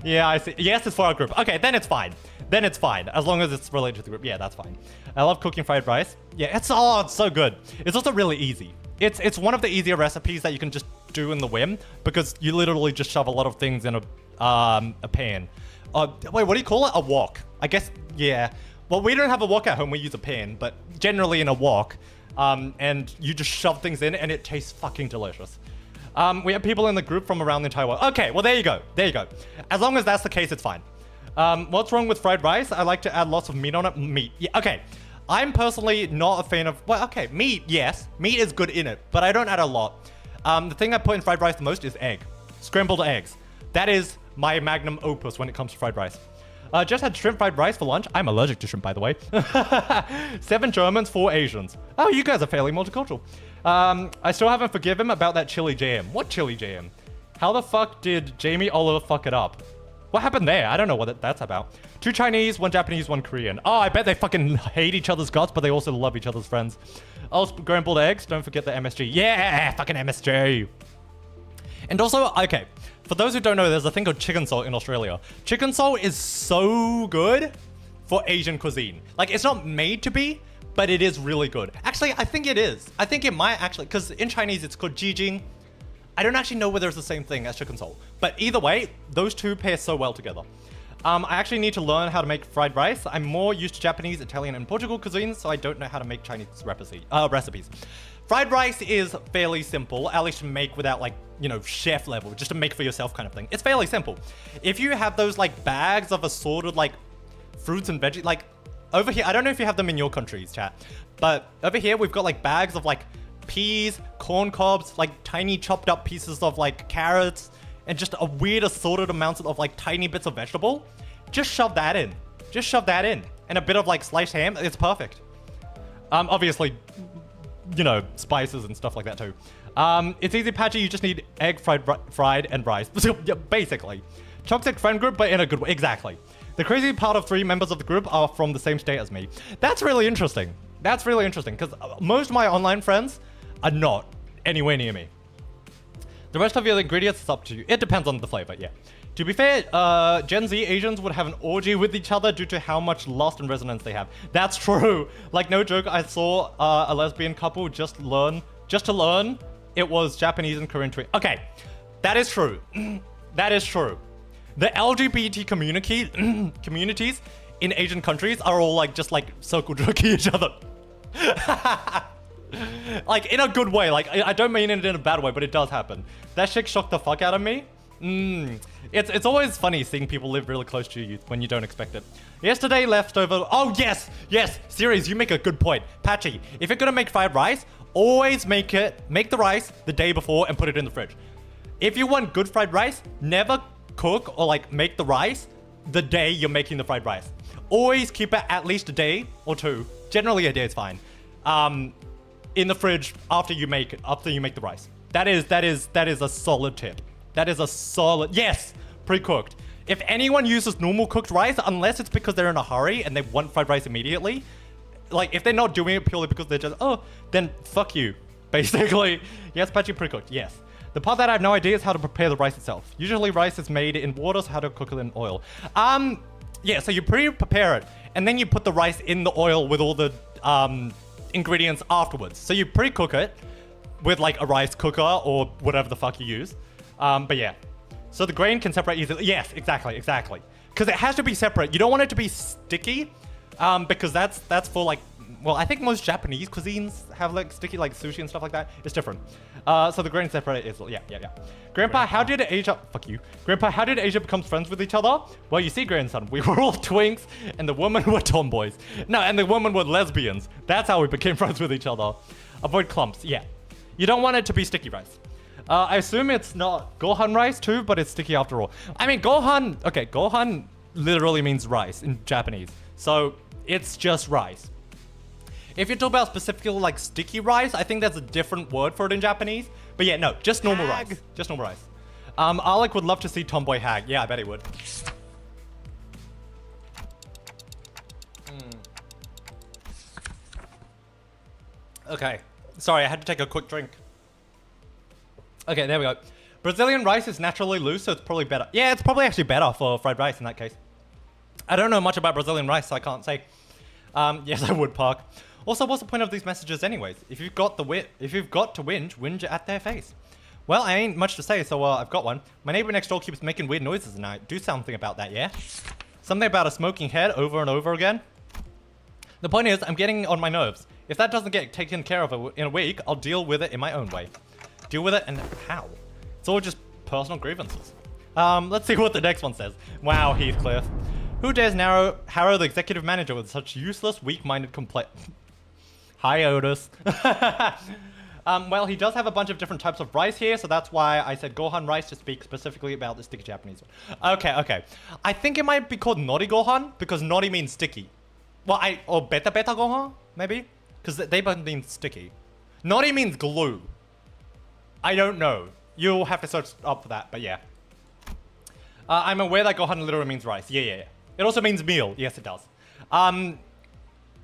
Yeah, I see. Yes, it's for our group. Okay, then it's fine. Then it's fine. As long as it's related to the group. Yeah, that's fine. I love cooking fried rice. Yeah, it's so good. It's also really easy. It's one of the easier recipes that you can just do in the whim because you literally just shove a lot of things in a pan. Wait, what do you call it? A wok. I guess, yeah. Well, we don't have a wok at home. We use a pan, but generally in a wok. And you just shove things in and it tastes fucking delicious. We have people in the group from around the entire world. Okay, well, there you go. There you go. As long as that's the case, it's fine. What's wrong with fried rice? I like to add lots of meat on it. Meat. Yeah, okay. I'm personally not a fan of... Well, okay, meat, yes. Meat is good in it, but I don't add a lot. The thing I put in fried rice the most is egg. Scrambled eggs. That is my magnum opus when it comes to fried rice. Just had shrimp fried rice for lunch. I'm allergic to shrimp, by the way. 7 Germans, 4 Asians. Oh, you guys are fairly multicultural. I still haven't forgiven him about that chili jam. What chili jam? How the fuck did Jamie Oliver fuck it up? What happened there? I don't know what that's about. 2 Chinese, 1 Japanese, 1 Korean. Oh, I bet they fucking hate each other's guts, but they also love each other's friends. Oh, scrambled eggs. Don't forget the MSG. Yeah, fucking MSG. And also, okay, for those who don't know, there's a thing called chicken salt in Australia. Chicken salt is so good for Asian cuisine. Like, it's not made to be, but it is really good. Actually, I think it is. I think it might actually, because in Chinese, it's called jijing. I don't actually know whether it's the same thing as chicken salt. But either way, those two pair so well together. I actually need to learn how to make fried rice. I'm more used to Japanese, Italian, and Portugal cuisines, so I don't know how to make Chinese recipes. Fried rice is fairly simple, at least to make without, like, you know, chef level, just to make for yourself kind of thing. It's fairly simple. If you have those, like, bags of assorted, like, fruits and veggies, like, over here, I don't know if you have them in your countries, chat, but over here, we've got, like, bags of, like, peas, corn cobs, like, tiny chopped up pieces of, like, carrots, and just a weird assorted amounts of, like, tiny bits of vegetable. Just shove that in. Just shove that in. And a bit of, like, sliced ham. It's perfect. Obviously, you know, spices and stuff like that too. It's easy, Patchy. You just need egg fried and rice. Yeah, basically. Toxic friend group, but in a good way. Exactly. The crazy part of 3 members of the group are from the same state as me. That's really interesting. That's really interesting, because most of my online friends are not anywhere near me. The rest of your ingredients is up to you. It depends on the flavor, yeah. To be fair, Gen Z Asians would have an orgy with each other due to how much lust and resonance they have. That's true. Like, no joke, I saw a lesbian couple just to learn it was Japanese and Korean twin. Okay, that is true. That is true. The LGBT communities in Asian countries are all like, just like circle jerking each other. Like, in a good way. Like, I don't mean it in a bad way, but it does happen. That shit shocked the fuck out of me. It's always funny seeing people live really close to you when you don't expect it. Yesterday, leftover... Oh, yes! Yes! Series, you make a good point. Patchy, if you're gonna make fried rice, always make the rice the day before and put it in the fridge. If you want good fried rice, never cook or, like, make the rice the day you're making the fried rice. Always keep it at least a day or 2. Generally, a day is fine. In the fridge after you make the rice. That is a solid tip. That is a solid... Yes! Pre-cooked. If anyone uses normal cooked rice, unless it's because they're in a hurry and they want fried rice immediately, like, if they're not doing it purely because they're just, oh, then fuck you, basically. Yes, Patchy, pre-cooked, yes. The part that I have no idea is how to prepare the rice itself. Usually rice is made in water, so how to cook it in oil. Yeah, so you pre-prepare it, and then you put the rice in the oil with all the ingredients afterwards. So you pre-cook it with, like, a rice cooker or whatever the fuck you use. But yeah, so the grain can separate easily. Yes, exactly. Because it has to be separate. You don't want it to be sticky, because that's for, like, well, I think most Japanese cuisines have, like, sticky, like, sushi and stuff like that. It's different. So the grain separate is, yeah. Grandpa, how did Asia... Fuck you. Grandpa, how did Asia become friends with each other? Well, you see, grandson, we were all twinks, and the women were tomboys. No, and the women were lesbians. That's how we became friends with each other. Avoid clumps, yeah. You don't want it to be sticky rice. I assume it's not Gohan rice too, but it's sticky after all. I mean, Gohan... Okay, Gohan literally means rice in Japanese. So, it's just rice. If you're talking about specifically like sticky rice, I think there's a different word for it in Japanese. But yeah, no, just normal rice. Just normal rice. Alec would love to see Tomboy Hag. Yeah, I bet he would. Okay. Sorry, I had to take a quick drink. Okay, there we go. Brazilian rice is naturally loose, so it's probably better. Yeah, it's probably actually better for fried rice in that case. I don't know much about Brazilian rice, so I can't say. Yes, I would, Park. Also, what's the point of these messages anyways? If you've got to whinge at their face. Well, I ain't much to say, so I've got one. My neighbor next door keeps making weird noises at night. Do something about that, yeah? Something about a smoking head over and over again. The point is, I'm getting on my nerves. If that doesn't get taken care of in a week, I'll deal with it in my own way. Deal with it and how? It's all just personal grievances. Let's see what the next one says. Wow, Heathcliff. Who dares harrow the executive manager with such useless, weak-minded complaint? Hi, Otis. Well, he does have a bunch of different types of rice here, so that's why I said Gohan rice to speak specifically about the sticky Japanese one. Okay. I think it might be called Nori Gohan, because Nori means sticky. Well, or Beta Gohan, maybe? Because they both mean sticky. Nori means glue. I don't know. You'll have to search up for that, but yeah. I'm aware that Gohan literally means rice. Yeah. It also means meal. Yes, it does.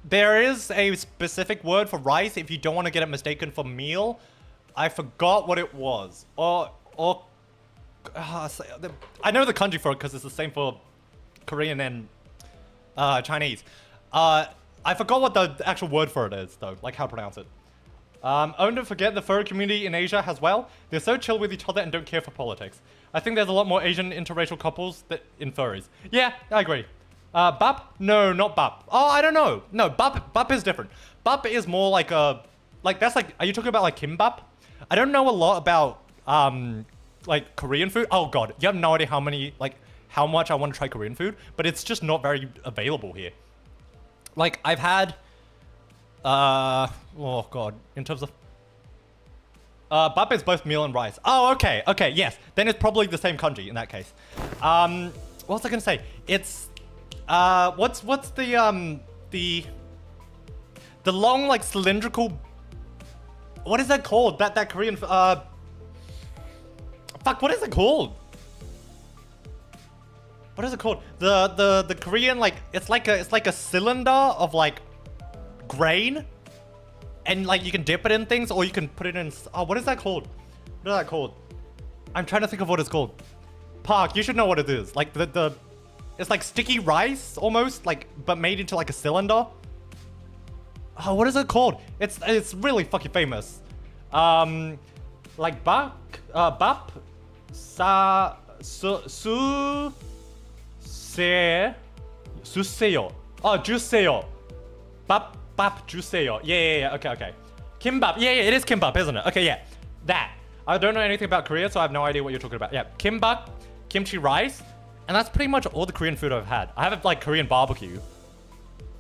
There is a specific word for rice if you don't want to get it mistaken for meal. I forgot what it was. I know the kanji for it because it's the same for Korean and Chinese. I forgot what the actual word for it is, though. Like how to pronounce it. Don't forget the furry community in Asia as well. They're so chill with each other and don't care for politics. I think there's a lot more Asian interracial couples in furries. Yeah, I agree. Bap? No, not bap. Oh, I don't know. No, bap is different. Bap is more like a... that's like... Are you talking about like kimbap? I don't know a lot about, like Korean food. Oh god, you have no idea how much I want to try Korean food, but it's just not very available here. Like, I've had... oh god, in terms of... bap is both meal and rice. Oh, okay, yes. Then it's probably the same kanji in that case. What was I gonna say? It's... what's the long, like, cylindrical... What is that called? That Korean... fuck, what is it called? What is it called? The Korean, like, it's like a cylinder of, like, grain. And, like, you can dip it in things, or you can put it in... Oh, what is that called? What is that called? I'm trying to think of what it's called. Park, you should know what it is. Like, it's like sticky rice, almost, like, but made into, like, a cylinder. Oh, what is it called? It's really fucking famous. Like, bap, suseyo. Oh, juseyo. Bap, juseyo. Yeah, okay. Kimbap. Yeah, it is kimbap, isn't it? Okay, yeah. That. I don't know anything about Korea, so I have no idea what you're talking about. Yeah, kimbap, kimchi rice, and that's pretty much all the Korean food I've had. I have, like, Korean barbecue.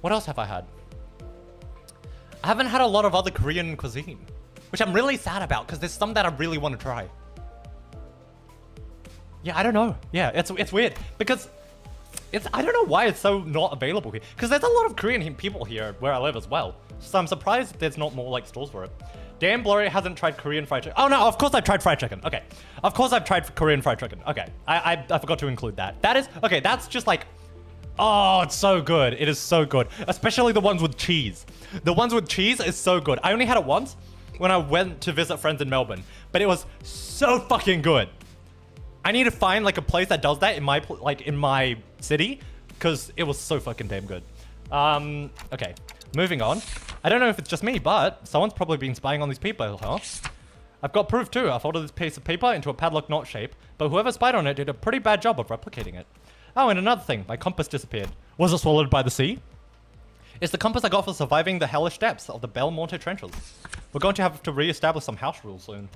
What else have I had? I haven't had a lot of other Korean cuisine, which I'm really sad about, because there's some that I really want to try. Yeah, I don't know. Yeah, it's weird, because I don't know why it's so not available here, because there's a lot of Korean people here where I live as well, so I'm surprised there's not more, like, stores for it. Dan Blurry hasn't tried Korean fried chicken. Oh no, of course I've tried fried chicken. Okay, of course I've tried Korean fried chicken. Okay, I forgot to include that. That is, okay, that's just like, oh, it's so good. It is so good, especially the ones with cheese. The ones with cheese is so good. I only had it once when I went to visit friends in Melbourne, but it was so fucking good. I need to find, like, a place that does that in my city, because it was so fucking damn good. Okay, moving on. I don't know if it's just me, but someone's probably been spying on these people, huh? I've got proof too. I folded this piece of paper into a padlock knot shape, but whoever spied on it did a pretty bad job of replicating it. Oh, and another thing, my compass disappeared. Was it swallowed by the sea? It's the compass I got for surviving the hellish depths of the Belmonte trenches. We're going to have to re-establish some house rules soon.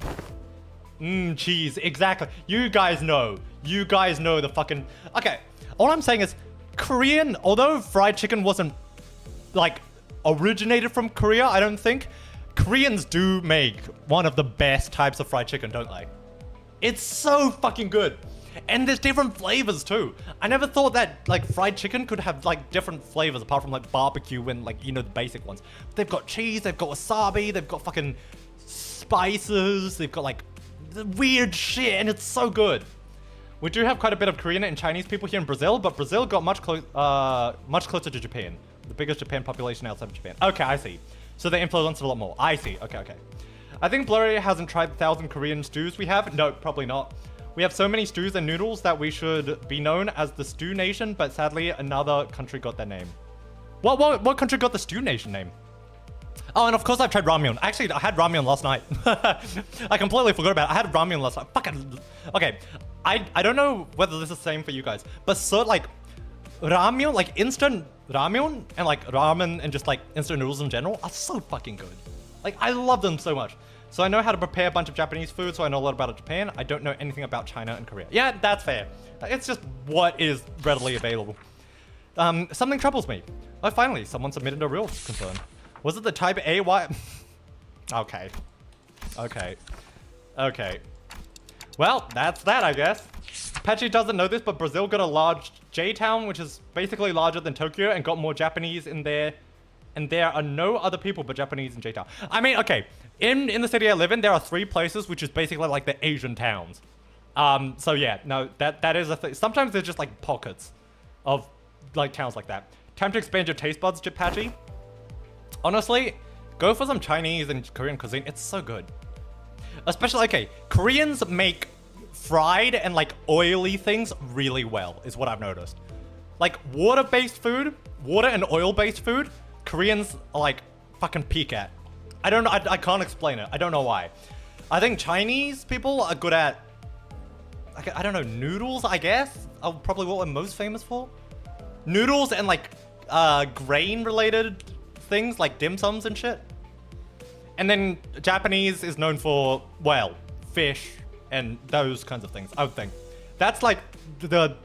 Cheese, exactly. You guys know the fucking... Okay, all I'm saying is, Korean, although fried chicken wasn't, like, originated from Korea, I don't think, Koreans do make one of the best types of fried chicken, don't they? It's so fucking good. And there's different flavors too. I never thought that like fried chicken could have like different flavors apart from like barbecue and like, you know, the basic ones. They've got cheese, they've got wasabi, they've got fucking spices, they've got like the weird shit, and it's so good. We do have quite a bit of Korean and Chinese people here in Brazil, but Brazil got much closer to Japan. The biggest Japan population outside of Japan. Okay, I see. So they influenced a lot more. I see. Okay, okay. I think Blurry hasn't tried the 1,000 Korean stews we have. No, probably not. We have so many stews and noodles that we should be known as the Stew Nation, but sadly another country got their name. What country got the Stew Nation name? Oh, and of course I've tried ramyun. Actually, I had ramyun last night. I completely forgot about it. I had ramyun last night. Fucking... Okay, I don't know whether this is the same for you guys, but so like ramyun, like instant ramyun and like ramen and just like instant noodles in general are so fucking good. Like, I love them so much. So I know how to prepare a bunch of Japanese food, so I know a lot about Japan. I don't know anything about China and Korea. Yeah, that's fair. It's just what is readily available. Something troubles me. Oh, finally, someone submitted a real concern. Was it the type A? Why? Okay. Okay. Okay. Well, that's that, I guess. Patchy doesn't know this, but Brazil got a large J-town, which is basically larger than Tokyo, and got more Japanese in there. And there are no other people but Japanese in J-town. I mean, okay. In the city I live in, there are 3 places, which is basically like the Asian towns. So yeah, no, that is a thing. Sometimes there's just like pockets of like towns like that. Time to expand your taste buds, Patchy. Honestly, go for some Chinese and Korean cuisine. It's so good. Especially, okay, Koreans make fried and like oily things really well, is what I've noticed. Like water-based food, water and oil-based food, Koreans are like fucking peak at. I don't know, I can't explain it. I don't know why. I think Chinese people are good at, I don't know, noodles, I guess? Are probably what we're most famous for. Noodles and like grain-related things like dim sums and shit. And then Japanese is known for, well, fish and those kinds of things, I would think. That's like the,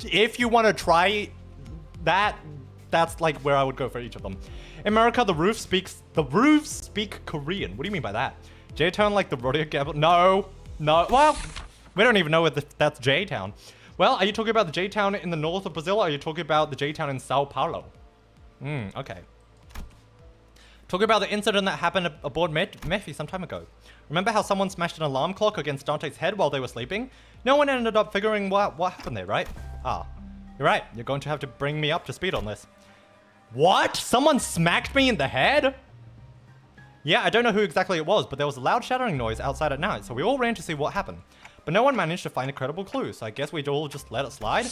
if you want to try that, that's like where I would go for each of them. In America, the roofs speak Korean. What do you mean by that? J-Town like the rodeo gamble? No. Well, we don't even know if that's J-Town. Well, are you talking about the J-Town in the north of Brazil, or are you talking about the J-Town in Sao Paulo? Okay. Talking about the incident that happened aboard Mephi some time ago. Remember how someone smashed an alarm clock against Dante's head while they were sleeping? No one ended up figuring what happened there, right? Ah, you're right. You're going to have to bring me up to speed on this. What? Someone smacked me in the head? Yeah, I don't know who exactly it was, but there was a loud shattering noise outside at night, so we all ran to see what happened. But no one managed to find a credible clue, so I guess we'd all just let it slide.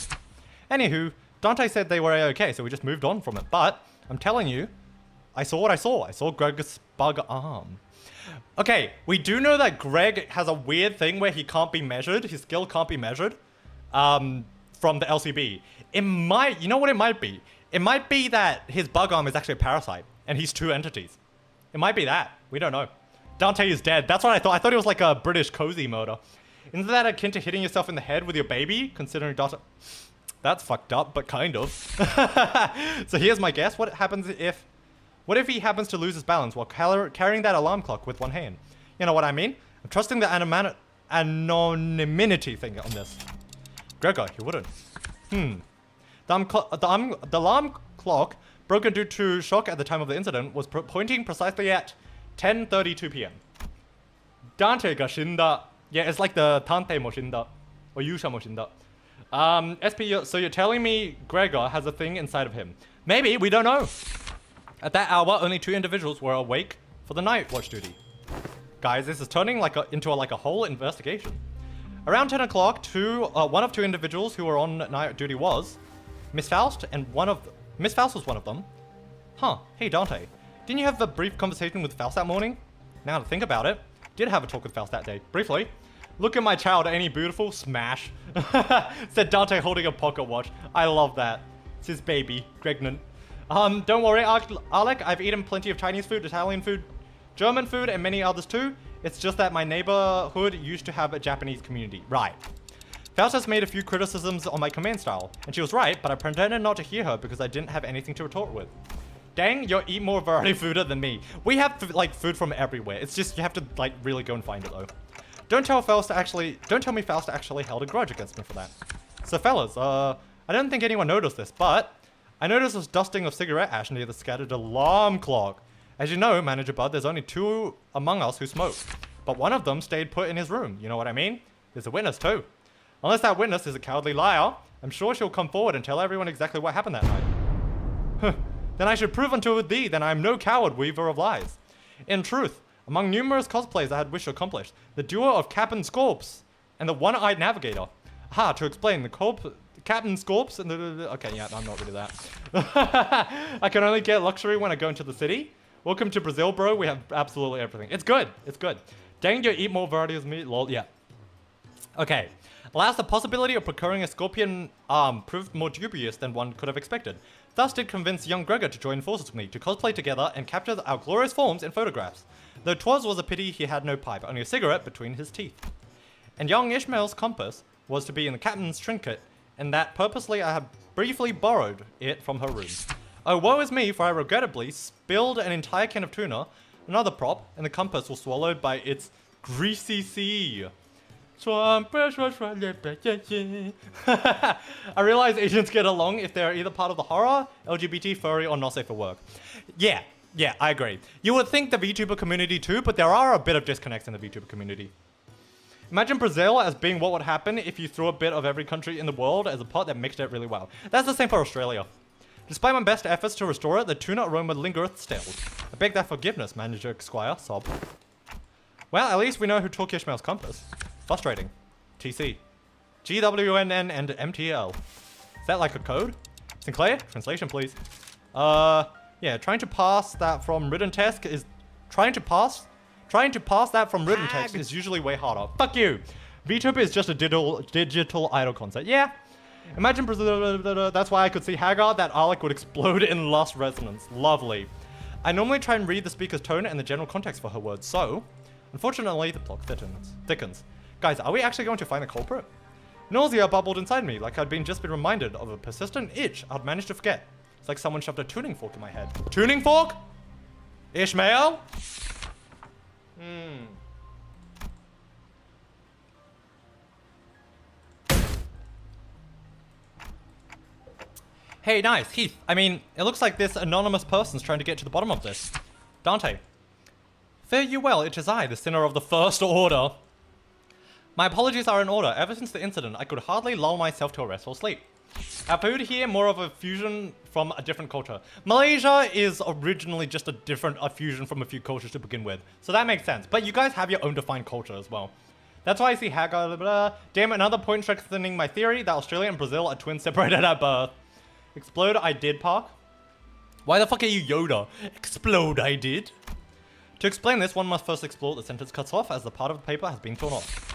Anywho, Dante said they were okay, so we just moved on from it. But, I'm telling you, I saw what I saw. I saw Greg's bug arm. Okay, we do know that Greg has a weird thing where he can't be measured. His skill can't be measured from the LCB. It might, you know what it might be? It might be that his bug arm is actually a parasite, and he's 2 entities. It might be that. We don't know. Dante is dead. That's what I thought. I thought it was like a British cozy murder. Isn't that akin to hitting yourself in the head with your baby, considering Dante... That's fucked up, but kind of. So here's my guess. What if he happens to lose his balance while carrying that alarm clock with one hand? You know what I mean? I'm trusting the anonymity thing on this. Gregor, you wouldn't. The alarm clock, broken due to shock at the time of the incident, was pointing precisely at 10:32 p.m. Dante ga shinda. Yeah, it's like the Tante mo shinda. Or Yusha mo shinda. SP, so you're telling me Gregor has a thing inside of him? Maybe, we don't know. At that hour, only 2 individuals were awake for the night watch duty. Guys, this is turning into a whole investigation. Around 10 o'clock, one of 2 individuals who were on night duty was Miss Faust, and Miss Faust was one of them. Huh, hey Dante, didn't you have a brief conversation with Faust that morning? Now to think about it, did have a talk with Faust that day, briefly. Look at my child, ain't he beautiful? Smash. Said Dante holding a pocket watch. I love that. It's his baby, pregnant. Don't worry, Alec, I've eaten plenty of Chinese food, Italian food, German food, and many others too. It's just that my neighborhood used to have a Japanese community. Right. Faust has made a few criticisms on my command style, and she was right, but I pretended not to hear her because I didn't have anything to retort with. Dang, you eat more variety food than me. We have, like, food from everywhere. It's just, you have to, like, really go and find it, though. Don't tell me Faust actually held a grudge against me for that. So fellas, I don't think anyone noticed this, but I noticed this dusting of cigarette ash near the scattered alarm clock. As you know, Manager Bud, there's only 2 among us who smoke. But one of them stayed put in his room, you know what I mean? There's a witness too. Unless that witness is a cowardly liar, I'm sure she'll come forward and tell everyone exactly what happened that night. Then I should prove unto thee that I am no coward weaver of lies. In truth, among numerous cosplays I had wished to accomplish, the duo of Captain Scorps and the one-eyed navigator. Aha, to explain, the Captain Scorps and the... Okay, yeah, I'm not really that. I can only get luxury when I go into the city. Welcome to Brazil, bro. We have absolutely everything. It's good. It's good. Dang, you eat more varieties of meat. Lol, yeah. Okay. Alas, the possibility of procuring a scorpion arm proved more dubious than one could have expected. Thus did convince young Gregor to join forces with me, to cosplay together and capture our glorious forms in photographs. Though 'twas was a pity he had no pipe, only a cigarette between his teeth. And young Ishmael's compass was to be in the captain's trinket, and that purposely I had briefly borrowed it from her room. Oh, woe is me, for I regrettably spilled an entire can of tuna, another prop, and the compass was swallowed by its greasy sea. I realize Asians get along if they're either part of the horror, LGBT, furry, or not safe for work. Yeah, I agree. You would think the VTuber community too, but there are a bit of disconnects in the VTuber community. Imagine Brazil as being what would happen if you threw a bit of every country in the world as a pot that mixed it really well. That's the same for Australia. Despite my best efforts to restore it, the tuna aroma lingereth still. I beg that forgiveness, Manager Squire, sob. Well, at least we know who took Ishmael's compass. Frustrating. TC. GWNN and MTL. Is that like a code? Sinclair? Translation, please. Yeah, trying to pass that from written text is... Trying to pass that from written text is usually way harder. Fuck you! VTuber is just a digital idol concept. Yeah. Imagine... That's why I could see Hagar, that Alec would explode in lust resonance. Lovely. I normally try and read the speaker's tone and the general context for her words, so... Unfortunately, the plot thickens. Guys, are we actually going to find the culprit? Nausea bubbled inside me, like I'd just been reminded of a persistent itch I'd managed to forget. It's like someone shoved a tuning fork in my head. Tuning fork? Ishmael? Hey, nice, Heath. I mean, it looks like this anonymous person's trying to get to the bottom of this. Dante. Fare you well, it is I, the sinner of the First Order. My apologies are in order. Ever since the incident, I could hardly lull myself to a restful sleep. Our food here, more of a fusion from a different culture. Malaysia is originally just a fusion from a few cultures to begin with. So that makes sense. But you guys have your own defined culture as well. That's why I see Hagar, blah, blah. Damn, another point strengthening my theory that Australia and Brazil are twins separated at birth. Explode, I did, Park. Why the fuck are you Yoda? Explode, I did. To explain this, one must first explore the sentence cuts off as the part of the paper has been torn off.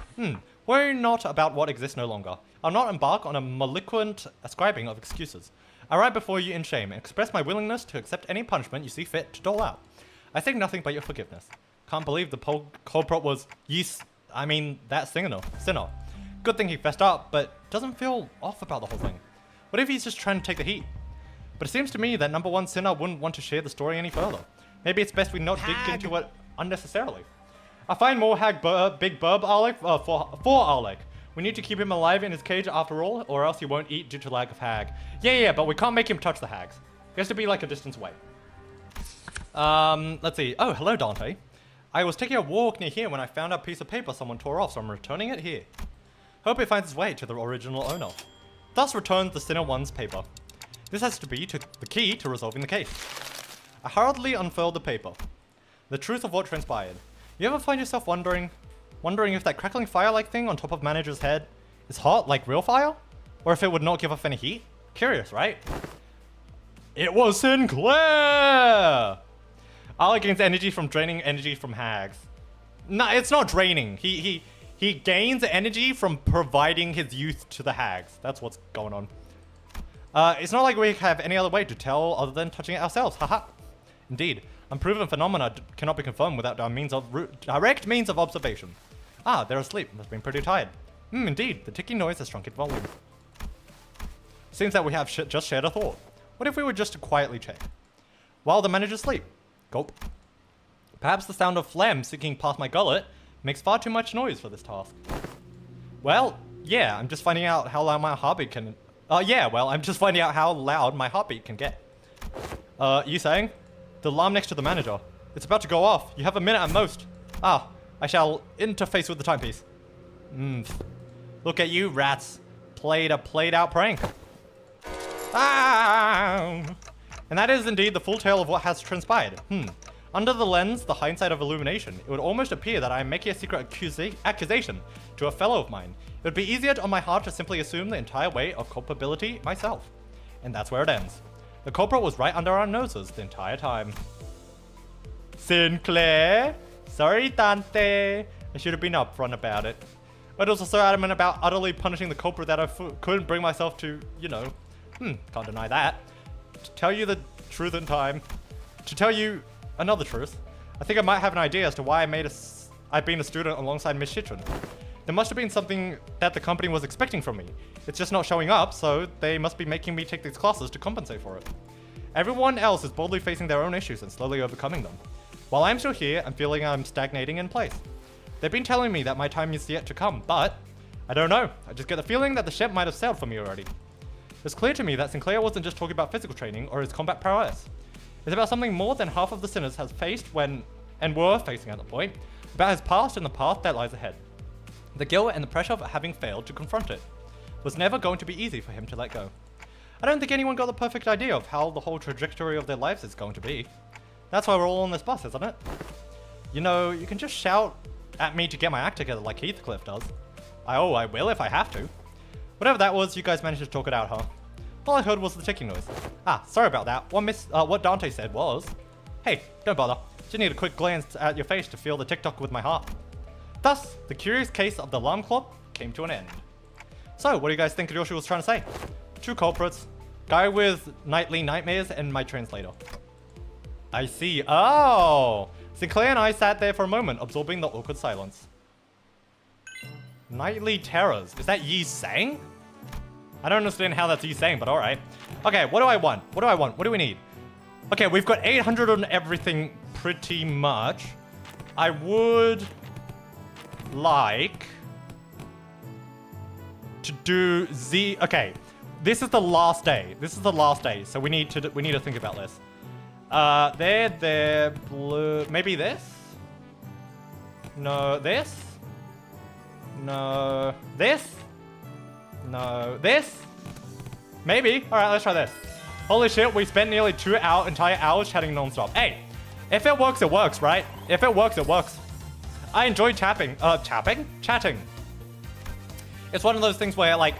Worry not about what exists no longer. I'll not embark on a malignant ascribing of excuses. I write before you in shame and express my willingness to accept any punishment you see fit to dole out. I think nothing but your forgiveness. Can't believe the culprit was that sinner. Good thing he fessed up, but doesn't feel off about the whole thing. What if he's just trying to take the heat? But it seems to me that number one sinner wouldn't want to share the story any further. Maybe it's best we not dig into it unnecessarily. I find more Big Burb Alec for Alec. We need to keep him alive in his cage after all, or else he won't eat due to lack of hag. Yeah, but we can't make him touch the hags. He has to be like a distance away. Let's see. Oh, hello, Dante. I was taking a walk near here when I found a piece of paper someone tore off, so I'm returning it here. Hope it finds its way to the original owner. Thus returns the Sinner One's paper. This has to be the key to resolving the case. I hurriedly unfurled the paper. The truth of what transpired. You ever find yourself wondering if that crackling fire-like thing on top of Manager's head is hot like real fire? Or if it would not give off any heat? Curious, right? It was Sinclair! Alec gains energy from draining energy from hags. No, it's not draining. He gains energy from providing his youth to the hags. That's what's going on. It's not like we have any other way to tell other than touching it ourselves. Haha. Indeed, unproven phenomena cannot be confirmed without direct means of observation. Ah, they're asleep. Must have been pretty tired. Indeed, the ticking noise has shrunk in volume. Seems that we have just shared a thought. What if we were just to quietly check? While the managers sleep. Gulp. Perhaps the sound of phlegm sinking past my gullet Makes far too much noise for this task. Well, yeah, I'm just finding out how loud my heartbeat can... I'm just finding out how loud my heartbeat can get. You saying? The alarm next to the manager. It's about to go off. You have a minute at most. Ah, I shall interface with the timepiece. Look at you, rats. Played out prank. Ah! And that is indeed the full tale of what has transpired. Under the lens, the hindsight of illumination, it would almost appear that I am making a secret accusation to a fellow of mine. It would be easier on my heart to simply assume the entire weight of culpability myself. And that's where it ends. The culprit was right under our noses the entire time. Sinclair? Sorry, Dante. I should have been upfront about it. But also so adamant about utterly punishing the culprit that I couldn't bring myself to, you know. Can't deny that. To tell you the truth in time. To tell you another truth. I think I might have an idea as to why I've been a student alongside Miss Chitrin. There must have been something that the company was expecting from me. It's just not showing up, so they must be making me take these classes to compensate for it. Everyone else is boldly facing their own issues and slowly overcoming them. While I'm still here, I'm feeling I'm stagnating in place. They've been telling me that my time is yet to come, but I don't know. I just get the feeling that the ship might have sailed for me already. It's clear to me that Sinclair wasn't just talking about physical training or his combat prowess. It's about something more than half of the sinners has faced and were facing at the point, about his past and the path that lies ahead. The guilt and the pressure of having failed to confront it was never going to be easy for him to let go. I don't think anyone got the perfect idea of how the whole trajectory of their lives is going to be. That's why we're all on this bus, isn't it? You know, you can just shout at me to get my act together like Heathcliff does. I will if I have to. Whatever that was, you guys managed to talk it out, huh? All I heard was the ticking noise. Ah, sorry about that. What Dante said was... Hey, don't bother. Just need a quick glance at your face to feel the tick-tock with my heart. Thus, the curious case of the alarm clock came to an end. So, what do you guys think Yoshi was trying to say? Two culprits. Guy with nightly nightmares and my translator. I see. Oh! Sinclair and I sat there for a moment, absorbing the awkward silence. Nightly terrors. Is that Yi saying? I don't understand how that's Yi saying, but alright. Okay, what do I want? What do I want? What do we need? Okay, we've got 800 on everything pretty much. I would like to do Z. Okay, this is the last day. This is the last day, so we need to think about this. There, blue. Maybe this? No, this? No, this? No, this? Maybe. All right, let's try this. Holy shit, we spent nearly 2 entire hours chatting non-stop. Hey, if it works, it works, right? If it works, it works. I enjoy chatting. It's one of those things where, like,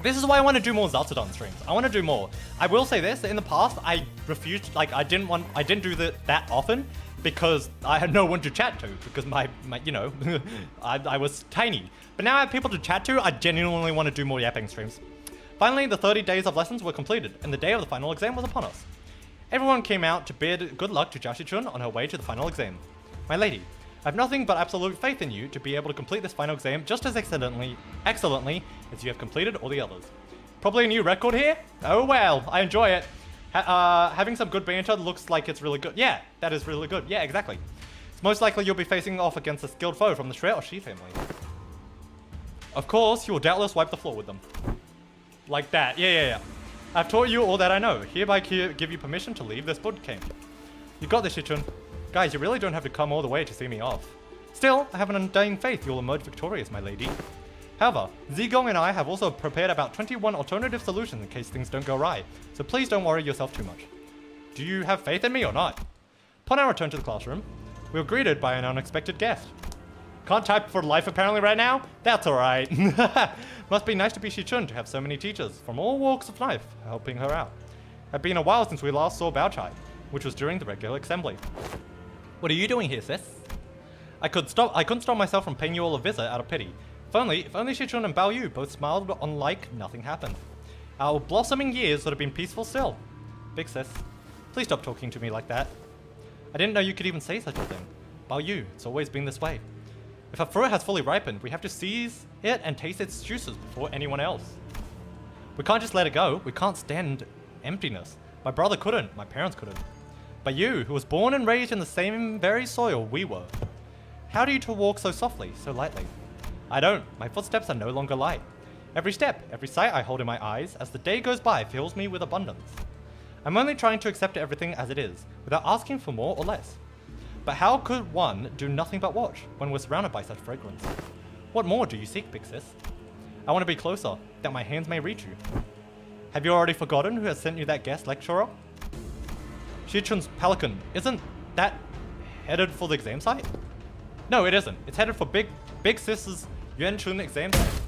this is why I want to do more Zartodon streams. I want to do more. I will say this, in the past, I refused, like, I didn't do that often because I had no one to chat to because my you know, I was tiny. But now I have people to chat to, I genuinely want to do more yapping streams. Finally, the 30 days of lessons were completed, and the day of the final exam was upon us. Everyone came out to bid good luck to Joshi-chun on her way to the final exam. My lady, I have nothing but absolute faith in you to be able to complete this final exam just as excellently as you have completed all the others. Probably a new record here? Oh well, I enjoy it. Having some good banter looks like it's really good. Yeah, that is really good. Yeah, exactly. It's most likely you'll be facing off against a skilled foe from the Shre or Shi family. Of course, you will doubtless wipe the floor with them. Like that. Yeah. I've taught you all that I know. Hereby give you permission to leave this boot camp. You got this, Shichun. Guys, you really don't have to come all the way to see me off. Still, I have an undying faith you'll emerge victorious, my lady. However, Zigong and I have also prepared about 21 alternative solutions in case things don't go right, so please don't worry yourself too much. Do you have faith in me or not? Upon our return to the classroom, we were greeted by an unexpected guest. Can't type for life apparently right now? That's alright. Must be nice to be Shichun to have so many teachers from all walks of life helping her out. It's been a while since we last saw Baochai, which was during the regular assembly. What are you doing here, sis? I couldn't stop myself from paying you all a visit out of pity. If only Shichun and Bao Yu both smiled on like nothing happened. Our blossoming years would have been peaceful still. Big sis, please stop talking to me like that. I didn't know you could even say such a thing. Bao Yu, it's always been this way. If a fruit has fully ripened, we have to seize it and taste its juices before anyone else. We can't just let it go. We can't stand emptiness. My brother couldn't. My parents couldn't. But you, who was born and raised in the same very soil we were. How do you two walk so softly, so lightly? I don't. My footsteps are no longer light. Every step, every sight I hold in my eyes as the day goes by fills me with abundance. I'm only trying to accept everything as it is, without asking for more or less. But how could one do nothing but watch when we're surrounded by such fragrance? What more do you seek, big sis? I want to be closer, that my hands may reach you. Have you already forgotten who has sent you that guest lecturer? Shichun's Pelican, isn't that headed for the exam site? No, it isn't. It's headed for Big Sis's Yuanchun exam site.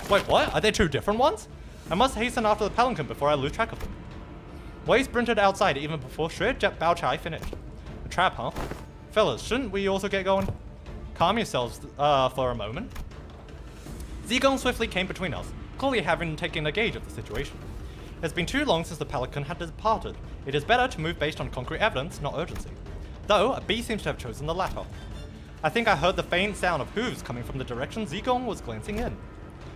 Wait, what? Are they two different ones? I must hasten after the Pelican before I lose track of them. Wei sprinted outside even before Shui Bao Chai finished. A trap, huh? Fellas, shouldn't we also get going? Calm yourselves for a moment. Zigong swiftly came between us, clearly having taken a gauge of the situation. It has been too long since the Pelican had departed. It is better to move based on concrete evidence, not urgency. Though, a bee seems to have chosen the latter. I think I heard the faint sound of hooves coming from the direction Zigong was glancing in.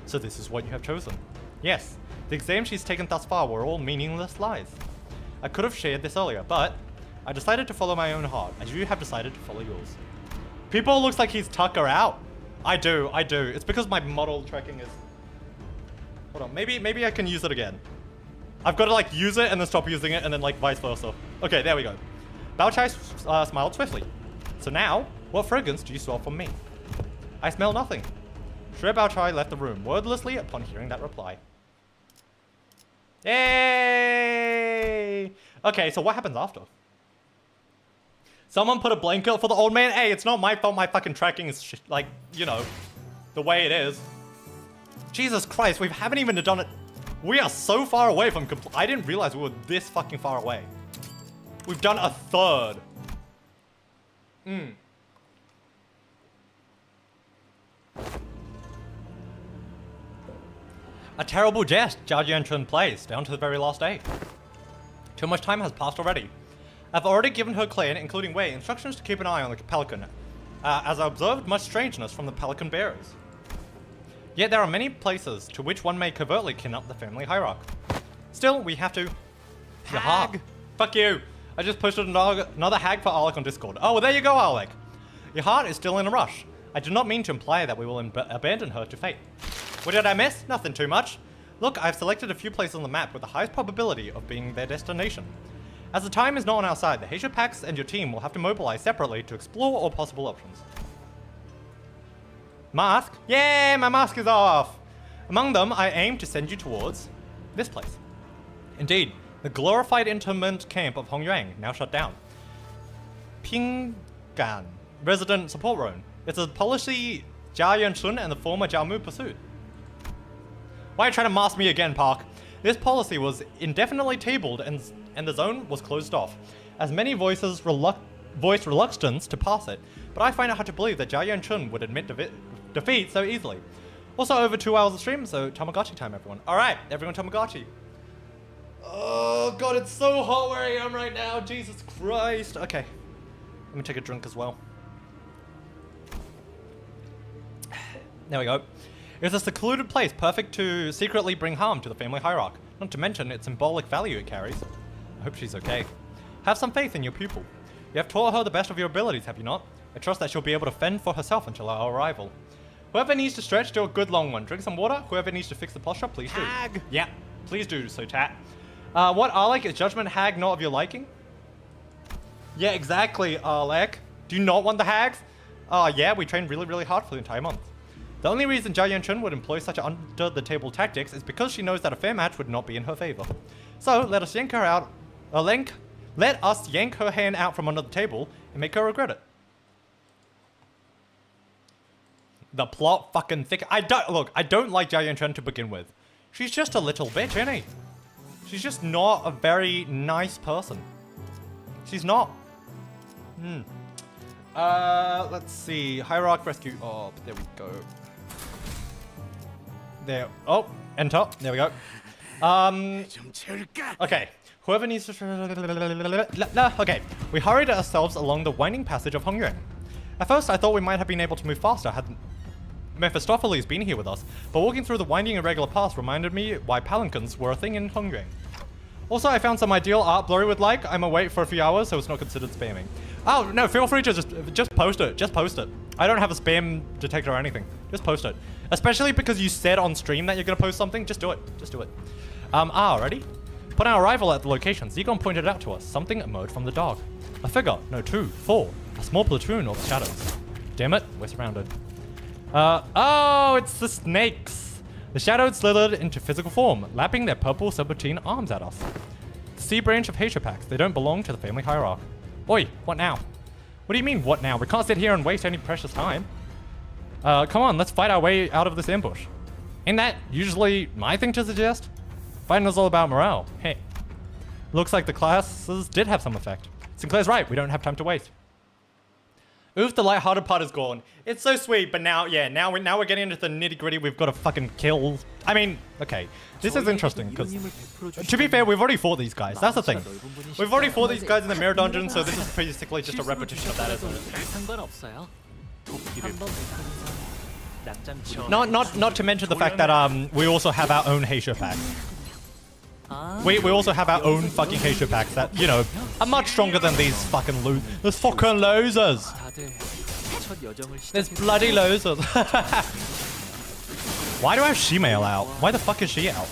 So this is what you have chosen. Yes, the exams she's taken thus far were all meaningless lies. I could have shared this earlier, but I decided to follow my own heart, as you have decided to follow yours. People looks like he's Tucker out. I do. It's because my model tracking is... Hold on, maybe I can use it again. I've got to like use it and then stop using it and then like vice versa. Okay, there we go. Bao Chai smiled swiftly. So now, what fragrance do you smell from me? I smell nothing. Shui Bao Chai left the room wordlessly upon hearing that reply. Yay! Okay, so what happens after? Someone put a blanket for the old man? Hey, it's not my fault my fucking tracking is like, you know, the way it is. Jesus Christ, we haven't even done it. We are so far away from I didn't realize we were this fucking far away. We've done a third. A terrible jest Jia Yuanchun plays down to the very last day. Too much time has passed already. I've already given her clan, including Wei, instructions to keep an eye on the Pelican, as I observed much strangeness from the Pelican bearers. Yet there are many places to which one may covertly kin up the family hierarchy. Still, we have to... Hag! Fuck you! I just posted another hag for Alec on Discord. Oh, well there you go, Alec! Your heart is still in a rush. I do not mean to imply that we will abandon her to fate. What did I miss? Nothing too much. Look, I've selected a few places on the map with the highest probability of being their destination. As the time is not on our side, the Heisha Pax and your team will have to mobilize separately to explore all possible options. Mask? Yay, my mask is off! Among them, I aim to send you towards this place. Indeed, the glorified internment camp of Hongyuan, now shut down. Pinggan, resident support zone. It's a policy Jia Yuanchun and the former Jiamu pursued. Why are you trying to mask me again, Park? This policy was indefinitely tabled and the zone was closed off, as many voiced reluctance to pass it, but I find it hard to believe that Jia Yuanchun would admit defeat so easily. Also over 2 hours of stream, so Tamagotchi time, everyone. Alright, everyone Tamagotchi. Oh god, it's so hot where I am right now, Jesus Christ. Okay, let me take a drink as well. There we go. It's a secluded place, perfect to secretly bring harm to the family hierarchy, not to mention its symbolic value it carries. I hope she's okay. Have some faith in your pupil. You have taught her the best of your abilities, have you not? I trust that she'll be able to fend for herself until our arrival. Whoever needs to stretch, do a good long one. Drink some water. Whoever needs to fix the posture, please do. Hag! Yeah, please do so, Tat. What, Alec? Is Judgment Hag not of your liking? Yeah, exactly, Alec. Do you not want the hags? Yeah, we trained really, really hard for the entire month. The only reason Jia Yuanchun would employ such under-the-table tactics is because she knows that a fair match would not be in her favor. So, let us yank her out... let us yank her hand out from under the table and make her regret it. The plot fucking thick... I don't like Jia Yuanchun to begin with. She's just a little bitch, isn't he? She's just not a very nice person. She's not. Let's see. Hierarchy rescue. Oh, there we go. There. Oh, enter. There we go. Okay. Whoever needs to... Okay. We hurried ourselves along the winding passage of Hongyuan. At first, I thought we might have been able to move faster had Mephistopheles been here with us, but walking through the winding irregular paths reminded me why palanquins were a thing in Hongyuan. Also, I found some ideal art Blurry would like. I'm awake for a few hours, so it's not considered spamming. Oh, no, feel free to just post it. Just post it. I don't have a spam detector or anything. Just post it. Especially because you said on stream that you're going to post something. Just do it. Just do it. Ready? Upon our arrival at the location, Zegon pointed out to us. Something emerged from the dark. A figure. No, 2, 4. A small platoon of shadows. Damn it, we're surrounded. Oh, it's the snakes. The shadows slithered into physical form, lapping their purple serpentine arms at us. The C branch of Haitiapax. They don't belong to the family hierarchy. Oi, what now? What do you mean, what now? We can't sit here and waste any precious time. Come on, let's fight our way out of this ambush. Ain't that usually my thing to suggest? Fighting is all about morale. Hey. Looks like the classes did have some effect. Sinclair's right, we don't have time to waste. Oof, the lighthearted part is gone. It's so sweet, but now, yeah, now we're getting into the nitty-gritty. We've got to fucking kill. I mean, okay, this is interesting because, to be fair, we've already fought these guys. That's the thing. We've already fought these guys in the mirror dungeon, so this is basically just a repetition of that, isn't it? Not to mention the fact that we also have our own Heisha pack. We also have our own fucking Heisha packs that, you know, are much stronger than these fucking losers. There's bloody losers. Why do I have Shemale out? Why the fuck is she out?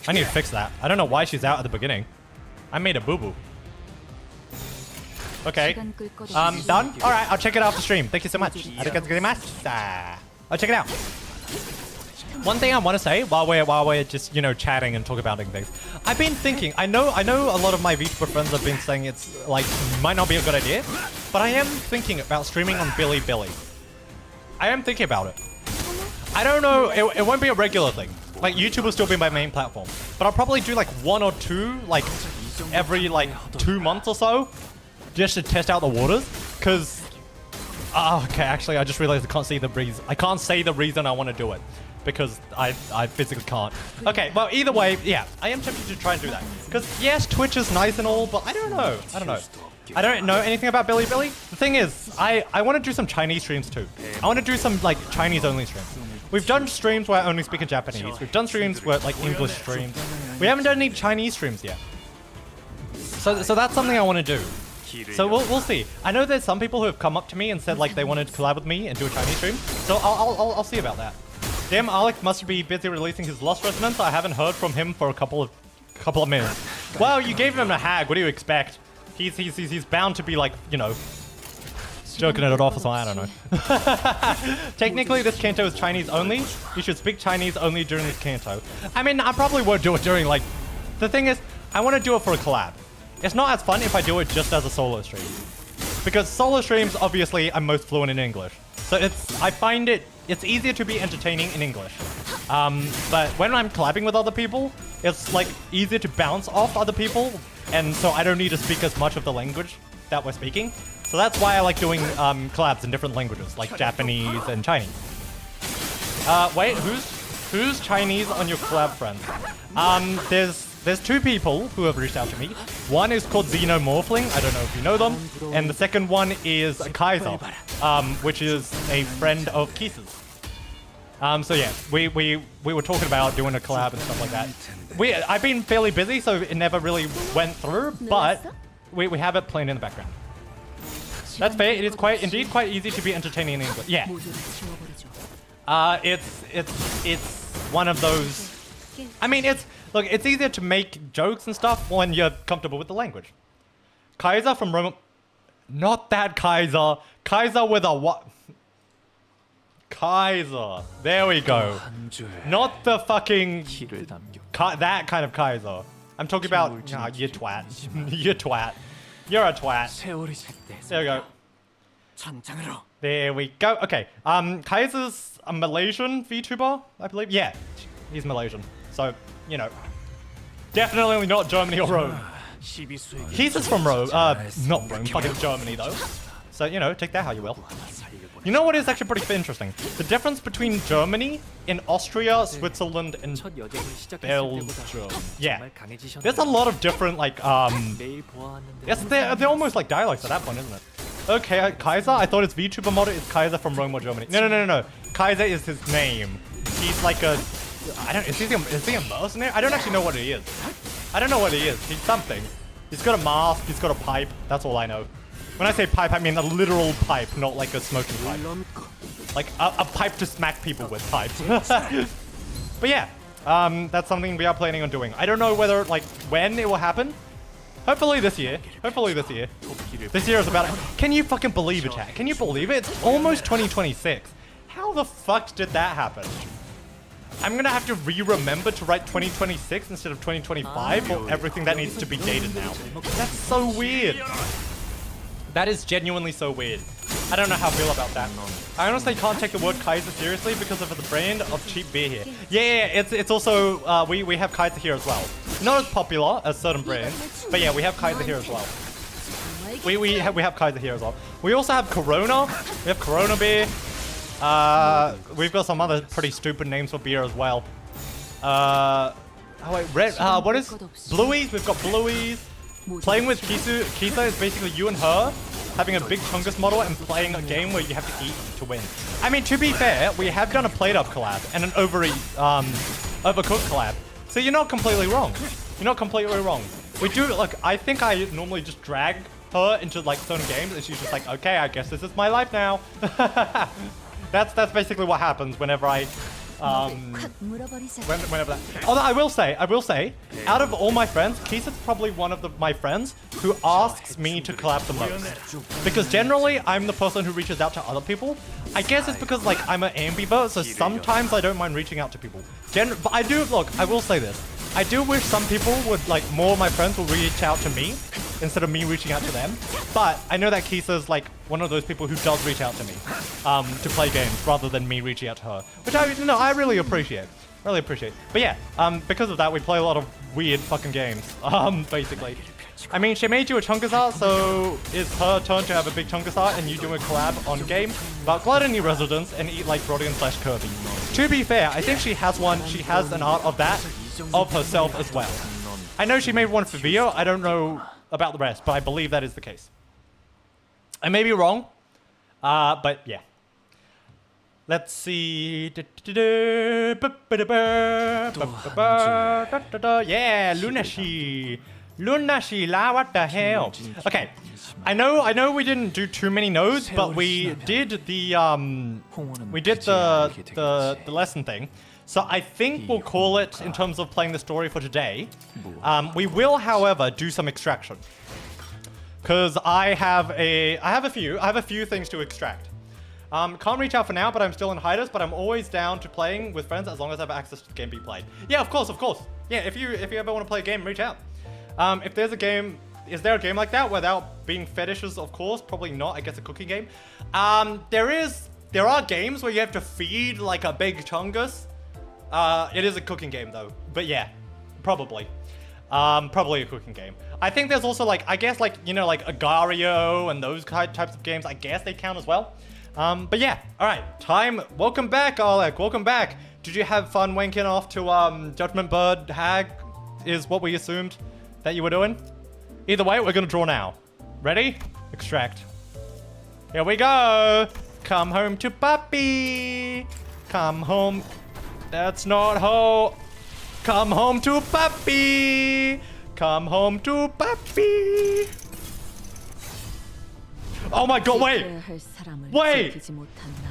I need to fix that. I don't know why she's out at the beginning. I made a boo-boo. Okay. Done? Alright, I'll check it out for stream. Thank you so much. I'll check it out. One thing I want to say while we're just, you know, chatting and talking about things. I've been thinking, I know a lot of my VTuber friends have been saying it's like might not be a good idea, but I am thinking about streaming on Bilibili. I am thinking about it. I don't know, it won't be a regular thing. Like YouTube will still be my main platform, but I'll probably do like 1 or 2 like every like 2 months or so just to test out the waters. Cause okay, actually I just realized I can't say the reason. I can't say the reason I want to do it. Because I physically can't. Okay, well, either way, yeah, I am tempted to try and do that. Because, yes, Twitch is nice and all, but I don't know. I don't know anything about Bilibili. The thing is, I want to do some Chinese streams too. I want to do some, like, Chinese-only streams. We've done streams where I only speak in Japanese. We've done streams where, like, English streams. We haven't done any Chinese streams yet. So that's something I want to do. So we'll see. I know there's some people who have come up to me and said, like, they wanted to collab with me and do a Chinese stream. So I'll see about that. Damn, Alec must be busy releasing his Lost Resonance. I haven't heard from him for a couple of minutes. Well, you gave him a hag. What do you expect? He's bound to be like, you know, jerking it off or something. I don't know. Technically, this canto is Chinese only. You should speak Chinese only during this canto. I mean, I probably won't do it during like. The thing is, I want to do it for a collab. It's not as fun if I do it just as a solo stream, because solo streams obviously I'm most fluent in English. So I find it's easier to be entertaining in English. But when I'm collabing with other people, it's like easier to bounce off other people, and so I don't need to speak as much of the language that we're speaking. So that's why I like doing collabs in different languages, like Japanese and Chinese. Wait, who's Chinese on your collab friends? There's 2 people who have reached out to me. One is called Xenomorphling, I don't know if you know them, and the second one is Kaiser, which is a friend of Kisa's. So yeah, we were talking about doing a collab and stuff like that. I've been fairly busy, so it never really went through, but we have it playing in the background. That's fair. It is indeed quite easy to be entertaining in English. Yeah. It's one of those. I mean, look, it's easier to make jokes and stuff when you're comfortable with the language. Kaiser from Rome. Not that Kaiser. Kaiser with a what? Kaiser. There we go. Not the fucking that kind of Kaiser. I'm talking about you twat. You twat. You're a twat. There we go. There we go. Okay. Kaiser's a Malaysian VTuber, I believe. Yeah, he's Malaysian. So, you know, definitely not Germany or Rome. He's just from Rome. Not Rome, fucking Germany though. So, you know, take that how you will. You know what is actually pretty interesting? The difference between Germany and Austria, Switzerland, and Belgium. Yeah. There's a lot of different, like, yes, they're almost like dialects at that point, isn't it? Okay, Kaiser? I thought his VTuber model is Kaiser from Rome or Germany. No. Kaiser is his name. He's like a... is he a mercenary? I don't actually know what he is. I don't know what he is. He's something. He's got a mask. He's got a pipe. That's all I know. When I say pipe, I mean a literal pipe, not like a smoking pipe. Like a pipe to smack people with pipe. But yeah, that's something we are planning on doing. I don't know whether, like, when it will happen. Hopefully this year. Hopefully this year. This year is about... Can you fucking believe it, chat? Can you believe it? It's almost 2026. How the fuck did that happen? I'm gonna have to re-remember to write 2026 instead of 2025 for everything that needs to be dated now. That's so weird. That is genuinely so weird. I don't know how I feel about that. I honestly can't take the word Kaiser seriously because of the brand of cheap beer here. Yeah, it's also, we have Kaiser here as well. Not as popular as certain brands, but yeah, we have Kaiser here as well. We have Kaiser here as well. We also have Corona. We have Corona beer. We've got some other pretty stupid names for beer as well. Oh wait, red, what is Blueies? We've got Blueies. Playing with Kisa is basically you and her having a big Chungus model and playing a game where you have to eat to win. I mean, to be fair, we have done a plate-up collab and an overcooked collab. So you're not completely wrong. You're not completely wrong. We do, look, I think I normally just drag her into like certain games and she's just like, okay, I guess this is my life now. That's basically what happens whenever I whenever that. Although I will say, out of all my friends, Kisa's probably one of my friends who asks me to collab the most. Because generally, I'm the person who reaches out to other people. I guess it's because like I'm an ambivert, so sometimes I don't mind reaching out to people. But I do, look, I will say this. I do wish some people would, like, more of my friends will reach out to me instead of me reaching out to them. But I know that Kisa's like one of those people who does reach out to me to play games rather than me reaching out to her, which I really appreciate. Really appreciate. But yeah, because of that, we play a lot of weird fucking games. Basically. I mean, she made you a Chungus, so it's her turn to have a big Chungus and you do a collab on game about Gluttony Residence and eat like Brodian / Kirby. To be fair, I think she has one. She has an art of that of herself as well. I know she made one for Vio. I don't know about the rest, but I believe that is the case. I may be wrong, but yeah. Let's see. Yeah, Lunashi. Lunashi, what the hell? Okay, I know we didn't do too many nodes, but we did the lesson thing. So I think we'll call it in terms of playing the story for today. We will, however, do some extraction. Cause I have a few things to extract. Can't reach out for now, but I'm still in hiatus, but I'm always down to playing with friends as long as I have access to the game being played. Yeah, of course. Yeah, if you ever want to play a game, reach out. If there's a game, is there a game like that without being fetishes? Of course, probably not. I guess a cooking game. There are games where you have to feed like a big Chungus. It is a cooking game though, but yeah, probably a cooking game. I think there's also like, I guess like, you know, like Agario and those types of games, I guess they count as well. But yeah, all right, time. Welcome back, Alec. Welcome back. Did you have fun wanking off to Judgment Bird Hag? Is what we assumed that you were doing. Either way, we're gonna draw now. Ready? Extract. Here we go. Come home to Papi. Come home. That's not ho. Come home to Papi. Come home to Papi. Oh my god, wait!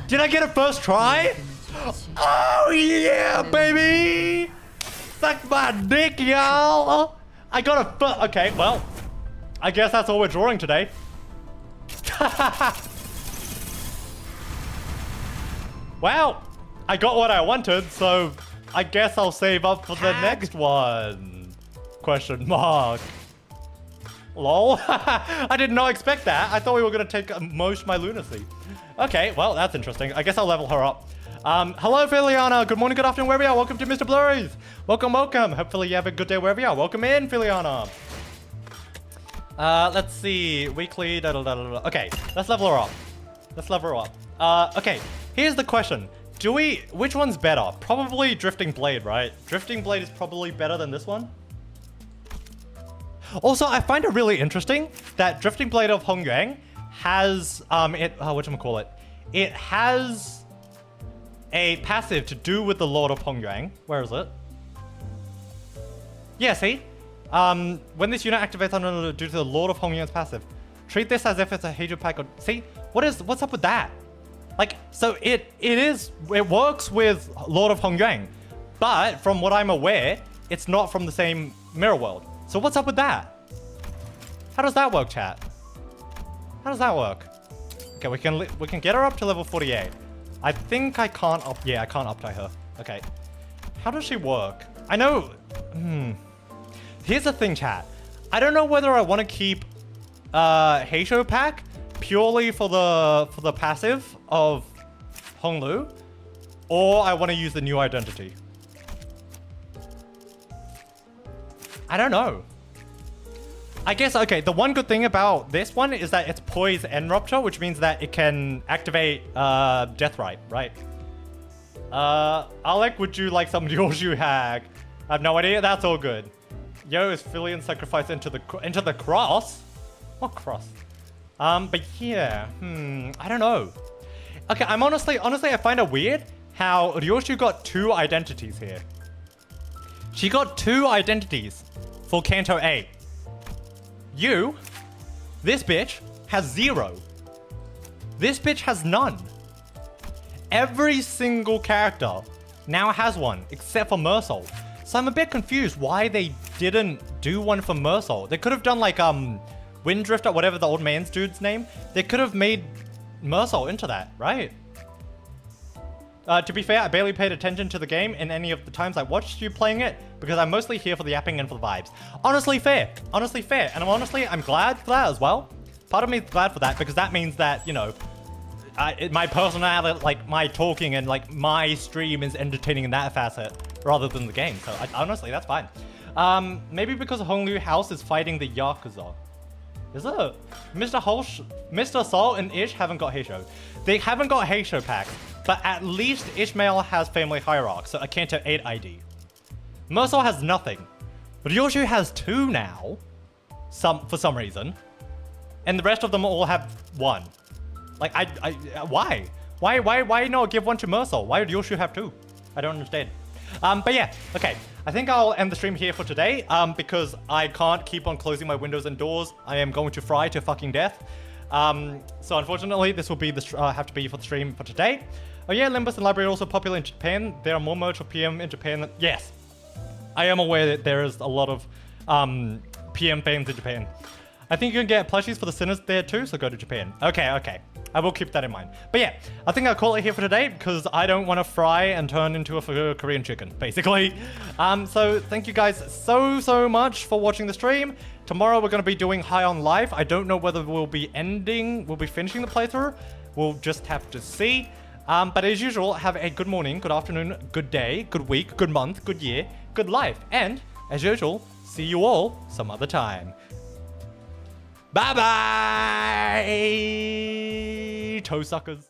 Did I get it first try? Oh yeah, baby! Suck my dick, y'all! I got a first. Okay, well, I guess that's all we're drawing today. Well, I got what I wanted, so I guess I'll save up for the next one. Question mark. Lol. I did not expect that. I thought we were going to take most my lunacy. Okay, well, that's interesting. I guess I'll level her up. Hello, Filiana. Good morning, good afternoon, wherever you are. Welcome to MrBlurry's. Welcome. Hopefully you have a good day wherever you are. Welcome in, Filiana. Let's see. Weekly. Okay, let's level her up. Okay, here's the question. Which one's better? Probably Drifting Blade, right? Drifting Blade is probably better than this one. Also, I find it really interesting that Drifting Blade of Hongyang has, it has a passive to do with the Lord of Hongyang. Where is it? Yeah, see? When this unit activates due to the Lord of Hongyang's passive, treat this as if it's a Heijo pack. See, what's up with that? Like, so it works with Lord of Hongyang, but from what I'm aware, it's not from the same mirror world. So what's up with that? How does that work, chat? How does that work? Okay, we can get her up to level 48. I think I can't up. Yeah, I can't uptie her. Okay. How does she work? I know. Here's the thing, chat. I don't know whether I want to keep Heisho pack purely for the passive of Honglu, or I want to use the new identity. I don't know. I guess, okay, the one good thing about this one is that it's Poise and Rupture, which means that it can activate Deathrite, right? Alec, would you like some Yoshu hack? I have no idea. That's all good. Yo, is Filion sacrificed into the cross? What cross? But yeah, I don't know. Okay, honestly, I find it weird how Ryoshu got 2 identities here. She got 2 identities for Kanto 8. You, this bitch, has 0. This bitch has none. Every single character now has one, except for Mersol. So I'm a bit confused why they didn't do one for Mersol. They could have done like, Winddrifter, whatever the old man's dude's name. They could have made Mersol into that, right? To be fair, I barely paid attention to the game in any of the times I watched you playing it, because I'm mostly here for the yapping and for the vibes. Honestly fair. Honestly fair. And I'm glad for that as well. Part of me is glad for that, because that means that, you know, my personality, like my talking and like my stream is entertaining in that facet rather than the game. So honestly, that's fine. Maybe because Honglu House is fighting the Yakuza. Is it? Mr. Sol and Ish haven't got Heisho. They haven't got Heisho packs, but at least Ishmael has Family Hierarch, so a Kanto 8 ID. Mersol has nothing. Ryoshu has 2 now, for some reason, and the rest of them all have 1. Like, why? Why not give 1 to Mersol? Why would Ryoshu have 2? I don't understand. But yeah, okay. I think I'll end the stream here for today, because I can't keep on closing my windows and doors. I am going to fry to fucking death. So unfortunately, this will be have to be for the stream for today. Oh yeah, Limbus and Library are also popular in Japan. There are more merch for PM in Japan than... Yes, I am aware that there is a lot of PM fans in Japan. I think you can get plushies for the Sinners there too, so go to Japan. Okay. I will keep that in mind. But yeah, I think I'll call it here for today because I don't want to fry and turn into a Korean chicken, basically. So thank you guys so much for watching the stream. Tomorrow we're going to be doing High on Life. I don't know whether we'll be finishing the playthrough. We'll just have to see. But as usual, have a good morning, good afternoon, good day, good week, good month, good year, good life. And as usual, see you all some other time. Bye-bye! Toe suckers.